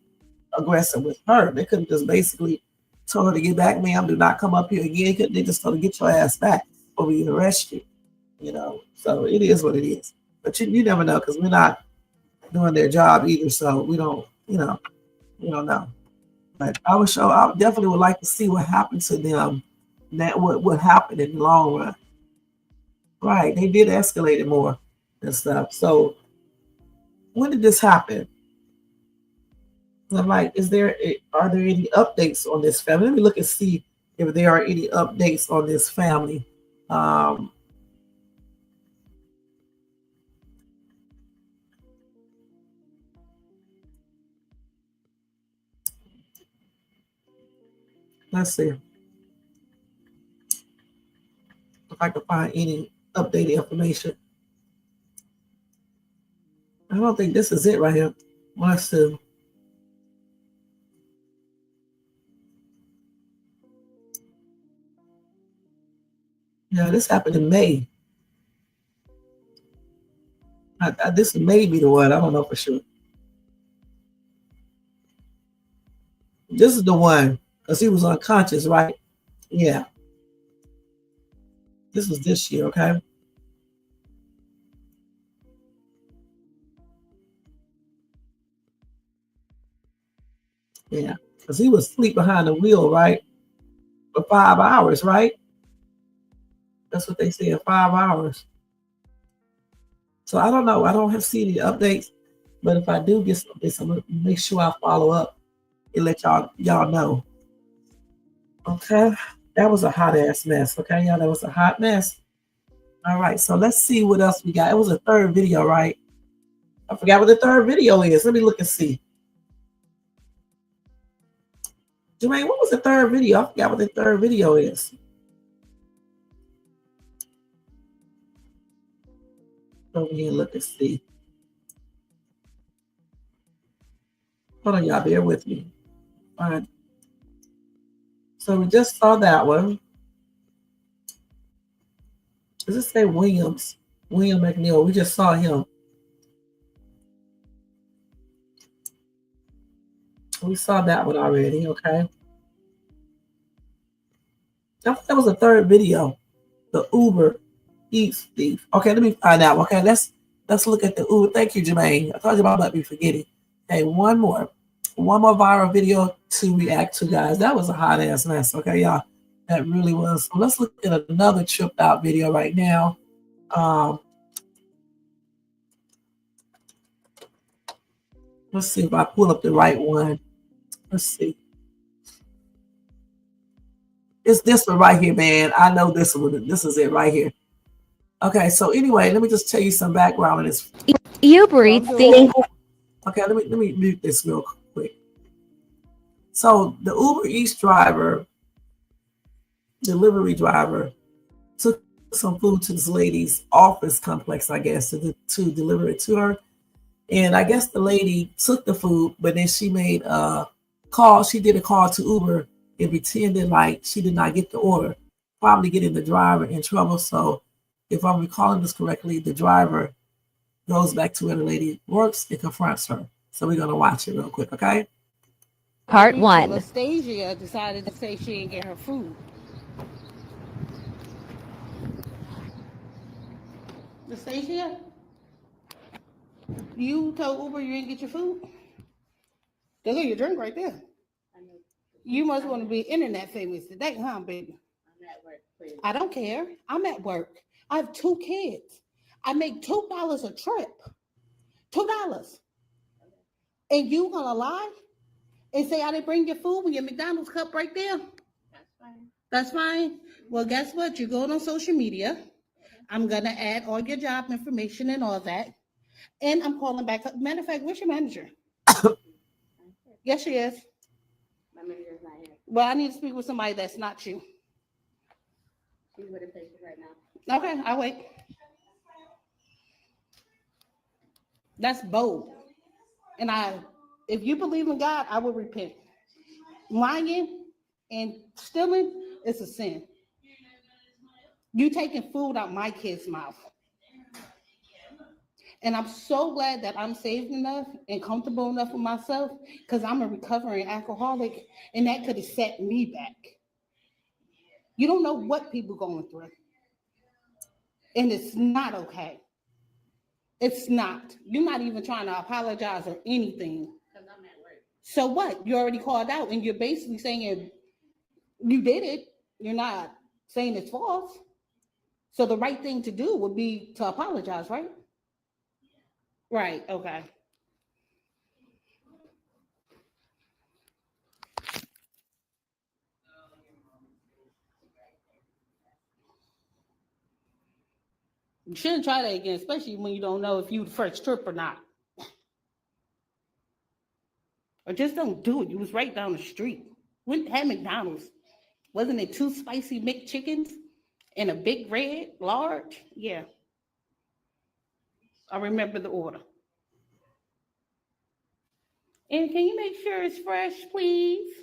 aggressive with her. They could have just basically told her to get back, ma'am. Do not come up here again. They just told her to get your ass back or we arrest you. So it is what it is. But you never know because we're not doing their job either. So we don't, we don't know. But I definitely would like to see what happened to them. That what happened in the long run. Right, they did escalate it more and stuff. So when did this happen? I'm like, are there any updates on this family? Let me look and see if there are any updates on this family. Let's see if I can find any updated information. I don't think this is it right here. Let's see. Yeah, this happened in May. This may be the one. I don't know for sure. This is the one because he was unconscious, right? Yeah. This was this year, okay? Yeah, because he was asleep behind the wheel, right? For 5 hours, right? That's what they said, 5 hours. So I don't know. I don't have seen any updates, but if I do get some updates, I'm gonna make sure I follow up and let y'all know. Okay, that was a hot ass mess. Okay, y'all, that was a hot mess. All right, so let's see what else we got. It was a third video, right? I forgot what the third video is. Let me look and see. Jermaine, what was the third video? I forgot what the third video is. Over here and look and see. Hold on, y'all, bear with me. All right. So we just saw that one. Does it say Williams? William McNeil. We just saw him. We saw that one already, okay? I thought that was the third video. The Uber Eats thief. Okay, let me find out. Okay, let's look at the Uber. Thank you, Jermaine. I told you about not be forgetting. Okay, one more viral video to react to, guys. That was a hot ass mess. Okay, y'all. That really was. So let's look at another tripped out video right now. Let's see if I pull up the right one. Let's see. It's this one right here, man. I know this one. This is it right here. Okay, so anyway, let me just tell you some background on this. Uber Eats thief. Okay, let me mute this real quick. So the Uber Eats delivery driver, took some food to this lady's office complex, I guess, to deliver it to her. And I guess the lady took the food, but then she made a call. She did a call to Uber and pretended like she did not get the order, probably getting the driver in trouble. So if I'm recalling this correctly, the driver goes back to where the lady works and confronts her. So we're going to watch it real quick, okay? Part 1. Anastasia decided to say she didn't get her food. Anastasia, you told Uber you didn't get your food? There go your drink right there. You must want to be internet famous today, huh, baby? I'm at work, please. I don't care. I'm at work. I have 2 kids. I make $2 a trip. $2. And you gonna lie and say I didn't bring your food with your McDonald's cup right there? That's fine. That's fine. Well, guess what? You're going on social media. I'm gonna add all your job information and all that. And I'm calling back up. Matter of fact, where's your manager? Yes, she is. My manager's not here. Well, I need to speak with somebody that's not you. She's with a patient right now. Okay, I'll wait. That's bold. And if you believe in God, I will repent. Lying and stealing is a sin. You taking food out my kid's mouth. And I'm so glad that I'm saved enough and comfortable enough with myself, because I'm a recovering alcoholic, and that could have set me back. You don't know what people going through. And it's not okay. It's not. You're not even trying to apologize or anything. Because I'm at work. So what? You already called out, and you're basically saying you did it. You're not saying it's false. So the right thing to do would be to apologize, right? Right, okay. You shouldn't try that again, especially when you don't know if you the first trip or not. Or just don't do it. You was right down the street. Went had McDonald's. Wasn't it 2 spicy McChickens and a big red large? Yeah. I remember the order. And can you make sure it's fresh, please?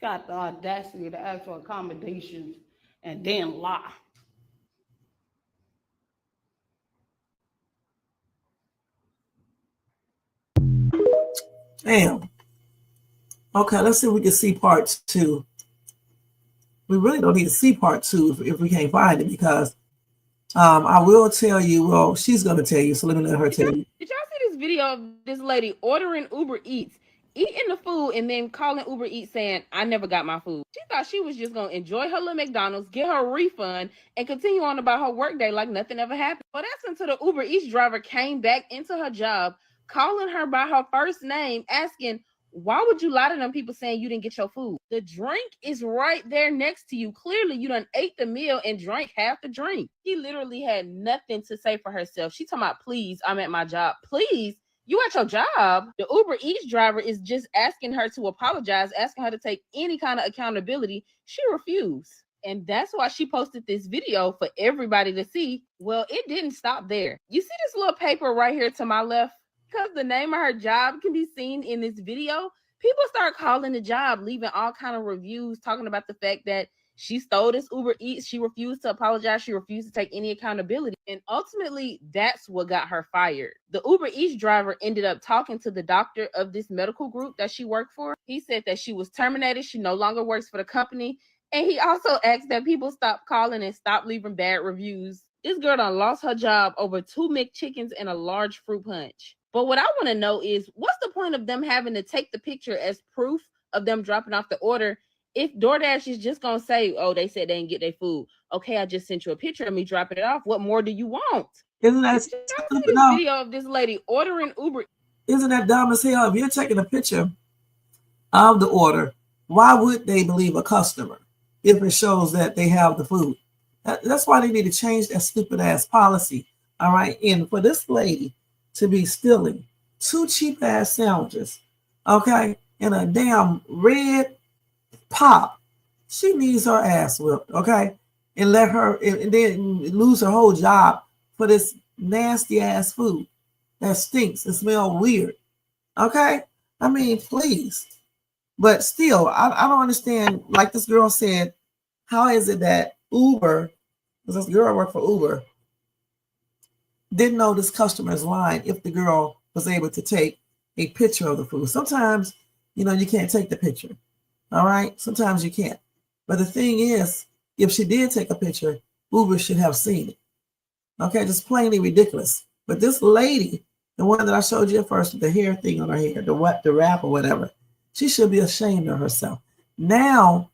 Got the audacity to ask for accommodations and then lie. Damn. Okay, let's see if we can see part 2. We really don't need to see part 2 if we can't find it, because I will tell you, well, she's going to tell you, so let me let her tell you. Did y'all see this video of this lady ordering Uber Eats, eating the food, and then calling Uber Eats saying, I never got my food? She thought she was just going to enjoy her little McDonald's, get her refund, and continue on about her workday like nothing ever happened. But that's until the Uber Eats driver came back into her job, calling her by her first name, asking, why would you lie to them people saying you didn't get your food? The drink is right there next to you. Clearly, you done ate the meal and drank half the drink. She literally had nothing to say for herself. She talking about, please, I'm at my job. Please, you at your job. The Uber Eats driver is just asking her to apologize, asking her to take any kind of accountability. She refused. And that's why she posted this video for everybody to see. Well, it didn't stop there. You see this little paper right here to my left? Because the name of her job can be seen in this video, people start calling the job, leaving all kind of reviews, talking about the fact that she stole this Uber Eats. She refused to apologize. She refused to take any accountability. And ultimately, that's what got her fired. The Uber Eats driver ended up talking to the doctor of this medical group that she worked for. He said that she was terminated. She no longer works for the company. And he also asked that people stop calling and stop leaving bad reviews. This girl done lost her job over 2 McChickens and a large fruit punch. But what I want to know is, what's the point of them having to take the picture as proof of them dropping off the order if DoorDash is just going to say, oh, they said they didn't get their food. Okay, I just sent you a picture of me dropping it off. What more do you want? Isn't that stupid? This video of this lady ordering Uber. Isn't that dumb as hell? If you're taking a picture of the order, why would they believe a customer if it shows that they have the food? That's why they need to change that stupid ass policy. All right. And for this lady to be stealing 2 cheap ass sandwiches, okay, and a damn red pop, she needs her ass whipped, okay, and let her and then lose her whole job for this nasty ass food that stinks and smells weird. Okay? I mean, please. But still, I don't understand. Like this girl said, how is it that Uber, because this girl worked for Uber, didn't know this customer's line if the girl was able to take a picture of the food? Sometimes, you know, you can't take the picture. All right? Sometimes you can't. But the thing is, if she did take a picture, Uber should have seen it. Okay? Just plainly ridiculous. But this lady, the one that I showed you at first with the hair thing on her hair, the wrap or whatever, she should be ashamed of herself. Now,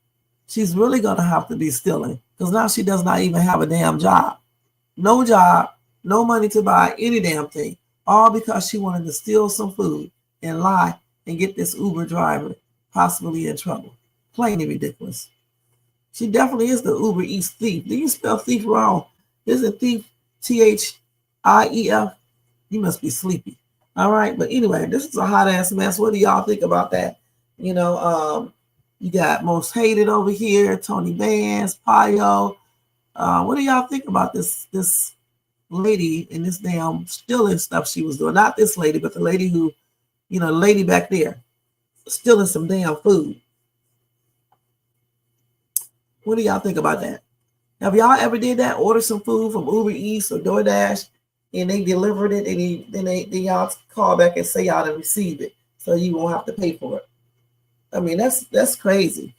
she's really going to have to be stealing because now she does not even have a damn job. No job, no money to buy any damn thing, all because she wanted to steal some food and lie and get this Uber driver possibly in trouble. Plainly ridiculous. She definitely is the Uber Eats thief. Do you spell thief wrong? Isn't thief Thief? You must be sleepy. All right. But anyway, this is a hot ass mess. What do y'all think about that? You know, you got Most Hated over here, Tony Vance, Payo. What do y'all think about this lady and this damn stealing stuff she was doing? Not this lady, but the lady who, you know, the lady back there stealing some damn food. What do y'all think about that? Have y'all ever did that? Order some food from Uber Eats or DoorDash, and they delivered it, and then y'all call back and say y'all done received it, so you won't have to pay for it. I mean, that's crazy.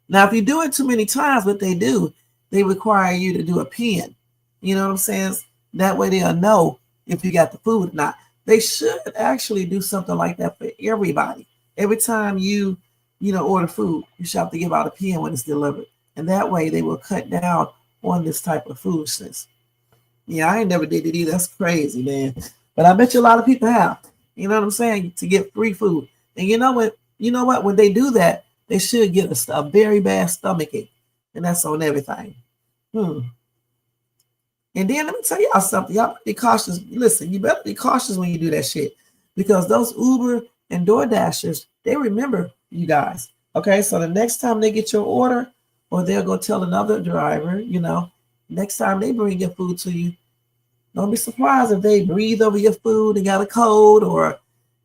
Now, if you do it too many times, what they do, they require you to do a PIN. You know what I'm saying? That way they'll know if you got the food or not. They should actually do something like that for everybody. Every time you order food, you should have to give out a PIN when it's delivered. And that way they will cut down on this type of foolishness. Yeah, I ain't never did it either. That's crazy, man. But I bet you a lot of people have. You know what I'm saying? To get free food. And you know what? When they do that, they should get a very bad stomachache. And that's on everything. And then let me tell y'all something. Y'all better be cautious. Listen, you better be cautious when you do that shit. Because those Uber and DoorDashers, they remember you guys. Okay, so the next time they get your order, or they'll go tell another driver, next time they bring your food to you, don't be surprised if they breathe over your food and got a cold, or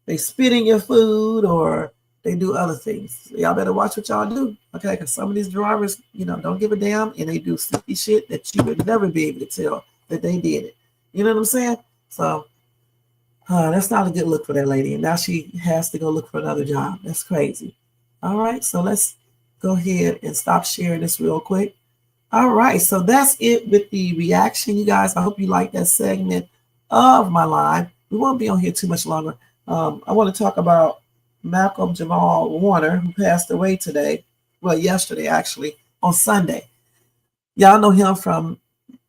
they spit in your food, or they do other things. Y'all better watch what y'all do, okay? Because some of these drivers, don't give a damn, and they do sneaky shit that you would never be able to tell that they did it. You know what I'm saying? So that's not a good look for that lady. And now she has to go look for another job. That's crazy. All right, so let's go ahead and stop sharing this real quick. All right, so that's it with the reaction, you guys. I hope you like that segment of my live. We won't be on here too much longer. I want to talk about Malcolm Jamal Warner, who passed away today. Well, yesterday, actually, on Sunday. Y'all know him from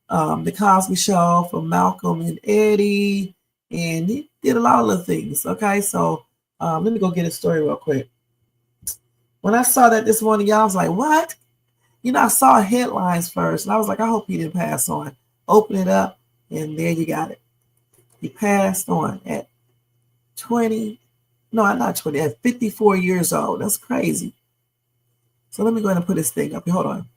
The Cosby Show, from Malcolm and Eddie, and he did a lot of little things, okay? So let me go get his story real quick. When I saw that this morning, y'all was like, what? I saw headlines first, and I was like, I hope he didn't pass on. Open it up, and there you got it. He passed on at 54 years old. That's crazy. So let me go ahead and put this thing up here. Hold on.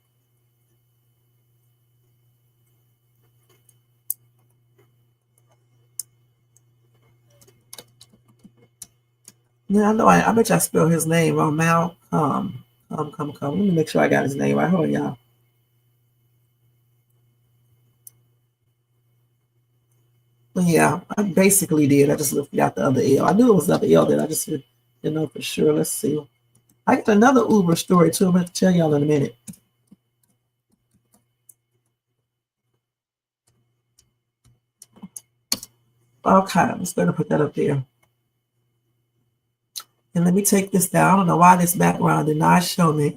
Yeah, I know. I bet you I spelled his name wrong. Malcolm. Come. Let me make sure I got his name right. Hold on, y'all. But yeah, I basically did. I just lifted out the other L. I knew it was another L that I just didn't know for sure. Let's see. I got another Uber story too. I'm going to tell y'all in a minute. Okay, let's go to put that up there. And let me take this down. I don't know why this background did not show me.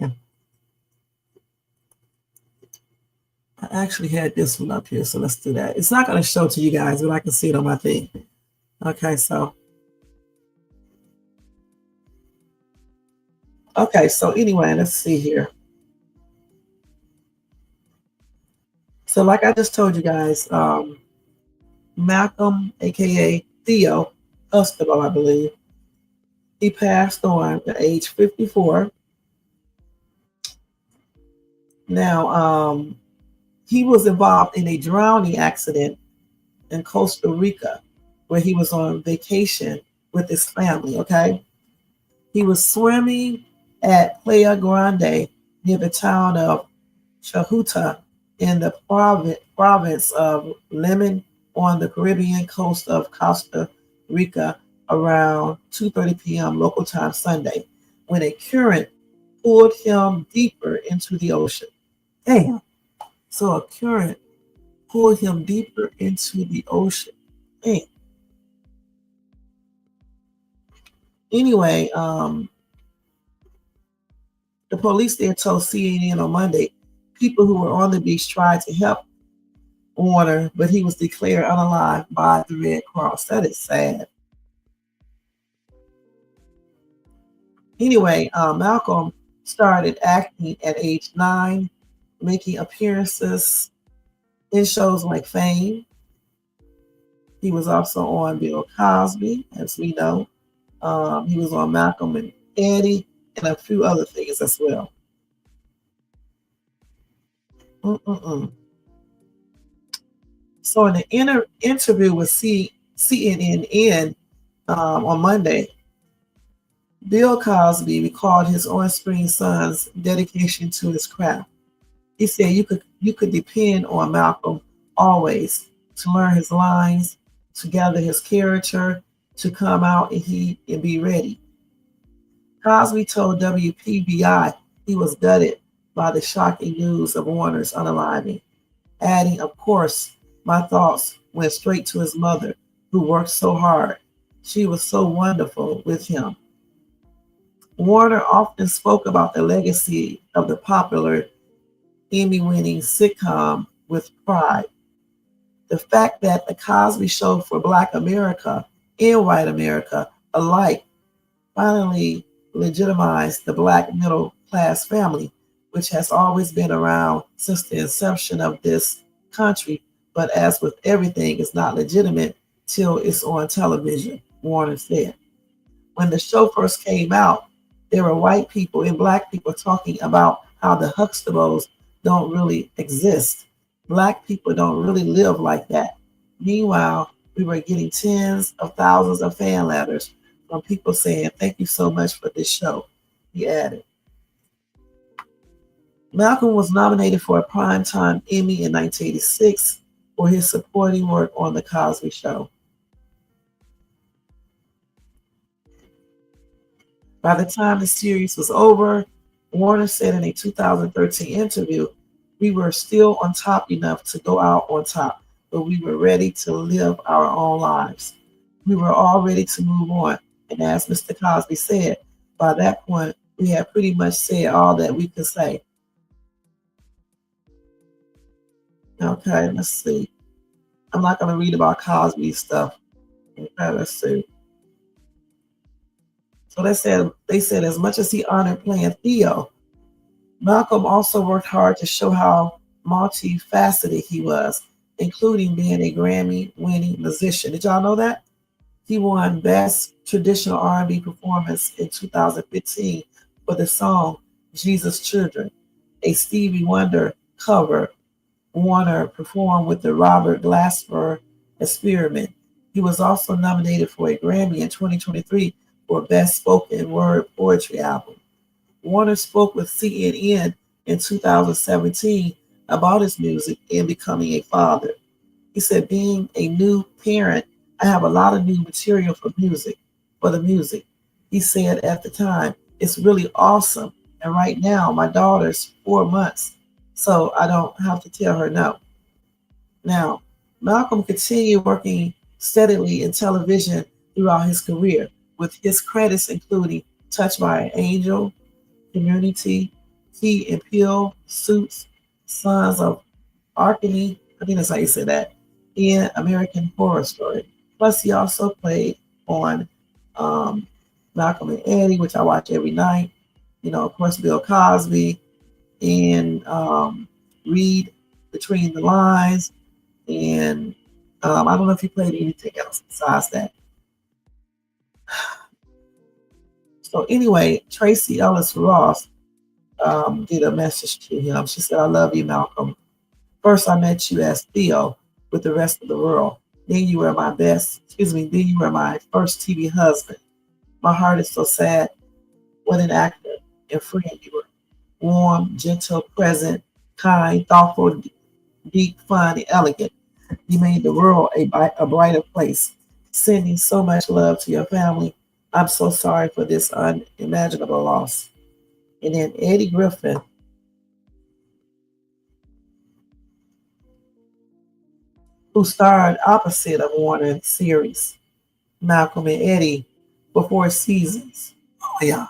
I actually had this one up here, so let's do that. It's not going to show to you guys, but I can see it on my thing. Okay, so. Okay, so anyway, let's see here. So like I just told you guys, Malcolm, a.k.a. Theo Huxtable, I believe, he passed on at age 54. Now, he was involved in a drowning accident in Costa Rica, where he was on vacation with his family, okay? He was swimming at Playa Grande near the town of Chahuta in the province of Limon on the Caribbean coast of Costa Rica around 2:30 p.m. local time Sunday when a current pulled him deeper into the ocean. Damn. So a current pulled him deeper into the ocean. Damn. Anyway, the police there told CNN on Monday people who were on the beach tried to help Warner, but he was declared unalive by the Red Cross. That is sad. Anyway, Malcolm started acting at age 9, making appearances in shows like Fame. He was also on Bill Cosby, as we know. He was on Malcolm and Eddie and a few other things as well. So in the interview with CNN on Monday, Bill Cosby recalled his on-screen son's dedication to his craft. He said you could depend on Malcolm always to learn his lines, to gather his character, to come out and be ready. Cosby told WPBI he was gutted by the shocking news of Warner's unaliving, adding, "Of course, my thoughts went straight to his mother, who worked so hard. She was so wonderful with him." Warner often spoke about the legacy of the popular Emmy-winning sitcom with pride. The fact that the Cosby Show for Black America and white America alike finally legitimized the Black middle-class family, which has always been around since the inception of this country, but as with everything, it's not legitimate till it's on television, Warner said. When the show first came out, there were white people and Black people talking about how the Huxtables don't really exist. Black people don't really live like that. Meanwhile, we were getting tens of thousands of fan letters from people saying, "Thank you so much for this show," he added. Malcolm was nominated for a Primetime Emmy in 1986 for his supporting work on The Cosby Show. By the time the series was over, Warner said in a 2013 interview, "We were still on top enough to go out on top, but we were ready to live our own lives. We were all ready to move on." And as Mr. Cosby said, by that point, we had pretty much said all that we could say. Okay, let's see. I'm not going to read about Cosby stuff. Okay, let's see. So they said as much as he honored playing Theo, Malcolm also worked hard to show how multifaceted he was, including being a Grammy-winning musician. Did y'all know that? He won Best Traditional R&B Performance in 2015 for the song Jesus Children, a Stevie Wonder cover Warner performed with the Robert Glasper Experiment. He was also nominated for a Grammy in 2023 for Best Spoken Word Poetry Album. Warner spoke with CNN in 2017 about his music and becoming a father. He said, "Being a new parent, I have a lot of new material for the music. He said at the time, "It's really awesome. And right now, my daughter's 4 months, so I don't have to tell her no." Now, Malcolm continued working steadily in television throughout his career, with his credits including Touched by an Angel, Community, Key and Peele, Suits, Sons of Anarchy, I think that's how you say that, and American Horror Story. Plus, he also played on Malcolm and Eddie, which I watch every night. You know, of course, Bill Cosby, and Read Between the Lines, and I don't know if he played anything else besides that. So anyway, Tracy Ellis Ross did a message to him. She said, "I love you, Malcolm. First, I met you as Theo with the rest of the world. Then you were my then you were my first TV husband. My heart is so sad. What an actor and friend you were. Warm, gentle, present, kind, thoughtful, deep, fun, and elegant. You made the world a brighter place. Sending so much love to your family. I'm so sorry for this unimaginable loss. And then Eddie Griffin, who starred opposite of Warner in the series, Malcolm and Eddie, for 4 seasons. Oh, yeah.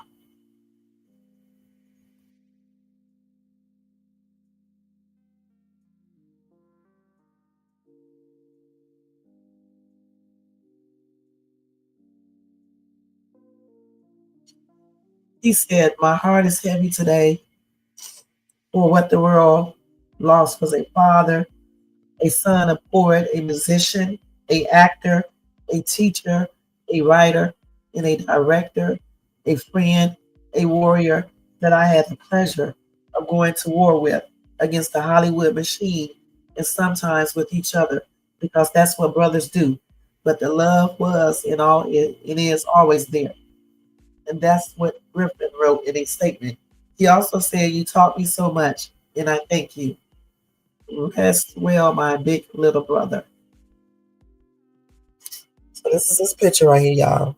He said, my heart is heavy today for what the world lost was a father, a son, a poet, a musician, a actor, a teacher, a writer, and a director, a friend, a warrior that I had the pleasure of going to war with against the Hollywood machine and sometimes with each other because that's what brothers do. But the love was and it is always there. And that's what Griffin wrote in a statement. He also said, you taught me so much, and I thank you. Rest well, my big little brother. So this is his picture right here, y'all.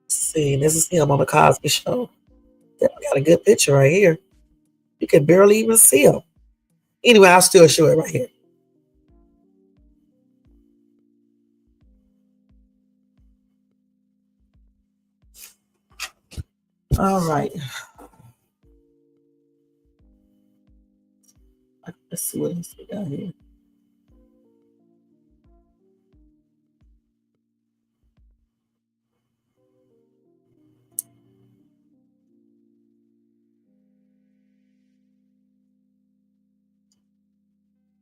See, this is him on the Cosby Show. Got a good picture right here. You can barely even see him. Anyway, I'll still show it right here. All right. Let's see what else we got here.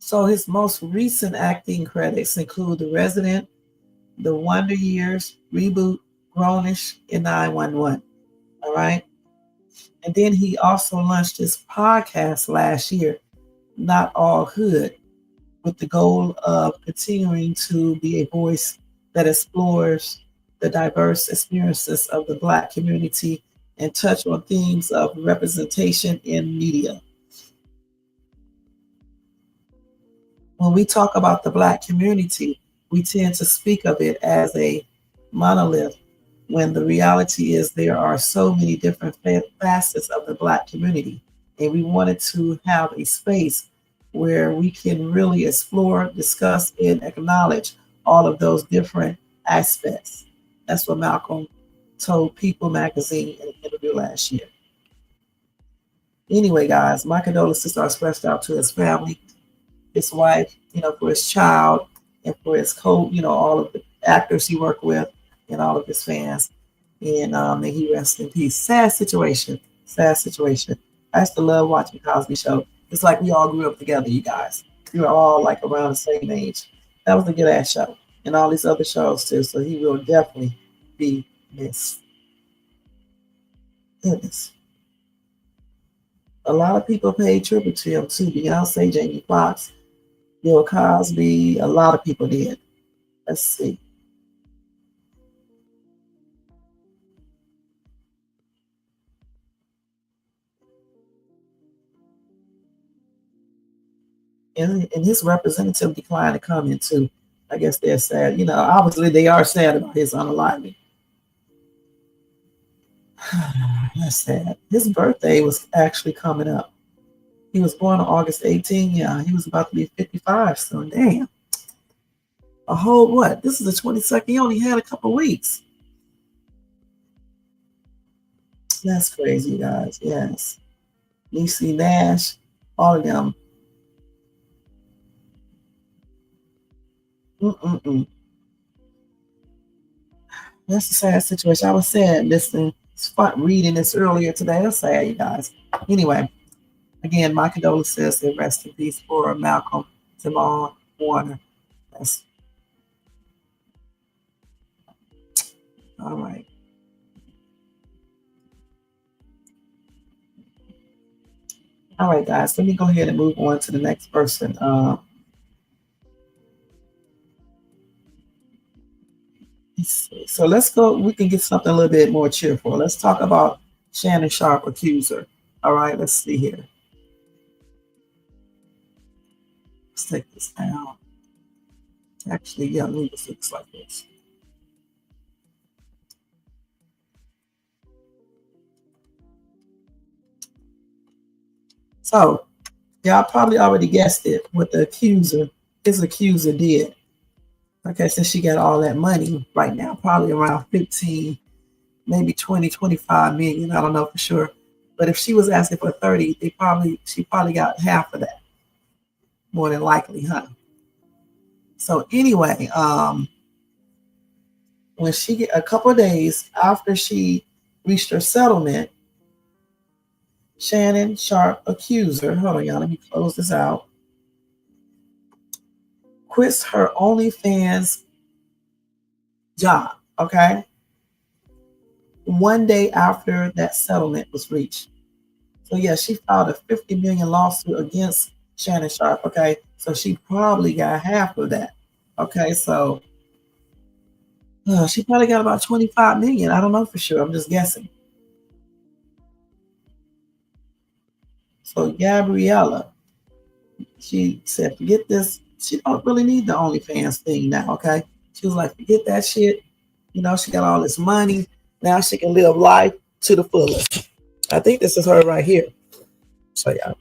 So his most recent acting credits include The Resident, The Wonder Years, Reboot, Grownish, and 911. All right. And then he also launched his podcast last year, Not All Hood, with the goal of continuing to be a voice that explores the diverse experiences of the Black community and touch on themes of representation in media. When we talk about the Black community, we tend to speak of it as a monolith, when the reality is there are so many different facets of the Black community. And we wanted to have a space where we can really explore, discuss, and acknowledge all of those different aspects. That's what Malcolm told People magazine in an interview last year. Anyway, guys, my condolences are expressed out to his family, his wife, for his child, and for his all of the actors he worked with, and all of his fans. And may he rest in peace. Sad situation. Sad situation. I used to love watching Cosby Show. It's like we all grew up together, you guys. We were all like around the same age. That was a good ass show. And all these other shows too. So he will definitely be missed. Goodness. A lot of people paid tribute to him too. Beyonce, Jamie Foxx, Bill Cosby, a lot of people did. Let's see. And his representative declined to comment too. I guess they're sad. Obviously they are sad about his unaliving. That's sad. His birthday was actually coming up. He was born on August 18. Yeah, he was about to be 55 soon. Damn. A whole what? This is the 22nd. He only had a couple weeks. That's crazy, guys. Yes. Niecy Nash, all of them. That's a sad situation. I was sad reading this earlier today. That's sad, you guys. Anyway, Again, my condolences and rest in peace for Malcolm Jamal Warner. That's all right. All right, guys, let me go ahead and move on to the next person. So let's go. We can get something a little bit more cheerful. Let's talk about Shannon Sharp accuser. All right, let's see here. Let's take this down. Actually, yeah, let me just looks like this. So, y'all probably already guessed it what his accuser did. Okay, since she got all that money right now, probably around 15, maybe 20, 25 million. I don't know for sure. But if she was asking for 30, she probably got half of that. More than likely, huh? So anyway, when she get a couple of days after she reached her settlement, Shannon Sharp accuser, hold on, y'all, let me close this out, quits her OnlyFans job, okay? One day after that settlement was reached. So yeah, she filed a 50 million lawsuit against Shannon Sharp, okay? So she probably got half of that, okay? So she probably got about 25 million. I don't know for sure. I'm just guessing. So Gabriella, she said, forget this. She don't really need the OnlyFans thing now, okay? She was like, forget that shit. You know, she got all this money. Now she can live life to the fullest. I think this is her right here. So yeah.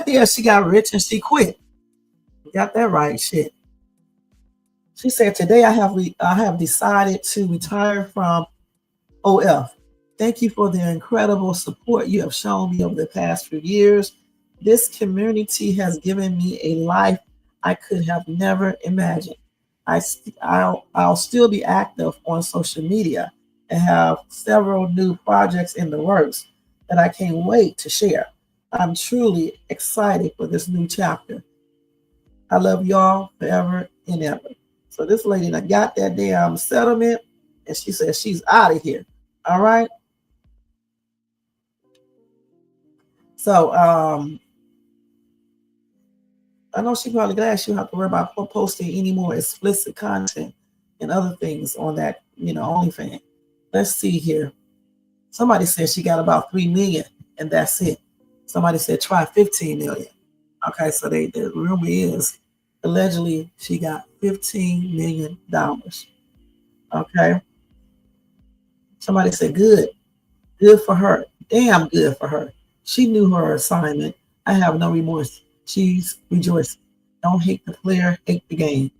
Yeah, she got rich and she quit. You got that right, shit. She said, today I have decided to retire from OF. Thank you for the incredible support you have shown me over the past few years. This community has given me a life I could have never imagined. I'll still be active on social media and have several new projects in the works that I can't wait to share. I'm truly excited for this new chapter. I love y'all forever and ever. So this lady that got that damn settlement, and she said she's out of here. All right. So I know she probably glad she don't have to worry about posting any more explicit content and other things on that, OnlyFans. Let's see here. Somebody said she got about 3 million and that's it. Somebody said try 15 million. Okay, so the rumor is allegedly she got $15 million. Okay. Somebody said good for her. Damn good for her. She knew her assignment. I have no remorse. She's rejoicing. Don't hate the player, hate the game.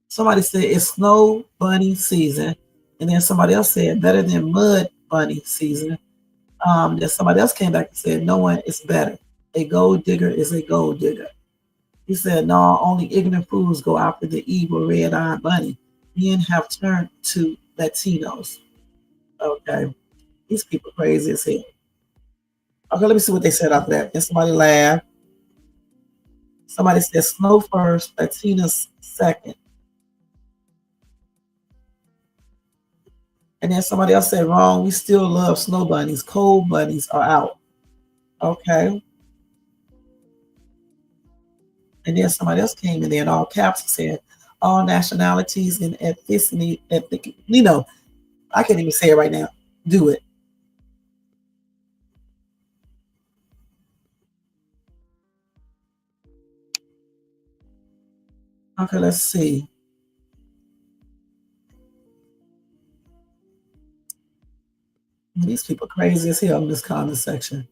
Somebody said it's snow bunny season. And then somebody else said better than mud bunny season. Then somebody else came back and said no one is better. A gold digger is a gold digger. He said no, only ignorant fools go after the evil red-eyed bunny. Men have turned to Latinos. Okay. These people crazy as hell. Okay, let me see what they said after that. Then somebody laughed. Somebody said snow first, Latinas second. And then somebody else said wrong. We still love snow bunnies. Cold bunnies are out. Okay. And then somebody else came in there in all caps and said all nationalities and ethnicity, I can't even say it right now. Do it. Okay, let's see. These people crazy as hell in this comment section.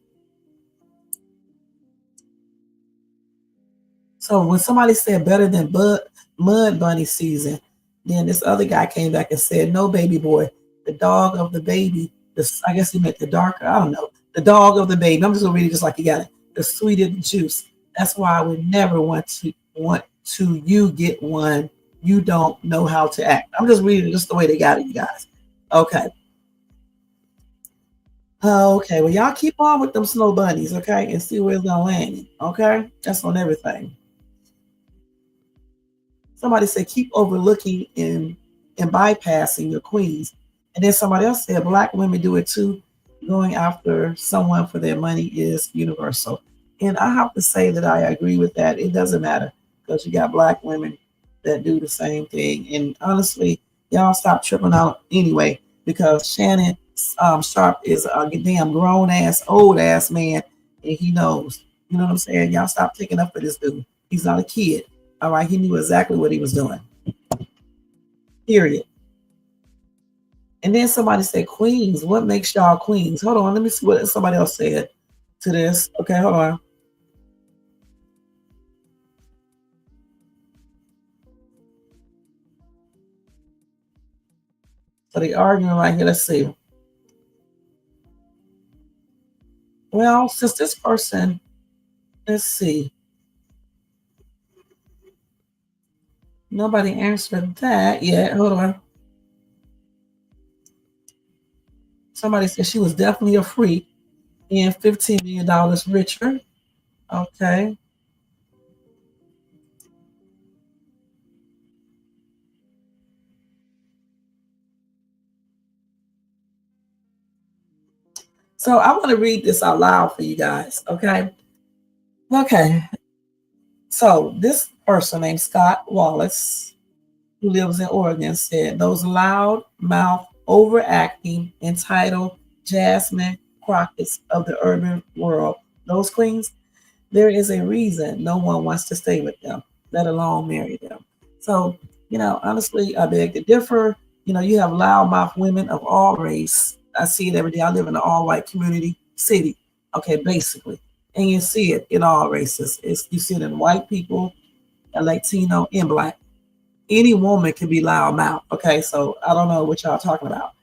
So when somebody said better than mud bunny season, then this other guy came back and said, no, baby boy, the dog of the baby, I guess he meant the darker, I don't know. The dog of the baby. I'm just gonna read it just like you got it. The sweeter the juice. That's why I would never want to you get one. You don't know how to act. I'm just reading just the way they got it, you guys. Okay. Okay, well, y'all keep on with them snow bunnies, okay, and see where it's gonna land. Okay, that's on everything. Somebody said keep overlooking and bypassing your queens, and then somebody else said black women do it too. Going after someone for their money is universal, and I have to say that I agree with that. It doesn't matter because you got black women that do the same thing, and honestly, y'all stop tripping out anyway because Shannon Sharp is a damn grown ass, old ass man, and he knows. You know what I'm saying? Y'all stop taking up for this dude. He's not a kid. All right, he knew exactly what he was doing. Period. And then somebody said, "Queens, what makes y'all queens?" Hold on, let me see what somebody else said to this. Okay, hold on. So they arguing right here. Let's see. Well, since this person, let's see. Nobody answered that yet. Hold on. Somebody said she was definitely a freak and $15 million richer. Okay. So I want to read this out loud for you guys. Okay. Okay. So this person named Scott Wallace, who lives in Oregon, said those loud mouth, overacting, entitled Jasmine Crockett's of the urban world, those queens, there is a reason no one wants to stay with them, let alone marry them. So, honestly, I beg to differ. You have loudmouth women of all race. I see it every day. I live in an all-white community city. Okay, basically. And you see it in all races. You see it in white people, Latino, and black. Any woman can be loudmouth. Okay, so I don't know what y'all talking about.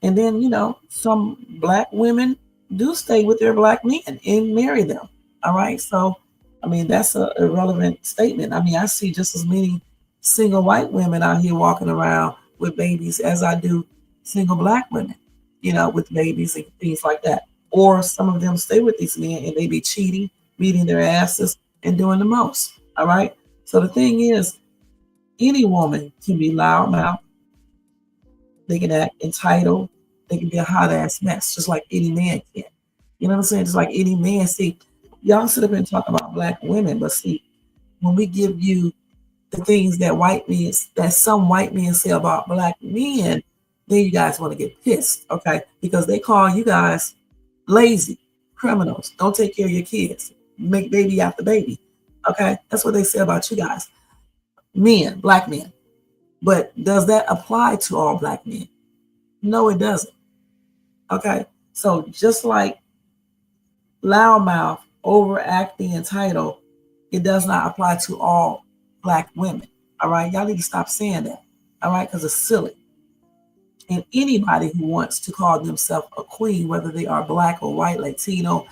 And then, some black women do stay with their black men and marry them. All right. So, that's an irrelevant statement. I see just as many single white women out here walking around with babies as I do single black women, with babies and things like that. Or some of them stay with these men and they be cheating, beating their asses, and doing the most. All right. So the thing is, any woman can be loudmouth. They can act entitled. They can be a hot ass mess, just like any man can. You know what I'm saying? Just like any man. See, y'all sit up and talk about black women, but see, when we give you the things that some white men say about black men, then you guys want to get pissed, okay? Because they call you guys lazy, criminals, don't take care of your kids, make baby after baby, okay? That's what they say about you guys, men, black men. But does that apply to all black men? No, it doesn't. Okay. So just like loudmouth, overacting, entitled, it does not apply to all black women. All right. Y'all need to stop saying that. All right. Because it's silly. And anybody who wants to call themselves a queen, whether they are black or white, Latino,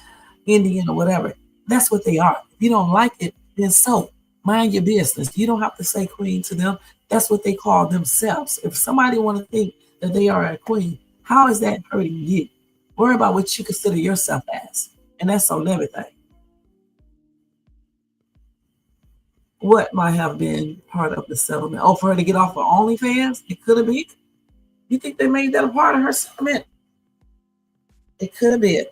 Indian, or whatever, that's what they are. If you don't like it, then so. Mind your business. You don't have to say queen to them. That's what they call themselves. If somebody want to think that they are a queen, how is that hurting you? Worry about what you consider yourself as. And that's on everything. What might have been part of the settlement? Oh, for her to get off of OnlyFans? It could have been. You think they made that a part of her settlement? It could have been.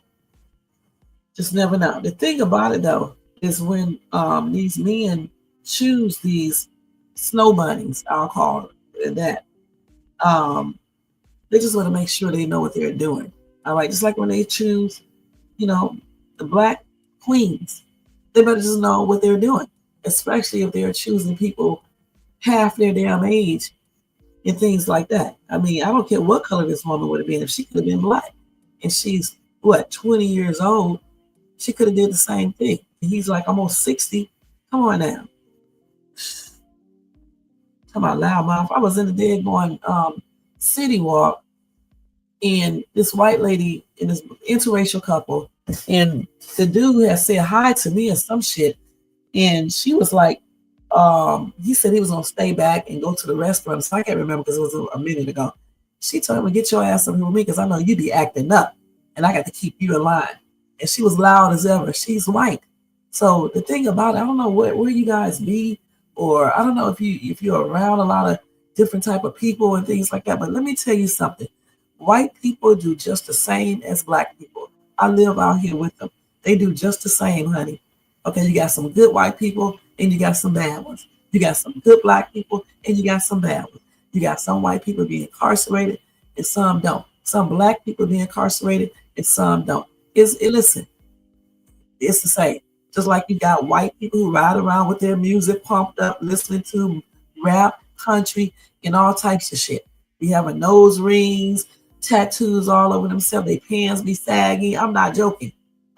Just never know. The thing about it, though, is when these men choose these snow bunnies, I'll call it that, they just want to make sure they know what they're doing. All right, just like when they choose, the black queens, they better just know what they're doing, especially if they're choosing people half their damn age and things like that. I don't care what color this woman would have been. If she could have been black and she's, 20 years old, she could have did the same thing. And he's like almost 60. Come on now. Talking about loudmouth. I was in the dead going city walk, and this white lady and this interracial couple, And the dude had said hi to me or some shit. And she was like, he said he was gonna stay back and go to the restaurant. So I can't remember because it was a minute ago. She told him, get your ass up here with me because I know you be acting up and I got to keep you in line. And she was loud as ever. She's white. So the thing about it, I don't know where you guys be, or I don't know if you're around a lot of different type of people and things like that. But let me tell you something. White people do just the same as black people. I live out here with them. They do just the same, honey. Okay, you got some good white people and you got some bad ones. You got some good black people and you got some bad ones. You got some white people being incarcerated and some don't. Some black people being incarcerated and some don't. Listen, it's the same. Just like you got white people who ride around with their music pumped up, listening to rap, country, and all types of shit. Be having nose rings, tattoos all over themselves. Their pants be saggy. I'm not joking.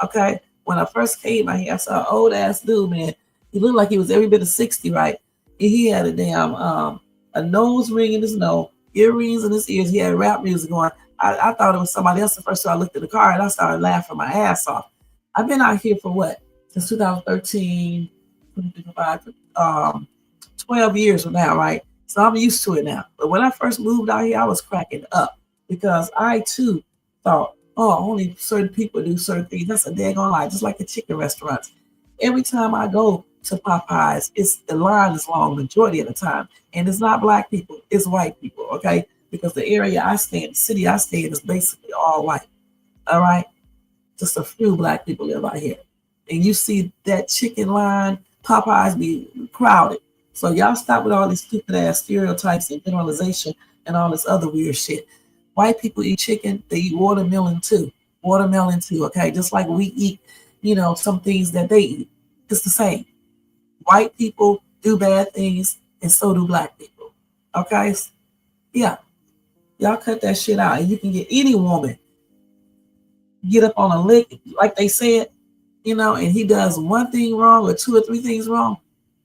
Okay? When I first came out here, I saw an old ass dude, man. He looked like he was every bit of 60, right? And he had a damn a nose ring in his nose, earrings in his ears. He had rap music going. I thought it was somebody else the first time I looked at the car and I started laughing my ass off. I've been out here for what? Since 2013, 12 years from now, right? So I'm used to it now. But when I first moved out here, I was cracking up because I too thought, oh, only certain people do certain things. That's a daggone lie, just like the chicken restaurants. Every time I go to Popeyes, the line is long majority of the time. And it's not black people, it's white people, okay? Because the area I stay in, the city I stay in is basically all white, all right? Just a few black people live out here. And you see that chicken line, Popeyes be crowded. So y'all stop with all these stupid ass stereotypes and generalization and all this other weird shit. White people eat chicken, they eat watermelon too. Watermelon too, okay? Just like we eat, some things that they eat. It's the same. White people do bad things and so do black people. Okay? Yeah. Y'all cut that shit out. And you can get any woman get up on a lick, like they said, and he does one thing wrong or two or three things wrong,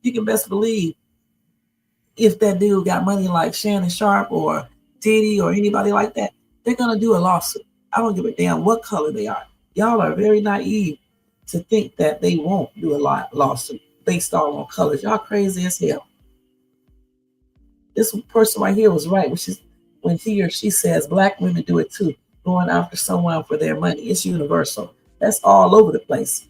you can best believe if that dude got money like Shannon Sharp or Diddy or anybody like that, they're going to do a lawsuit. I don't give a damn what color they are. Y'all are very naive to think that they won't do a lawsuit based all on colors. Y'all crazy as hell. This person right here was right, which is when he or she says black women do it too, going after someone for their money. It's universal. That's all over the place.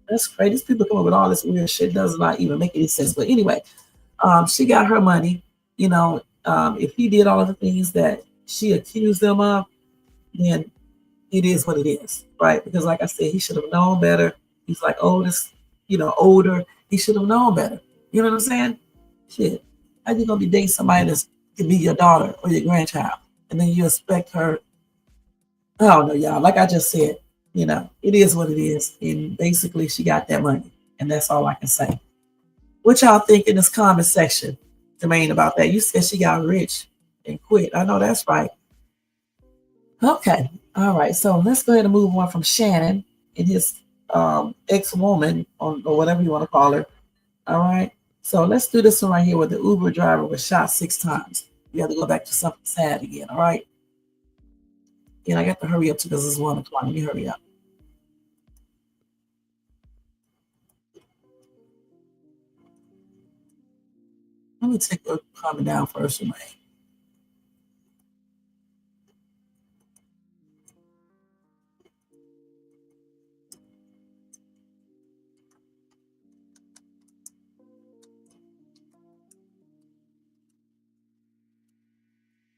That's crazy. These people come up with all this weird shit does not even make any sense. But anyway, she got her money. If he did all of the things that she accused them of, then it is what it is, right? Because like I said, he should have known better. He's like oldest, older. He should have known better. You know what I'm saying? Shit. How you gonna be dating somebody that's could be your daughter or your grandchild, and then you expect her? I don't know, y'all. Like I just said, it is what it is. And basically, she got that money, and that's all I can say. What y'all think in this comment section, Jermaine, about that? You said she got rich and quit. I know that's right. Okay. All right. So let's go ahead and move on from Shannon and his ex-woman, or whatever you want to call her. All right. So let's do this one right here where the Uber driver was shot 6 times. We have to go back to something sad again. All right. And I got to hurry up too because it's 1 o'clock. Let me hurry up. Let me take the comment down first, Jermaine.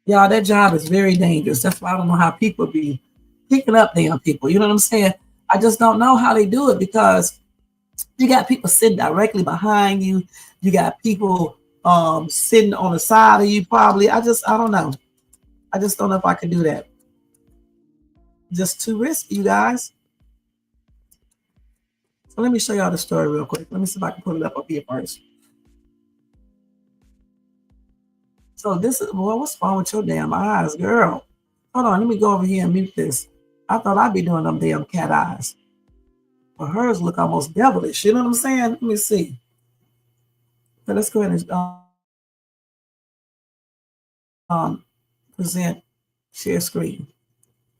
Y'all, that job is very dangerous. That's why I don't know how people be picking up damn people. You know what I'm saying? I just don't know how they do it because you got people sitting directly behind you. You got people sitting on the side of you probably. I don't know. I just don't know if I can do that. Just too risky, you guys. So let me show y'all the story real quick. Let me see if I can put it up here first. So this is, boy, what's wrong with your damn eyes, girl? Hold on, let me go over here and mute this. I thought I'd be doing them damn cat eyes. But hers look almost devilish. You know what I'm saying? Let me see. So let's go ahead and present share screen.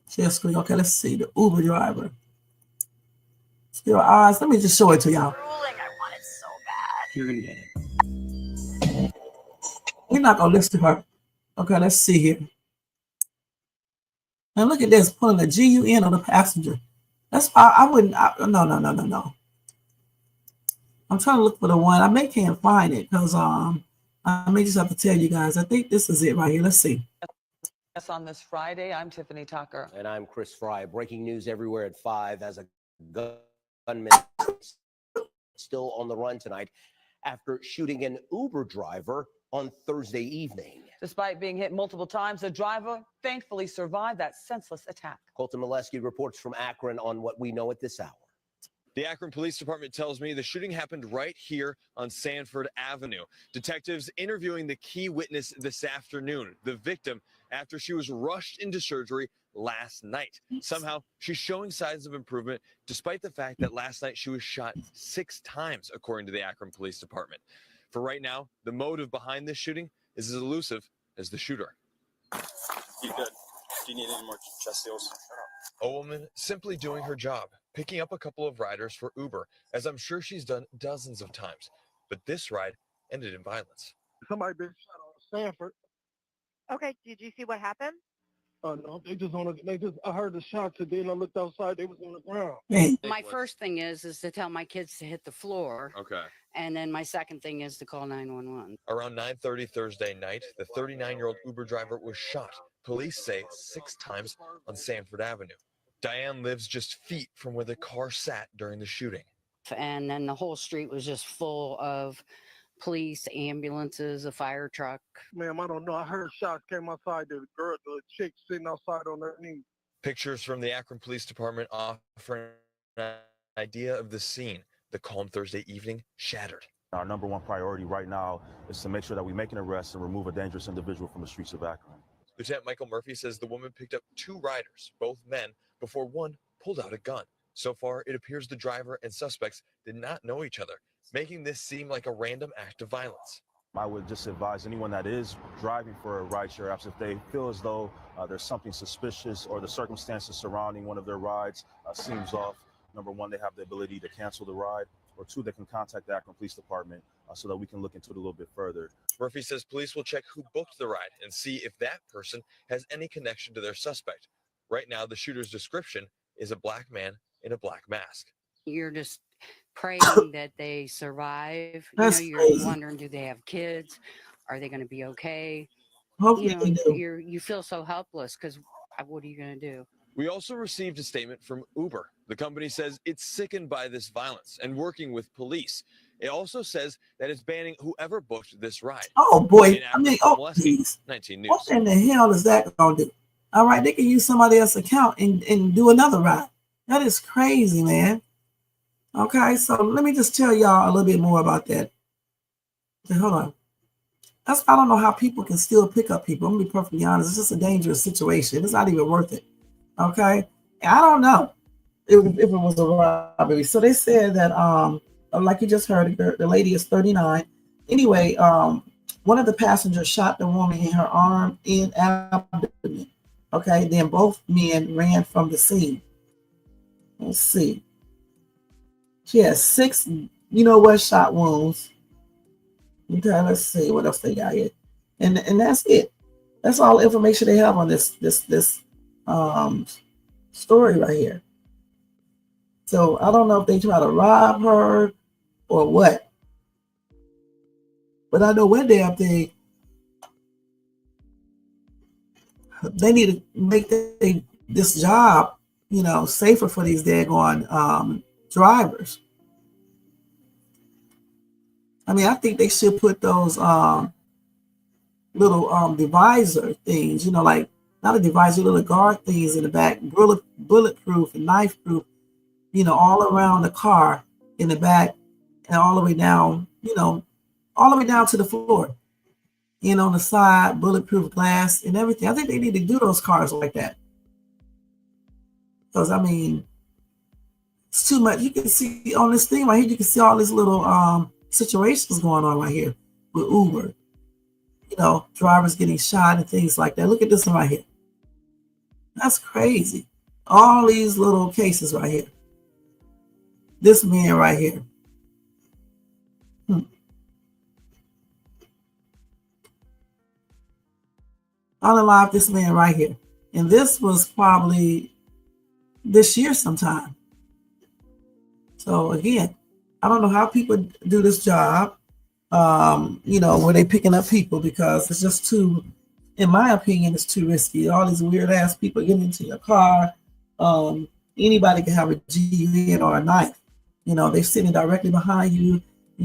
Share screen. Okay, let's see the Uber driver. Still eyes. Let me just show it to y'all. You're gonna get it. We're not gonna listen to her. Okay, let's see here. And look at this, pulling a GUN on the passenger. That's I wouldn't. No. I'm trying to look for the one. I may can't find it because I may just have to tell you guys. I think this is it right here. Let's see. Yes, on this Friday, I'm Tiffany Tucker. And I'm Chris Fry. Breaking news everywhere at 5 as a gunman still on the run tonight after shooting an Uber driver on Thursday evening. Despite being hit multiple times, the driver thankfully survived that senseless attack. Colton Molesky reports from Akron on what we know at this hour. The Akron Police Department tells me the shooting happened right here on Sanford Avenue. Detectives interviewing the key witness this afternoon, the victim, after she was rushed into surgery last night. Somehow, she's showing signs of improvement, despite the fact that last night she was shot 6 times, according to the Akron Police Department. For right now, the motive behind this shooting is as elusive as the shooter. You good? Do you need any more chest seals? A woman simply doing her job, picking up a couple of riders for Uber, as I'm sure she's done dozens of times. But this ride ended in violence. Somebody been shot on Sanford. Okay, did you see what happened? No, I heard the shots and then I looked outside, they was on the ground. My first thing is to tell my kids to hit the floor. Okay. And then my second thing is to call 911. Around 9:30 Thursday night, the 39-year-old Uber driver was shot, police say 6 times, on Sanford Avenue. Diane lives just feet from where the car sat during the shooting. And then the whole street was just full of police, ambulances, a fire truck. Ma'am, I don't know. I heard shots came outside. The chick sitting outside on her knees. Pictures from the Akron Police Department offering an idea of the scene. The calm Thursday evening shattered. Our number one priority right now is to make sure that we make an arrest and remove a dangerous individual from the streets of Akron. Lieutenant Michael Murphy says the woman picked up 2 riders, both men, before one pulled out a gun. So far, it appears the driver and suspects did not know each other, making this seem like a random act of violence. I would just advise anyone that is driving for a rideshare apps, if they feel as though there's something suspicious or the circumstances surrounding one of their rides seems off, number one, they have the ability to cancel the ride, or 2, they can contact the Akron Police Department so that we can look into it a little bit further. Murphy says police will check who booked the ride and see if that person has any connection to their suspect. Right now, the shooter's description is a black man in a black mask. You're just praying that they survive. That's you're crazy. wondering, do they have kids? Are they going to be okay? Hopefully they do. You feel so helpless because what are you going to do? We also received a statement from Uber. The company says it's sickened by this violence and working with police. It also says that it's banning whoever booked this ride. Oh boy, In Akron, Molesky, 19 News. What in the hell is that gonna do? All right, they can use somebody else's account and do another ride. That is crazy, man. Okay, so let me just tell y'all a little bit more about that. Okay, hold on. I don't know how people can still pick up people. I'm gonna be perfectly honest. It's just a dangerous situation. It's not even worth it. Okay, I don't know if it was a robbery. So they said that like you just heard, the lady is 39. Anyway, one of the passengers shot the woman in her arm and abdomen. Okay, then both men ran from the scene. Let's see. She has 6, shot wounds. Okay, let's see what else they got here. And that's it. That's all the information they have on this story right here. So I don't know if they try to rob her or what. But I know one damn thing. They need to make this job, safer for these daggone drivers. I mean, I think they should put those little divisor things, like not a divisor, little guard things in the back, bulletproof and knife proof, all around the car in the back and all the way down, all the way down to the floor. On the side, bulletproof glass and everything. I think they need to do those cars like that. Because, I mean, it's too much. You can see on this thing right here, you can see all these little situations going on right here with Uber. Drivers getting shot and things like that. Look at this one right here. That's crazy. All these little cases right here. This man right here. Unalive this man right here. And this was probably this year sometime. So again, I don't know how people do this job, where they picking up people, because it's just too, in my opinion, it's too risky. All these weird ass people getting into your car. Anybody can have a GUN or a knife. They're sitting directly behind you.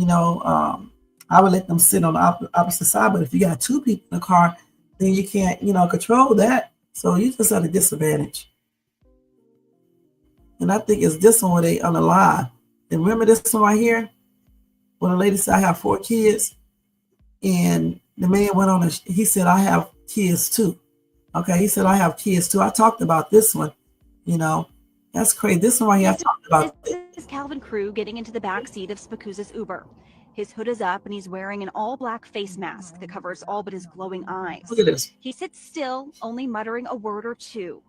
I would let them sit on the opposite side. But if you got two people in the car, then you can't, control that. So you just at a disadvantage. And I think it's this one where they unalive. And remember this one right here? When the lady said, I have 4 kids. And the man went on, he said, I have kids too. Okay, he said, I have kids too. I talked about this one. That's crazy. This one right here, I talked about. This is Calvin Crew getting into the back seat of Spikuza's Uber. His hood is up and he's wearing an all-black face mask that covers all but his glowing eyes. Look at this. He sits still, only muttering a word or two.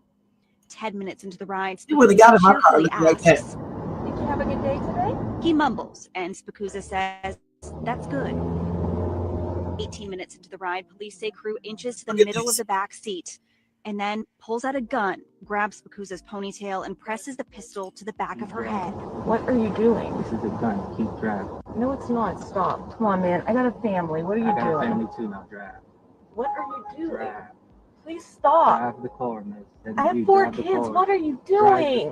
10 minutes into the ride, You would have got in my car cheerfully looking like that. asks, "Did you have a good day today?" He mumbles, and Spikuza says, "That's good." 18 minutes into the ride, police say Crew inches to the middle of the back seat and then pulls out a gun, grabs Spikuza's ponytail, and presses the pistol to the back of her head. What are you doing? This is a gun. Keep driving. No, it's not. Stop. Come on, man. I got a family. What are you doing? I got a family too. Now drive. What are you doing? Drive. Please stop. Drive the car, miss. I have 4 kids. What are you doing?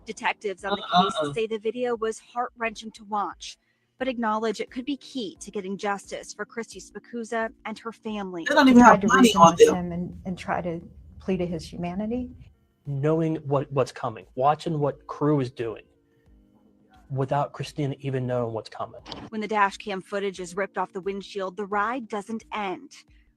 Detectives on the case say the video was heart-wrenching to watch, but acknowledge it could be key to getting justice for Christy Spikuza and her family. They don't even have money on them. And try to plea to his humanity. Knowing what's coming, watching what Crew is doing, without Christina even knowing what's coming. When the dash cam footage is ripped off the windshield, the ride doesn't end.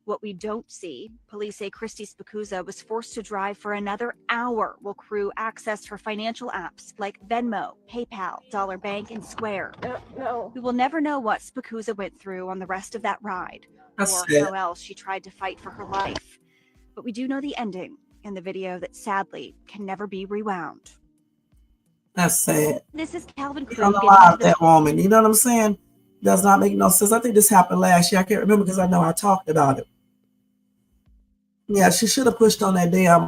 What we don't see, police say Christy Spikuza was forced to drive for another hour while Crew accessed her financial apps like Venmo, PayPal, Dollar Bank, and Square. No. We will never know what Spikuza went through on the rest of that ride, That's or sad. how else she tried to fight for her life. But we do know the ending in the video that sadly can never be rewound. That's sad. This is Calvin You Crew don't getting alive into the that woman. You know what I'm saying? Does not make no sense. I think this happened last year. I can't remember because I know I talked about it. Yeah, she should have pushed on that damn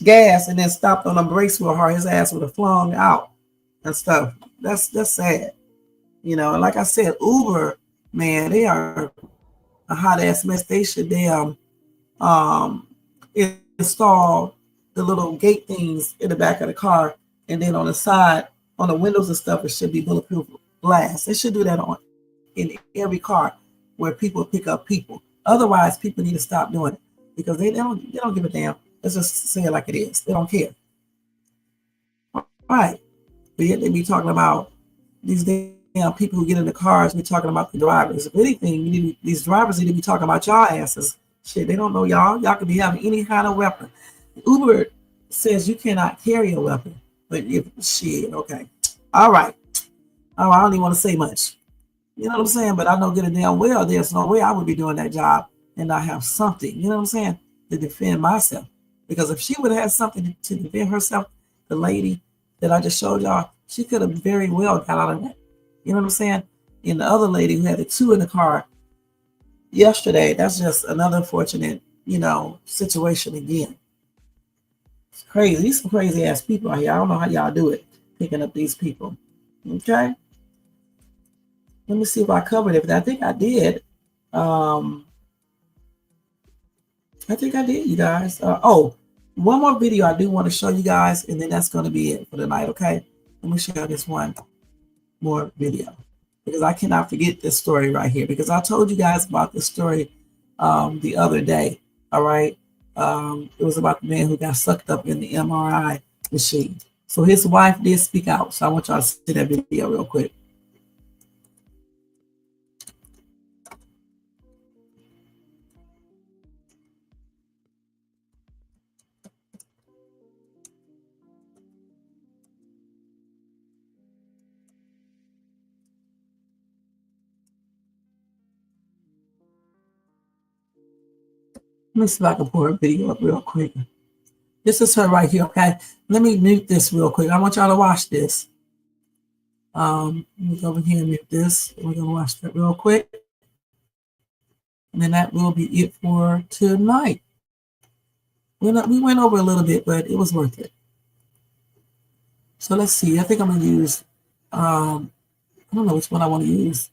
gas and then stopped on the brakes real hard. His ass would have flung out and stuff. That's sad. And like I said, Uber, man, they are a hot ass mess. They should damn install the little gate things in the back of the car, and then on the side, on the windows and stuff, it should be bulletproof glass. They should do that in every car where people pick up people. Otherwise, people need to stop doing it because they don't give a damn. Let's just say it like it is. They don't care. Right. But yet they be talking about these damn people who get in the cars, be talking about the drivers. If anything, these drivers need to be talking about y'all asses. Shit, they don't know y'all. Y'all could be having any kind of weapon. Uber says you cannot carry a weapon. But okay. All right. I don't even want to say much. You know what I'm saying? But I know good and damn well there's no way I would be doing that job and not have something, you know what I'm saying, to defend myself. Because if she would have had something to defend herself, the lady that I just showed y'all, she could have very well got out of that. You know what I'm saying? And the other lady who had the 2 in the car yesterday, that's just another unfortunate, situation again. It's crazy. These some crazy ass people out here. I don't know how y'all do it, picking up these people. Okay. Let me see if I covered it. I think I did. You guys. One more video I do want to show you guys, and then that's going to be it for tonight, okay? Let me show you this one more video because I cannot forget this story right here because I told you guys about this story the other day, all right? It was about the man who got sucked up in the MRI machine. So his wife did speak out, so I want y'all to see that video real quick. Let me see if I can pull her video up real quick. This is her right here, okay? Let me mute this real quick. I want y'all to watch this. Let me go over here and mute this. We're going to watch that real quick. And then that will be it for tonight. We went over a little bit, but it was worth it. So let's see. I think I'm going to use, I don't know which one I want to use.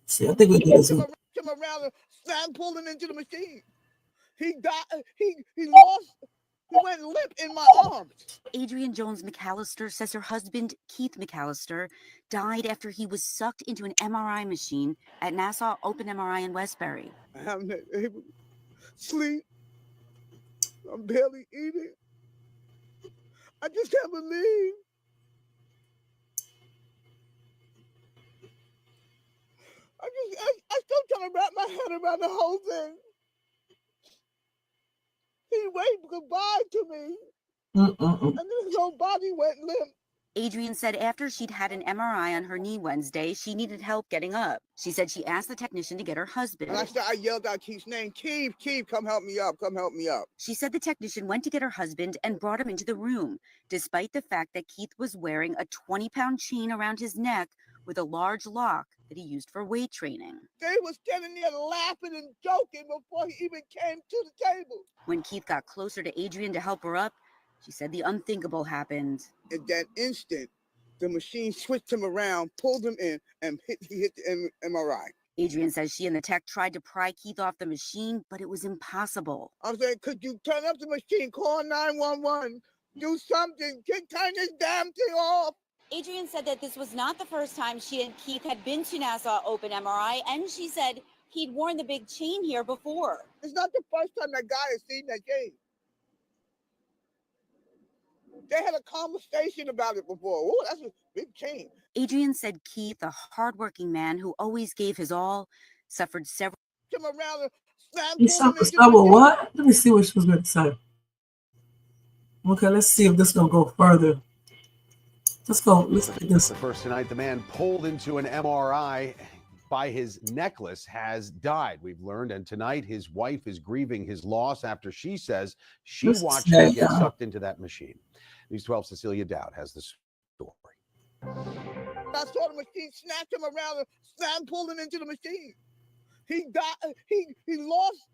Let's see, I think we'll do this one. Come around and slam pulled him into the machine. He died. He lost. He went limp in my arms. Adrienne Jones McAllister says her husband, Keith McAllister, died after he was sucked into an MRI machine at Nassau Open MRI in Westbury. I'm not able to sleep. I'm barely eating. I just can't believe. I still trying to wrap my head around the whole thing. He waved goodbye to me. And then his whole body went limp. Adrienne said after she'd had an MRI on her knee Wednesday, she needed help getting up. She said she asked the technician to get her husband. And I yelled out Keith's name, Keith, come help me up, come help me up. She said the technician went to get her husband and brought him into the room, despite the fact that Keith was wearing a 20-pound chain around his neck with a large lock that he used for weight training. They were standing there laughing and joking before he even came to the table. When Keith got closer to Adrienne to help her up, she said the unthinkable happened. At that instant, the machine switched him around, pulled him in, and he hit the MRI. Adrienne says she and the tech tried to pry Keith off the machine, but it was impossible. I'm saying, could you turn up the machine, call 911, do something, turn this damn thing off? Adrienne said that this was not the first time she and Keith had been to Nassau Open MRI, and she said he'd worn the big chain here before. It's not the first time that guy has seen that chain. They had a conversation about it before. Oh, that's a big chain. Adrienne said Keith, a hardworking man who always gave his all, suffered several. Come around and slam. You suffered several what? Let me see what she was going to say. Okay, let's see if this is going to go further. Let's go. Let's look at this. The first tonight, the man pulled into an MRI by his necklace has died, we've learned. And tonight, his wife is grieving his loss after she says she watched him get sucked into that machine. News 12 Cecilia Dowd has the story. I saw the machine snatch him around and slam pulled him into the machine. He died. He lost.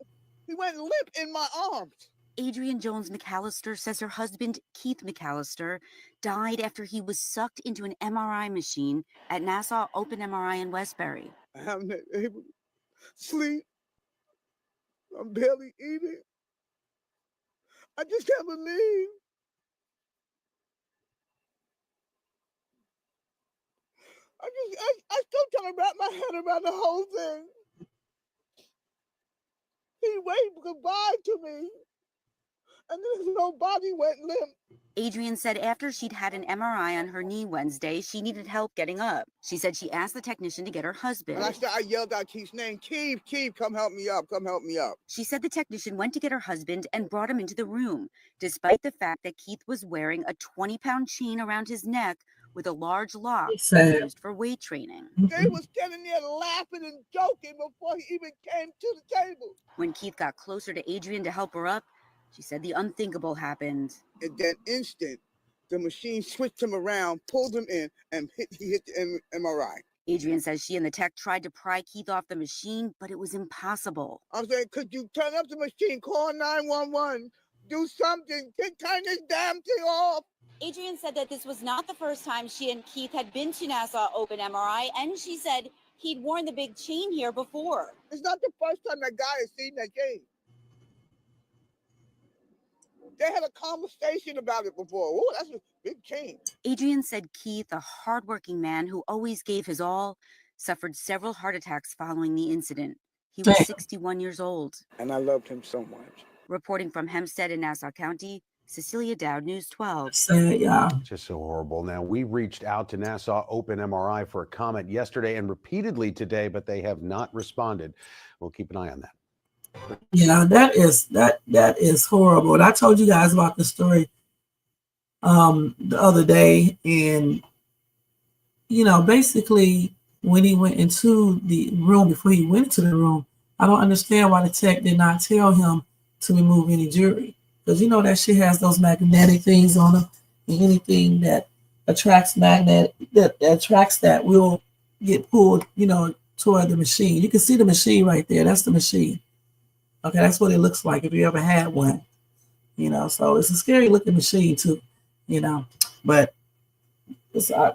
He went limp in my arms. Adrienne Jones McAllister says her husband, Keith McAllister, died after he was sucked into an MRI machine at Nassau Open MRI in Westbury. I'm not able to sleep. I'm barely eating. I just can't believe. I still trying to wrap my head around the whole thing. He waved goodbye to me, and then his whole body went limp. Adrienne said after she'd had an MRI on her knee Wednesday, she needed help getting up. She said she asked the technician to get her husband. And I yelled out Keith's name, Keith, come help me up, come help me up. She said the technician went to get her husband and brought him into the room, despite the fact that Keith was wearing a 20-pound chain around his neck with a large lock used for weight training. They were standing there laughing and joking before he even came to the table. When Keith got closer to Adrienne to help her up, she said the unthinkable happened. At that instant, the machine switched him around, pulled him in, and he hit the MRI. Adrienne says she and the tech tried to pry Keith off the machine, but it was impossible. I'm saying, could you turn up the machine, call 911, do something, turn this damn thing off? Adrienne said that this was not the first time she and Keith had been to Nassau Open MRI, and she said he'd worn the big chain here before. It's not the first time that guy has seen that chain. They had a conversation about it before. Oh, that's a big chain. Adrienne said Keith, a hardworking man who always gave his all, suffered several heart attacks following the incident. He was 61 years old. And I loved him so much. Reporting from Hempstead in Nassau County, Cecilia Dowd, News 12. Just so horrible. Now, we reached out to Nassau Open MRI for a comment yesterday and repeatedly today, but they have not responded. We'll keep an eye on that. Yeah, that is horrible. And I told you guys about the story the other day, and basically when he went into the room, before he went into the room, I don't understand why the tech did not tell him to remove any jewelry. Because you know that shit has those magnetic things on them, and anything that attracts that will get pulled, toward the machine. You can see the machine right there. That's the machine. Okay, that's what it looks like if you ever had one. So it's a scary looking machine too, but I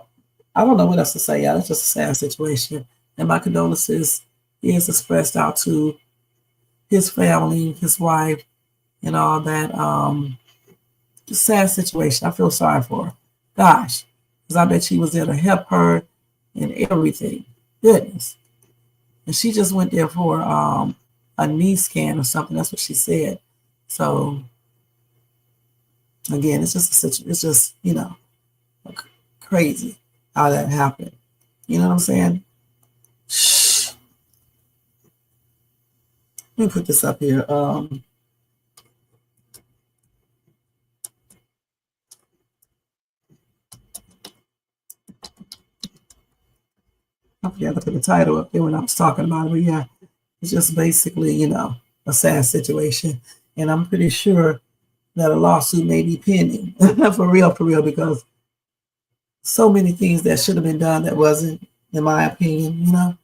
don't know what else to say, y'all. It's just a sad situation. And my condolences is expressed out to his family, his wife, and all that. Sad situation. I feel sorry for her. Gosh, because I bet she was there to help her and everything. Goodness. And she just went there for a knee scan or something. That's what she said. So again, it's just crazy how that happened. You know what I'm saying? Shh. Let me put this up here. I forgot to put the title up there when I was talking about it, but yeah, it's just basically, a sad situation. And I'm pretty sure that a lawsuit may be pending for real, because so many things that should have been done that wasn't, in my opinion,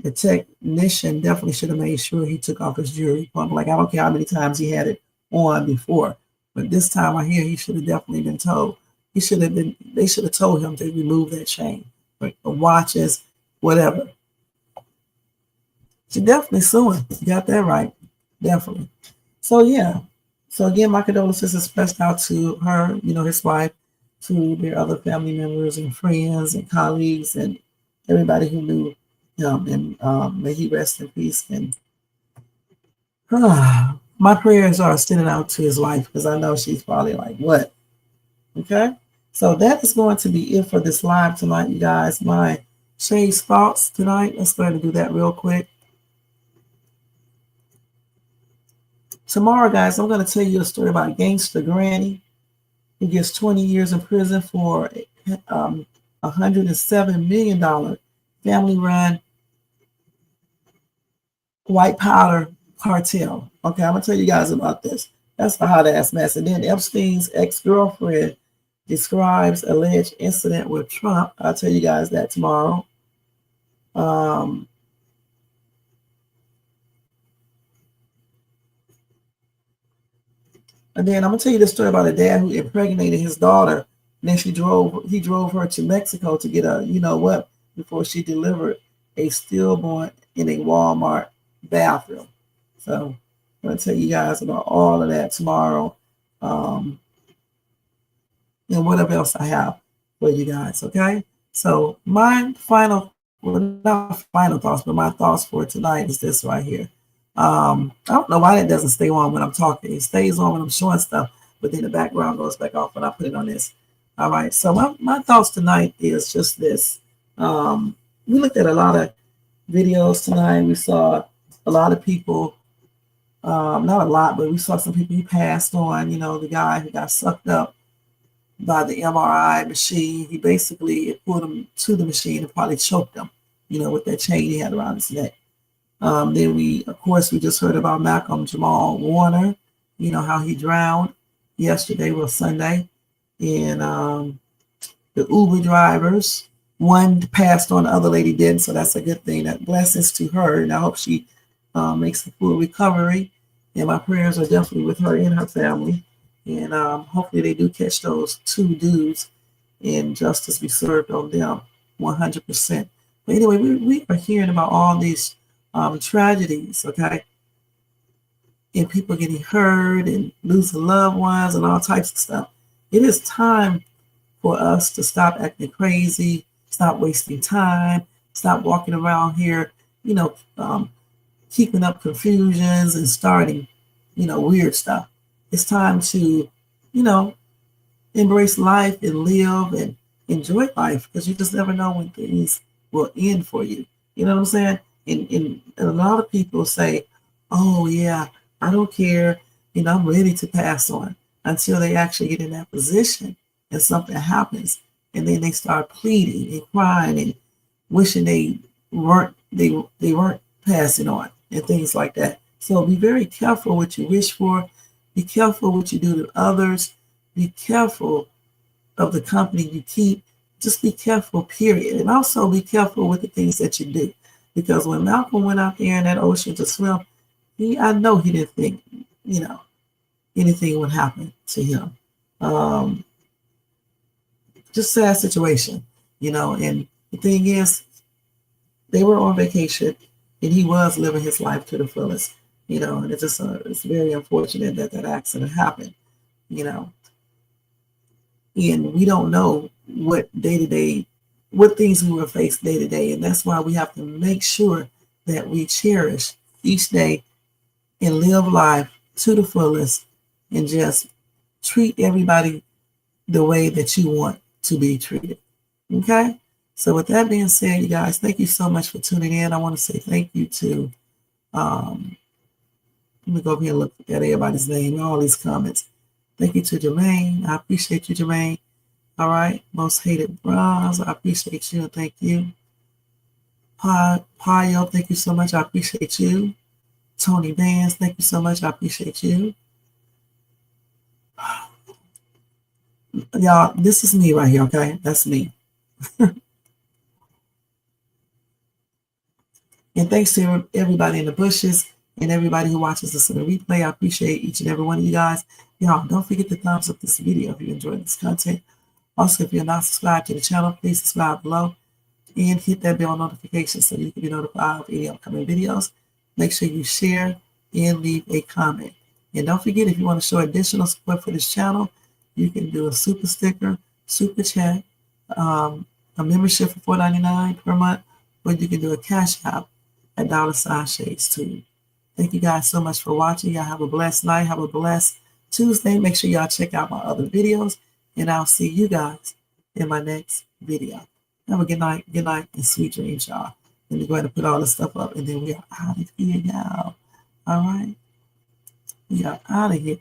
The technician definitely should have made sure he took off his jewelry. Like, I don't care how many times he had it on before, but this time I hear he should have definitely been told. They should have told him to remove that chain, or watches, whatever. She definitely suing. You got that right. Definitely. So yeah. So again, my condolences expressed out to her, his wife, to their other family members and friends and colleagues and everybody who knew him. And may he rest in peace. And my prayers are extended out to his wife, because I know she's probably like, what? Okay. So that is going to be it for this live tonight, you guys. My Shay's thoughts tonight. Let's go ahead and do that real quick. Tomorrow, guys, I'm going to tell you a story about Gangster Granny, who gets 20 years in prison for $107 million family-run white powder cartel. Okay, I'm going to tell you guys about this. That's a hot-ass mess. And then Epstein's ex-girlfriend describes alleged incident with Trump. I'll tell you guys that tomorrow. And then I'm gonna tell you the story about a dad who impregnated his daughter, and then he drove her to Mexico to get a before she delivered a stillborn in a Walmart bathroom. So I'm gonna tell you guys about all of that tomorrow, and whatever else I have for you guys. Okay. So my not final thoughts, but my thoughts for tonight is this right here. I don't know why it doesn't stay on when I'm talking. It stays on when I'm showing stuff, but then the background goes back off when I put it on this. All right. So my thoughts tonight is just this. We looked at a lot of videos tonight. We saw a lot of people, not a lot, but we saw some people who passed on, the guy who got sucked up by the MRI machine. He basically pulled him to the machine and probably choked him, with that chain he had around his neck. Then we just heard about Malcolm Jamal Warner, how he drowned yesterday, Sunday. And the Uber drivers, one passed on, the other lady didn't, so that's a good thing. That blessings to her, and I hope she makes a full recovery. And my prayers are definitely with her and her family. And hopefully they do catch those two dudes and justice be served on them 100%. But anyway, we are hearing about all these tragedies, okay? And people getting hurt and losing loved ones and all types of stuff. It is time for us to stop acting crazy, stop wasting time, stop walking around here, keeping up confusions and starting, weird stuff. It's time to, embrace life and live and enjoy life, because you just never know when things will end for you. You know what I'm saying? And a lot of people say, oh, yeah, I don't care. I'm ready to pass on, until they actually get in that position and something happens. And then they start pleading and crying and wishing they weren't passing on and things like that. So be very careful what you wish for. Be careful what you do to others. Be careful of the company you keep. Just be careful, period. And also be careful with the things that you do. Because when Malcolm went out there in that ocean to swim, I know he didn't think, anything would happen to him. Just sad situation, and the thing is, they were on vacation and he was living his life to the fullest, and it's just, it's very unfortunate that that accident happened, and we don't know what what things we will face day to day. And that's why we have to make sure that we cherish each day and live life to the fullest and just treat everybody the way that you want to be treated. Okay? So with that being said, you guys, thank you so much for tuning in. I want to say thank you to, let me go over here and look at everybody's name, all these comments. Thank you to Jermaine. I appreciate you, Jermaine. All right. Most hated bronze. I appreciate you and thank you. Payo, thank you so much. I appreciate you. Tony Vance, thank you so much. I appreciate you. Y'all, this is me right here, okay? That's me. And thanks to everybody in the bushes and everybody who watches this in the replay. I appreciate each and every one of you guys. Y'all, don't forget to thumbs up this video if you enjoyed this content. Also, if you're not subscribed to the channel, please subscribe below and hit that bell notification so you can be notified of any upcoming videos. Make sure you share and leave a comment. And don't forget, if you want to show additional support for this channel, you can do a super sticker, super chat, a membership for $4.99 per month, or you can do a cash app at $Shades2. Thank you guys so much for watching. Y'all have a blessed night. Have a blessed Tuesday. Make sure y'all check out my other videos, and I'll see you guys in my next video. Have a good night, and sweet dreams, y'all. Let me go ahead and put all this stuff up, and then we are out of here, y'all. All right? We are out of here.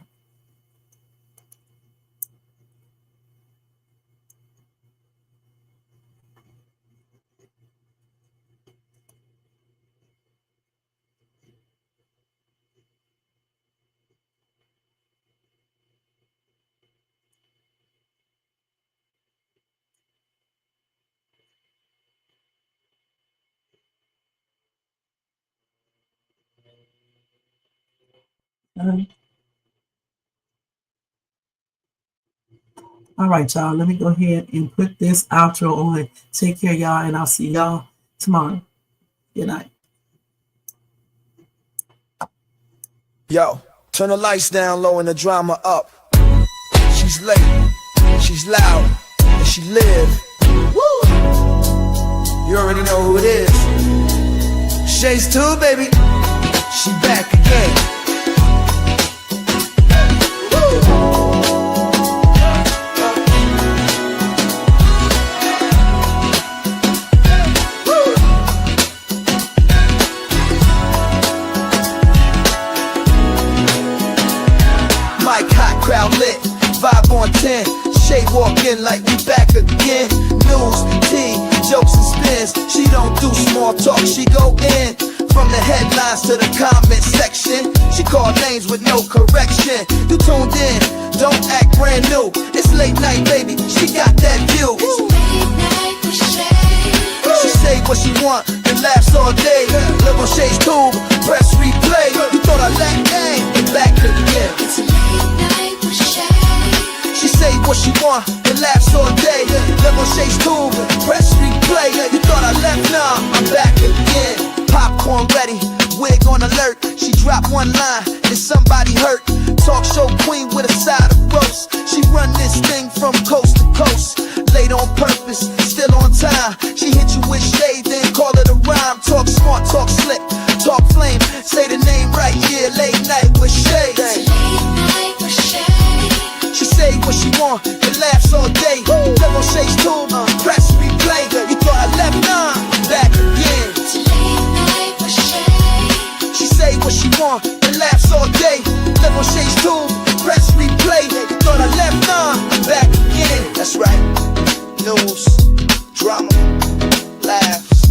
All right, y'all. Let me go ahead and put this outro on. Take care, y'all, and I'll see y'all tomorrow. Good night. Yo, turn the lights down low and the drama up. She's late, she's loud, and she live. Woo! You already know who it is. Shades 2, baby. She back again. Crowd lit, vibe on 10. Shade walk in like we back again. News, tea, jokes and spins. She don't do small talk, she go in. From the headlines to the comment section, she call names with no correction. You tuned in, don't act brand new. It's late night, baby, she got that view. She say what she want and laughs all day. Live on Shades Tube, press replay. You thought I lacked game, and back again. It's a late night with Shay. She say what she want and laughs all day. Live on Shades Tube, press replay. You thought I left, nah, I'm back again. Popcorn ready, wig on alert. She dropped one line and somebody hurt. Talk show queen with a side of roast. She run this thing from coast to coast. Late on purpose, still on time. She hit you with shade, then call it a rhyme. Talk smart, talk slick, talk flame. Say the name right, yeah, late night with shade. She say what she want and laughs all day. Live on Shades Tube, press replay. You thought I left, nah, I'm back again. She say what she want and laughs all day. Live on Shades Tube, press replay. You thought I left, nah, I'm back again. That's right. News, drama, laughs.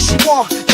she want.